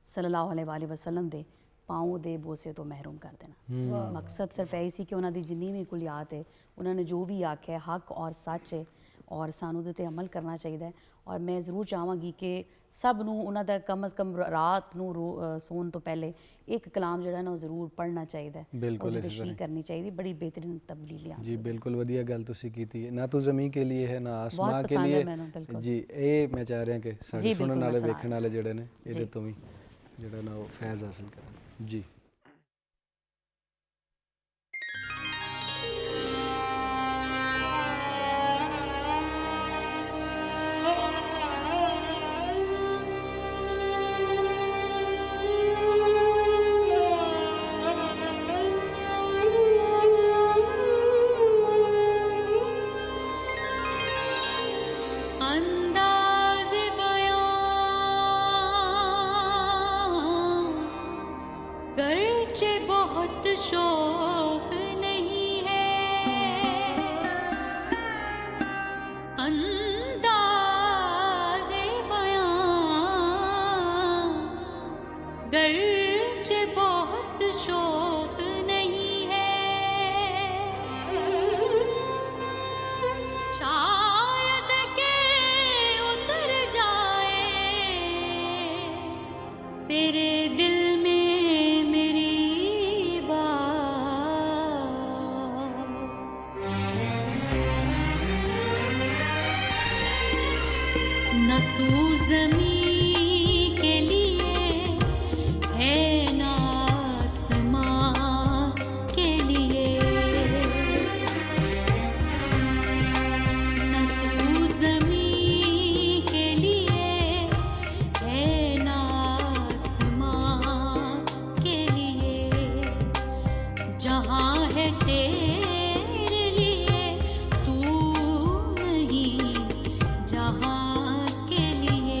S8: सल्लल्लाहु अलैहि वसल्लम दे पाँव दे बोसे तो महरूम कर देना। मकसद सिर्फ यही सी कि उन्होंने जिन्नी भी कुलियात है उन्होंने जो भी आख्या हक और सच है और सानू दे ते अमल करना चाहिए। और मैं ज़रूर चाहांगी कि सब नू उन्हां दा कम अज़ कम रात नू सोन तो पहले एक कलाम जिहड़ा ना ज़रूर पढ़ना चाहिए,
S1: बिल्कुल
S8: तशरीह करनी चाहिए। बड़ी बेहतरीन तब्दीली
S1: जी बिल्कुल वधिया गल तुसी कीती है। ना तो ज़मीन के लिए है ना आसमां के लिए जी, ये मैं चाह रहा कि साडे सुनने वाले देखने वाले जिहड़े ने इहदे तो भी जिहड़ा ना फैज़ हासिल करन जी।
S5: गर्चे बहुत शौक नहीं है अंदाज़े बयां, गर्चे बहुत शौक नहीं है शायद के उतर जाए तेरे दिल में न तू ज़मीं के लिए है न आसमां के लिए, न तू ज़मीं के लिए है न आसमां के लिए, जहाँ है तेरे लिए तू नहीं जहाँ के लिए।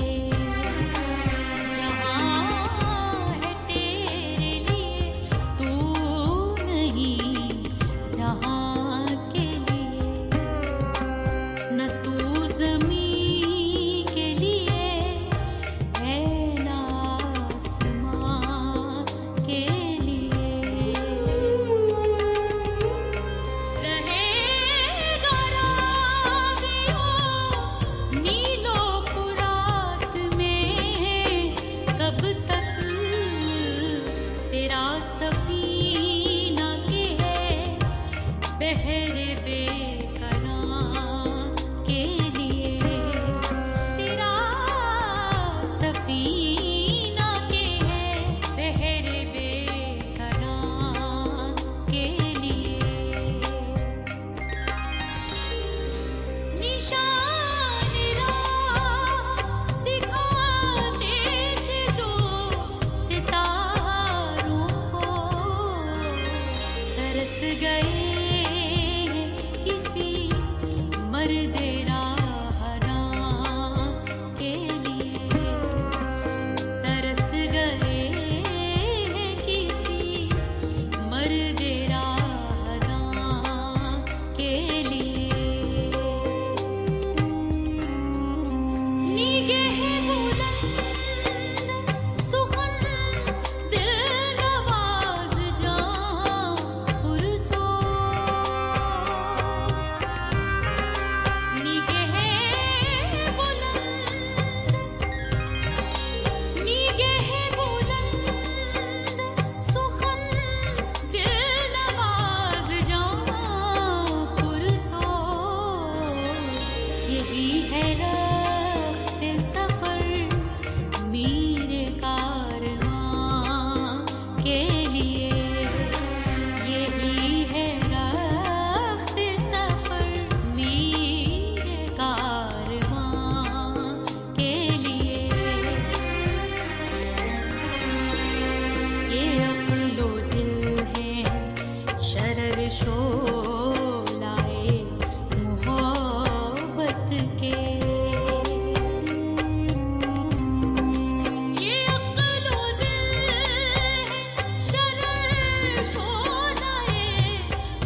S5: यही है राह सफर मेरे कारवां के लिए, यही है राह सफर मेरे कारवां के लिए। ये अक्लो दिल है शरर शोलाए मोहब्बत के, ये अक्लो दिल है शरर शोलाए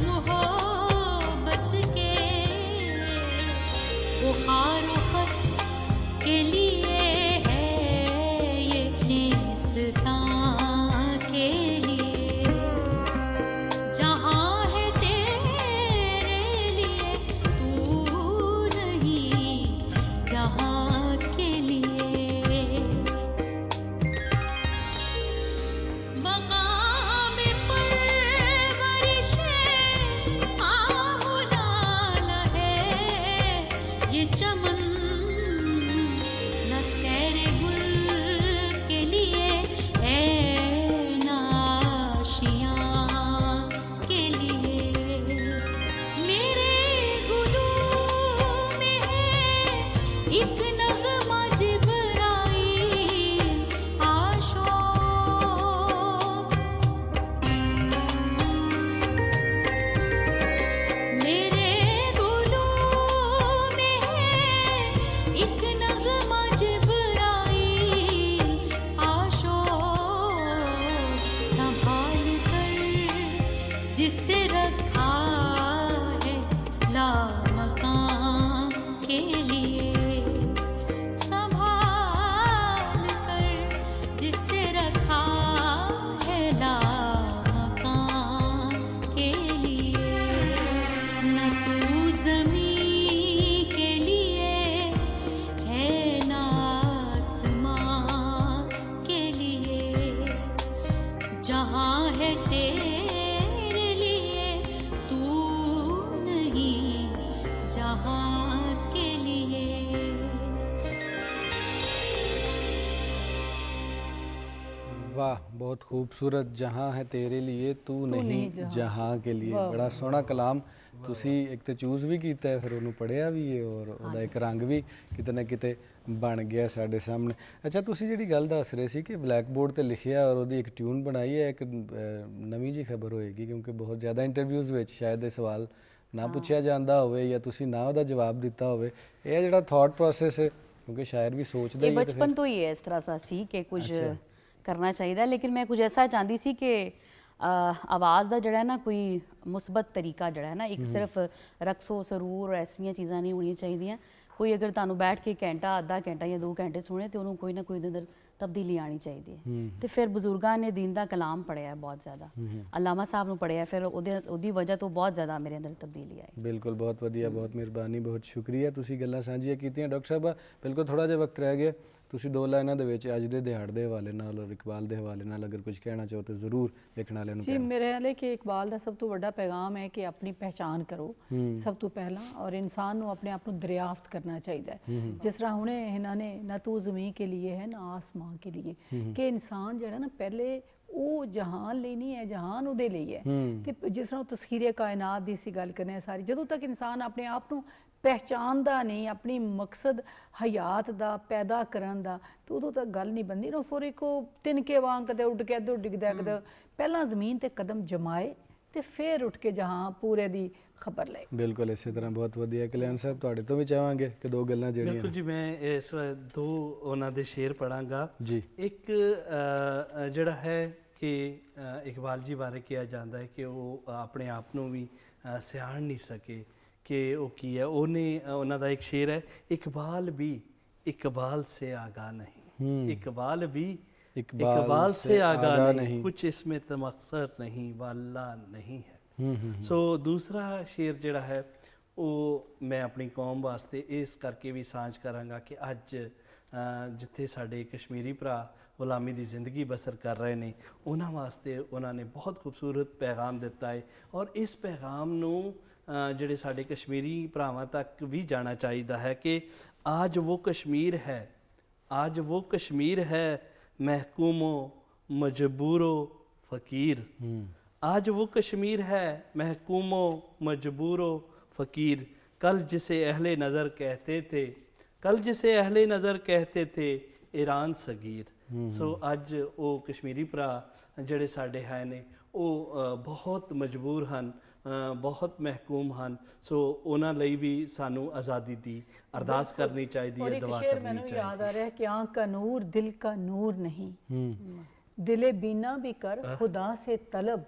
S5: मोहब्बत के। वो खारो खस के लिए है ये नेस्तां के लिए, जहाँ है तेरे लिए तू नहीं जहाँ के लिए। मकाम परवरिशे आहुलाल है ये चमन, न सैरे गुल के लिए है नाशियाँ के लिए। मेरे गुलू में है एक नगमा जिब्राईल आशोक, मेरे गुलू में है एक नगमा जिब्राईल आशोक। संभाल कर जिसे रखा है लामकां के लिए, संभाल कर जिसे रखा है लामकां के लिए। न तू ज़मीं के लिए है न आसमां के लिए, जहाँ है तेरे लिए तू नहीं जहाँ के लिए।
S1: वाह, बहुत खूबसूरत। जहाँ है तेरे लिए तू नहीं जहाँ के लिए। बड़ा सोहਣਾ ਕਲਾਮ ਤੁਸੀਂ ਇੱਕ ਤੇ ਚੂਜ਼ ਵੀ ਕੀਤਾ ਹੈ, ਫਿਰ ਉਹਨੂੰ ਪੜ੍ਹਿਆ ਵੀ ਹੈ ਔਰ ਉਹਦਾ ਇੱਕ ਰੰਗ ਵੀ ਕਿਤੇ ਨਾ ਕਿਤੇ ਬਣ ਗਿਆ ਸਾਡੇ ਸਾਹਮਣੇ। ਅੱਛਾ, ਤੁਸੀਂ ਜਿਹੜੀ ਗੱਲ ਦੱਸ ਰਹੇ ਸੀ ਕਿ ਬਲੈਕ ਬੋਰਡ ਤੇ ਲਿਖਿਆ ਔਰ ਉਹਦੀ ਇੱਕ ਟਿਊਨ ਬਣਾਈ ਹੈ, ਇੱਕ ਨਵੀਂ ਜੀ ਖਬਰ ਹੋਏਗੀ, ਕਿਉਂਕਿ ਬਹੁਤ ਜ਼ਿਆਦਾ ਇੰਟਰਵਿਊਜ਼ ਵਿੱਚ ਸ਼ਾਇਦ ਇਹ ਸਵਾਲ ਨਾ ਪੁੱਛਿਆ ਜਾਂਦਾ ਹੋਵੇ ਜਾਂ ਤੁਸੀਂ ਨਾ ਉਹਦਾ ਜਵਾਬ ਦਿੱਤਾ ਹੋਵੇ। ਇਹ ਜਿਹੜਾ ਥਾਟ ਪ੍ਰੋਸੈਸ ਹੈ, ਕਿਉਂਕਿ ਸ਼ਾਇਰ ਵੀ ਸੋਚਦਾ
S8: ਇਹ
S1: ਹੀ ਹੈ ਤੇ
S8: ਬਚਪਨ ਤੋਂ ਹੀ ਹੈ ਇਸ ਤਰ੍ਹਾਂ ਦਾ ਸੀ ਕਿ ਕੁਝ ਕਰਨਾ ਚਾਹੀਦਾ, ਲੇਕਿਨ ਮੈਂ ਕੁਝ ਐਸਾ ਚਾਹੁੰਦੀ ਸੀ ਕਿ ਆਵਾਜ਼ ਦਾ ਜਿਹੜਾ ਨਾ ਕੋਈ ਮੁਸਬਤ ਤਰੀਕਾ ਜਿਹੜਾ ਹੈ ਨਾ, ਇੱਕ ਸਿਰਫ ਰਕਸੋ ਸਰੂਰ ਐਸੀਆਂ ਚੀਜ਼ਾਂ ਨਹੀਂ ਹੋਣੀਆਂ ਚਾਹੀਦੀਆਂ। ਕੋਈ ਅਗਰ ਤੁਹਾਨੂੰ ਬੈਠ ਕੇ ਘੰਟਾ, ਅੱਧਾ ਘੰਟਾ ਜਾਂ 2 ਘੰਟੇ ਸੁਣੇ ਤੇ ਉਹਨੂੰ ਕੋਈ ਨਾ ਕੋਈ ਦੇ ਅੰਦਰ ਤਬਦੀਲੀ ਆਣੀ ਚਾਹੀਦੀ ਹੈ। ਤੇ ਫਿਰ ਬਜ਼ੁਰਗਾਂ ਨੇ ਦੀਨ ਦਾ ਕਲਾਮ ਪੜ੍ਹਿਆ ਬਹੁਤ ਜ਼ਿਆਦਾ, ਅਲਾਮਾ ਸਾਹਿਬ ਨੂੰ ਪੜ੍ਹਿਆ, ਫਿਰ ਉਹਦੀ ਵਜ੍ਹਾ ਤੋਂ ਬਹੁਤ ਜ਼ਿਆਦਾ ਮੇਰੇ ਅੰਦਰ ਤਬਦੀਲੀ ਆਈ।
S1: ਬਿਲਕੁਲ, ਬਹੁਤ ਵਧੀਆ, ਬਹੁਤ ਮਿਹਰਬਾਨੀ, ਬਹੁਤ ਸ਼ੁਕਰੀਆ। ਤੁਸੀਂ ਗੱਲਾਂ ਸਾਂਝੀਆਂ ਕੀਤੀਆਂ। ਡਾਕਟਰ ਸਾਹਿਬ, ਬਿਲਕੁਲ ਥੋੜ੍ਹਾ ਜਿਹਾ ਵਕਤ ਰਹਿ ਗਿਆ, ਤੁਸੀਂ 2 ਲਾਈਨਾਂ ਦੇ ਵਿੱਚ ਅੱਜ ਦੇ ਦਿਹਾੜ ਦੇ ਹਵਾਲੇ ਨਾਲ ਔਰ ਇਕਬਾਲ ਦੇ ਹਵਾਲੇ ਨਾਲ ਅਗਰ ਕੁਝ ਕਹਿਣਾ ਚਾਹੋ ਤਾਂ ਜ਼ਰੂਰ ਵੇਖਣ ਵਾਲਿਆਂ ਨੂੰ
S7: ਜੀ ਮੇਰੇ ਹਾਲੇ ਕਿ ਇਕਬਾਲ ਦਾ ਸਭ ਤੋਂ ਵੱਡਾ ਪੈਗਾਮ ਹੈ ਕਿ ਆਪਣੀ ਪਹਿਚਾਨ ਕਰੋ ਸਭ ਤੋਂ ਪਹਿਲਾਂ, ਔਰ ਇਨਸਾਨ ਨੂੰ ਆਪਣੇ ਆਪ ਨੂੰ ਦਰਿਆਫਤ ਕਰਨਾ ਚਾਹੀਦਾ ਹੈ। ਜਿਸ ਤਰ੍ਹਾਂ ਹੁਣੇ ਇਹਨਾਂ ਨੇ ਨਾ ਤੂੰ ਜ਼ਮੀਨ ਕੇ लिए है ना आसमां के लिए, ਕਿ ਇਨਸਾਨ ਜਿਹੜਾ ਨਾ ਪਹਿਲੇ ਉਹ ਜਹਾਨ ਲਈ ਨਹੀਂ ਹੈ, ਜਹਾਨ ਉਹਦੇ ਲਈ ਹੈ। ਤੇ ਜਿਸ ਤਰ੍ਹਾਂ ਤਸਖੀਰੇ ਕਾਇਨਾਤ ਦੀ ਸੀ ਗੱਲ ਕਰਨੇ ਸਾਰੀ, ਜਦੋਂ ਤੱਕ ਇਨਸਾਨ ਆਪਣੇ ਆਪ ਨੂੰ ਪਹਿਚਾਨਦਾ ਨਹੀਂ, ਆਪਣੀ ਮਕਸਦ ਹਯਾਤ ਦਾ ਪੈਦਾ ਕਰਨ ਦਾ, ਤਾਂ ਉਦੋਂ ਤੱਕ ਗੱਲ ਨਹੀਂ ਬਣਦੀ ਨਾ। ਫਿਰ ਇੱਕ ਉਹ ਤਿਨਕੇ ਵਾਂਗ ਕਦੇ ਉੱਡ ਕੇ ਇੱਧਰ ਡਿੱਗਦਾ, ਕਦੇ ਪਹਿਲਾਂ ਜ਼ਮੀਨ ਤੇ ਕਦਮ ਜਮਾਏ ਤੇ ਫਿਰ ਉੱਠ ਕੇ ਜਹਾਂ ਪੂਰੇ ਦੀ ਖਬਰ ਲੈ।
S1: ਬਿਲਕੁਲ ਇਸੇ ਤਰ੍ਹਾਂ ਬਹੁਤ ਵਧੀਆ। ਕਲਿਆਣ ਸਾਹਿਬ, ਤੁਹਾਡੇ ਤੋਂ ਵੀ ਚਾਹਾਂਗੇ ਕਿ 2 ਗੱਲਾਂ ਜਿਹੜੀਆਂ
S6: ਬਿਲਕੁਲ ਜੀ, ਮੈਂ ਇਸ 2 ਉਹਨਾਂ ਦੇ ਸ਼ੇਰ ਪੜਾਂਗਾ
S1: ਜੀ।
S6: ਇੱਕ ਜਿਹੜਾ ਹੈ ਕਿ ਇਕਬਾਲ ਜੀ ਬਾਰੇ ਕਿਹਾ ਜਾਂਦਾ ਹੈ ਕਿ ਉਹ ਆਪਣੇ ਆਪ ਨੂੰ ਵੀ ਸਿਆਣ ਨਹੀਂ ਸਕੇ ਕਿ ਉਹ ਕੀ ਹੈ। ਉਹਨਾਂ ਦਾ ਇੱਕ ਸ਼ੇਰ ਹੈ, इकबाल भी इकबाल से आगा नहीं, इकबाल भी इकबाल से आगा नहीं, कुछ इसमें तमक्सर नहीं वाला नहीं है। सो दूसरा शेर ਜਿਹੜਾ ਹੈ ਉਹ ਮੈਂ ਆਪਣੀ ਕੌਮ ਵਾਸਤੇ ਇਸ ਕਰਕੇ ਵੀ ਸਾਂਝ ਕਰਾਂਗਾ ਕਿ ਅੱਜ ਜਿੱਥੇ ਸਾਡੇ ਕਸ਼ਮੀਰੀ ਭਰਾ ਗੁਲਾਮੀ ਦੀ ਜ਼ਿੰਦਗੀ ਬਸਰ ਕਰ ਰਹੇ ਨੇ, ਉਹਨਾਂ ਵਾਸਤੇ ਉਹਨਾਂ ਨੇ ਬਹੁਤ ਖੂਬਸੂਰਤ ਪੈਗਾਮ ਦਿੱਤਾ ਹੈ। ਔਰ ਇਸ ਪੈਗਾਮ ਨੂੰ ਜਿਹੜੇ ਸਾਡੇ ਕਸ਼ਮੀਰੀ ਭਰਾਵਾਂ ਤੱਕ ਵੀ ਜਾਣਾ ਚਾਹੀਦਾ ਹੈ ਕਿ आज वो कश्मीर है, आज वो कश्मीर है महकूमो मजबूरो फ़कीर। आज वो कश्मीर है महकूमो मजबूरो फ़कीर। कल जिसे अहले नज़र कहते थे, कल जिसे अहले नज़र कहते थे ईरान सगीर। सो अज वो कश्मीरी भरा ਜਿਹੜੇ ਸਾਡੇ ਹੈ ਨੇ ਉਹ ਬਹੁਤ ਮਜਬੂਰ ਹਨ, ਬਹੁਤ ਮਹਿਕੂਮ ਹਨ। ਸੋ ਉਹਨਾਂ ਲਈ ਵੀ ਸਾਨੂੰ ਆਜ਼ਾਦੀ ਦੀ ਅਰਦਾਸ ਕਰਨੀ ਚਾਹੀਦੀ
S7: और
S6: ਹੈ,
S7: एक
S6: ਦੁਆ
S7: शेर
S6: ਕਰਨੀ
S7: मैंने याद
S6: ਚਾਹੀਦੀ
S7: आ रहा है कि आँख का नूर दिल का नूर नहीं, दिले बीना भी कर खुदा से तलब,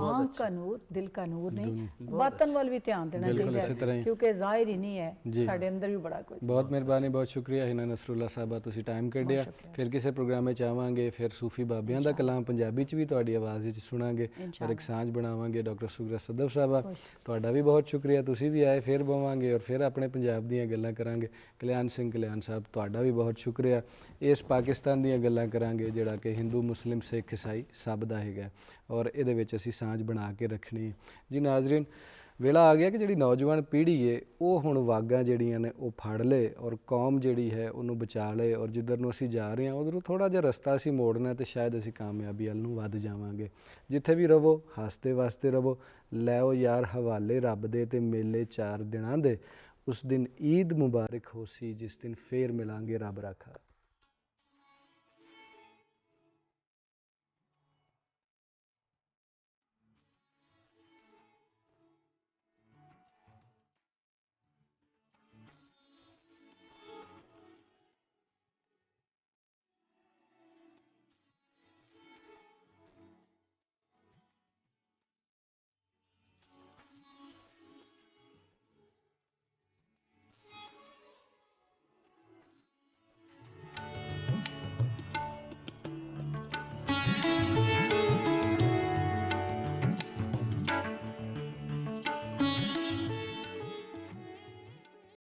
S7: आँख का नूर दिल का नूर नहीं। बातन वाल भी ध्यान देना
S1: बिल्कुल इसी तरह
S7: चाहिए
S1: ही।
S7: क्योंकि जाहिर ही नहीं है,
S1: जी।
S7: साडे अंदर भी बड़ा कुछ।
S1: ਬਹੁਤ ਮਿਹਰਬਾਨੀ, ਬਹੁਤ ਸ਼ੁਕਰੀਆ ਹਿਨਾ ਨਸਰੁੱਲਾ ਸਾਹਿਬਾ, ਤੁਸੀਂ ਟਾਈਮ ਕੱਢਿਆ। ਫਿਰ ਕਿਸੇ ਪ੍ਰੋਗਰਾਮ ਵਿੱਚ ਆਵਾਂਗੇ, ਫਿਰ ਸੂਫੀ ਬਾਬਿਆਂ ਦਾ ਕਲਾਮ ਪੰਜਾਬੀ 'ਚ ਵੀ ਤੁਹਾਡੀ ਆਵਾਜ਼ ਵਿੱਚ ਸੁਣਾਂਗੇ ਔਰ ਇੱਕ ਸਾਂਝ ਬਣਾਵਾਂਗੇ। ਡਾਕਟਰ ਸੁਗਰਾ ਸਦਫ ਸਾਹਿਬਾ, ਤੁਹਾਡਾ ਵੀ ਬਹੁਤ ਸ਼ੁਕਰੀਆ, ਤੁਸੀਂ ਵੀ ਆਏ। ਫਿਰ ਬਵਾਂਗੇ ਔਰ ਫਿਰ ਆਪਣੇ ਪੰਜਾਬ ਦੀਆਂ ਗੱਲਾਂ ਕਰਾਂਗੇ। ਕਲਿਆਣ ਸਿੰਘ ਕਲਿਆਣ ਸਾਹਿਬ, ਤੁਹਾਡਾ ਵੀ ਬਹੁਤ ਸ਼ੁਕਰੀਆ। ਇਸ ਪਾਕਿਸਤਾਨ ਦੀਆਂ ਗੱਲਾਂ ਕਰਾਂਗੇ ਜਿਹੜਾ ਕਿ ਹਿੰਦੂ ਮੁਸਲਿਮ ਸਿੱਖ ਈਸਾਈ ਸਭ ਦਾ ਹੈਗਾ ਔਰ ਇਹਦੇ ਵਿੱਚ ਅਸੀਂ ਸਾਂਝ ਬਣਾ ਕੇ ਰੱਖਣੀ ਹੈ। ਜੀ ਨਾਜ਼ਰੀਨ, ਵੇਲਾ ਆ ਗਿਆ ਕਿ ਜਿਹੜੀ ਨੌਜਵਾਨ ਪੀੜ੍ਹੀ ਹੈ ਉਹ ਹੁਣ ਵਾਗਾਂ ਜਿਹੜੀਆਂ ਨੇ ਉਹ ਫੜ ਲਏ ਔਰ ਕੌਮ ਜਿਹੜੀ ਹੈ ਉਹਨੂੰ ਬਚਾ ਲਏ ਔਰ ਜਿੱਧਰ ਨੂੰ ਅਸੀਂ ਜਾ ਰਹੇ ਹਾਂ ਉਧਰੋਂ ਥੋੜ੍ਹਾ ਜਿਹਾ ਰਸਤਾ ਅਸੀਂ ਮੋੜਨਾ ਤੇ ਸ਼ਾਇਦ ਅਸੀਂ ਕਾਮਯਾਬੀ ਵੱਲ ਨੂੰ ਵੱਧ ਜਾਵਾਂਗੇ। ਜਿੱਥੇ ਵੀ ਰਵੋ ਹੱਸਦੇ ਵਸਦੇ ਰਵੋ। ਲੈਓ ਯਾਰ ਹਵਾਲੇ ਰੱਬ ਦੇ ਤੇ ਮੇਲੇ 4 ਦਿਨਾਂ ਦੇ, ਉਸ ਦਿਨ ਈਦ ਮੁਬਾਰਕ ਹੋਸੀ ਜਿਸ ਦਿਨ ਫੇਰ ਮਿਲਾਂਗੇ ਰੱਬ ਰਾਖਾ।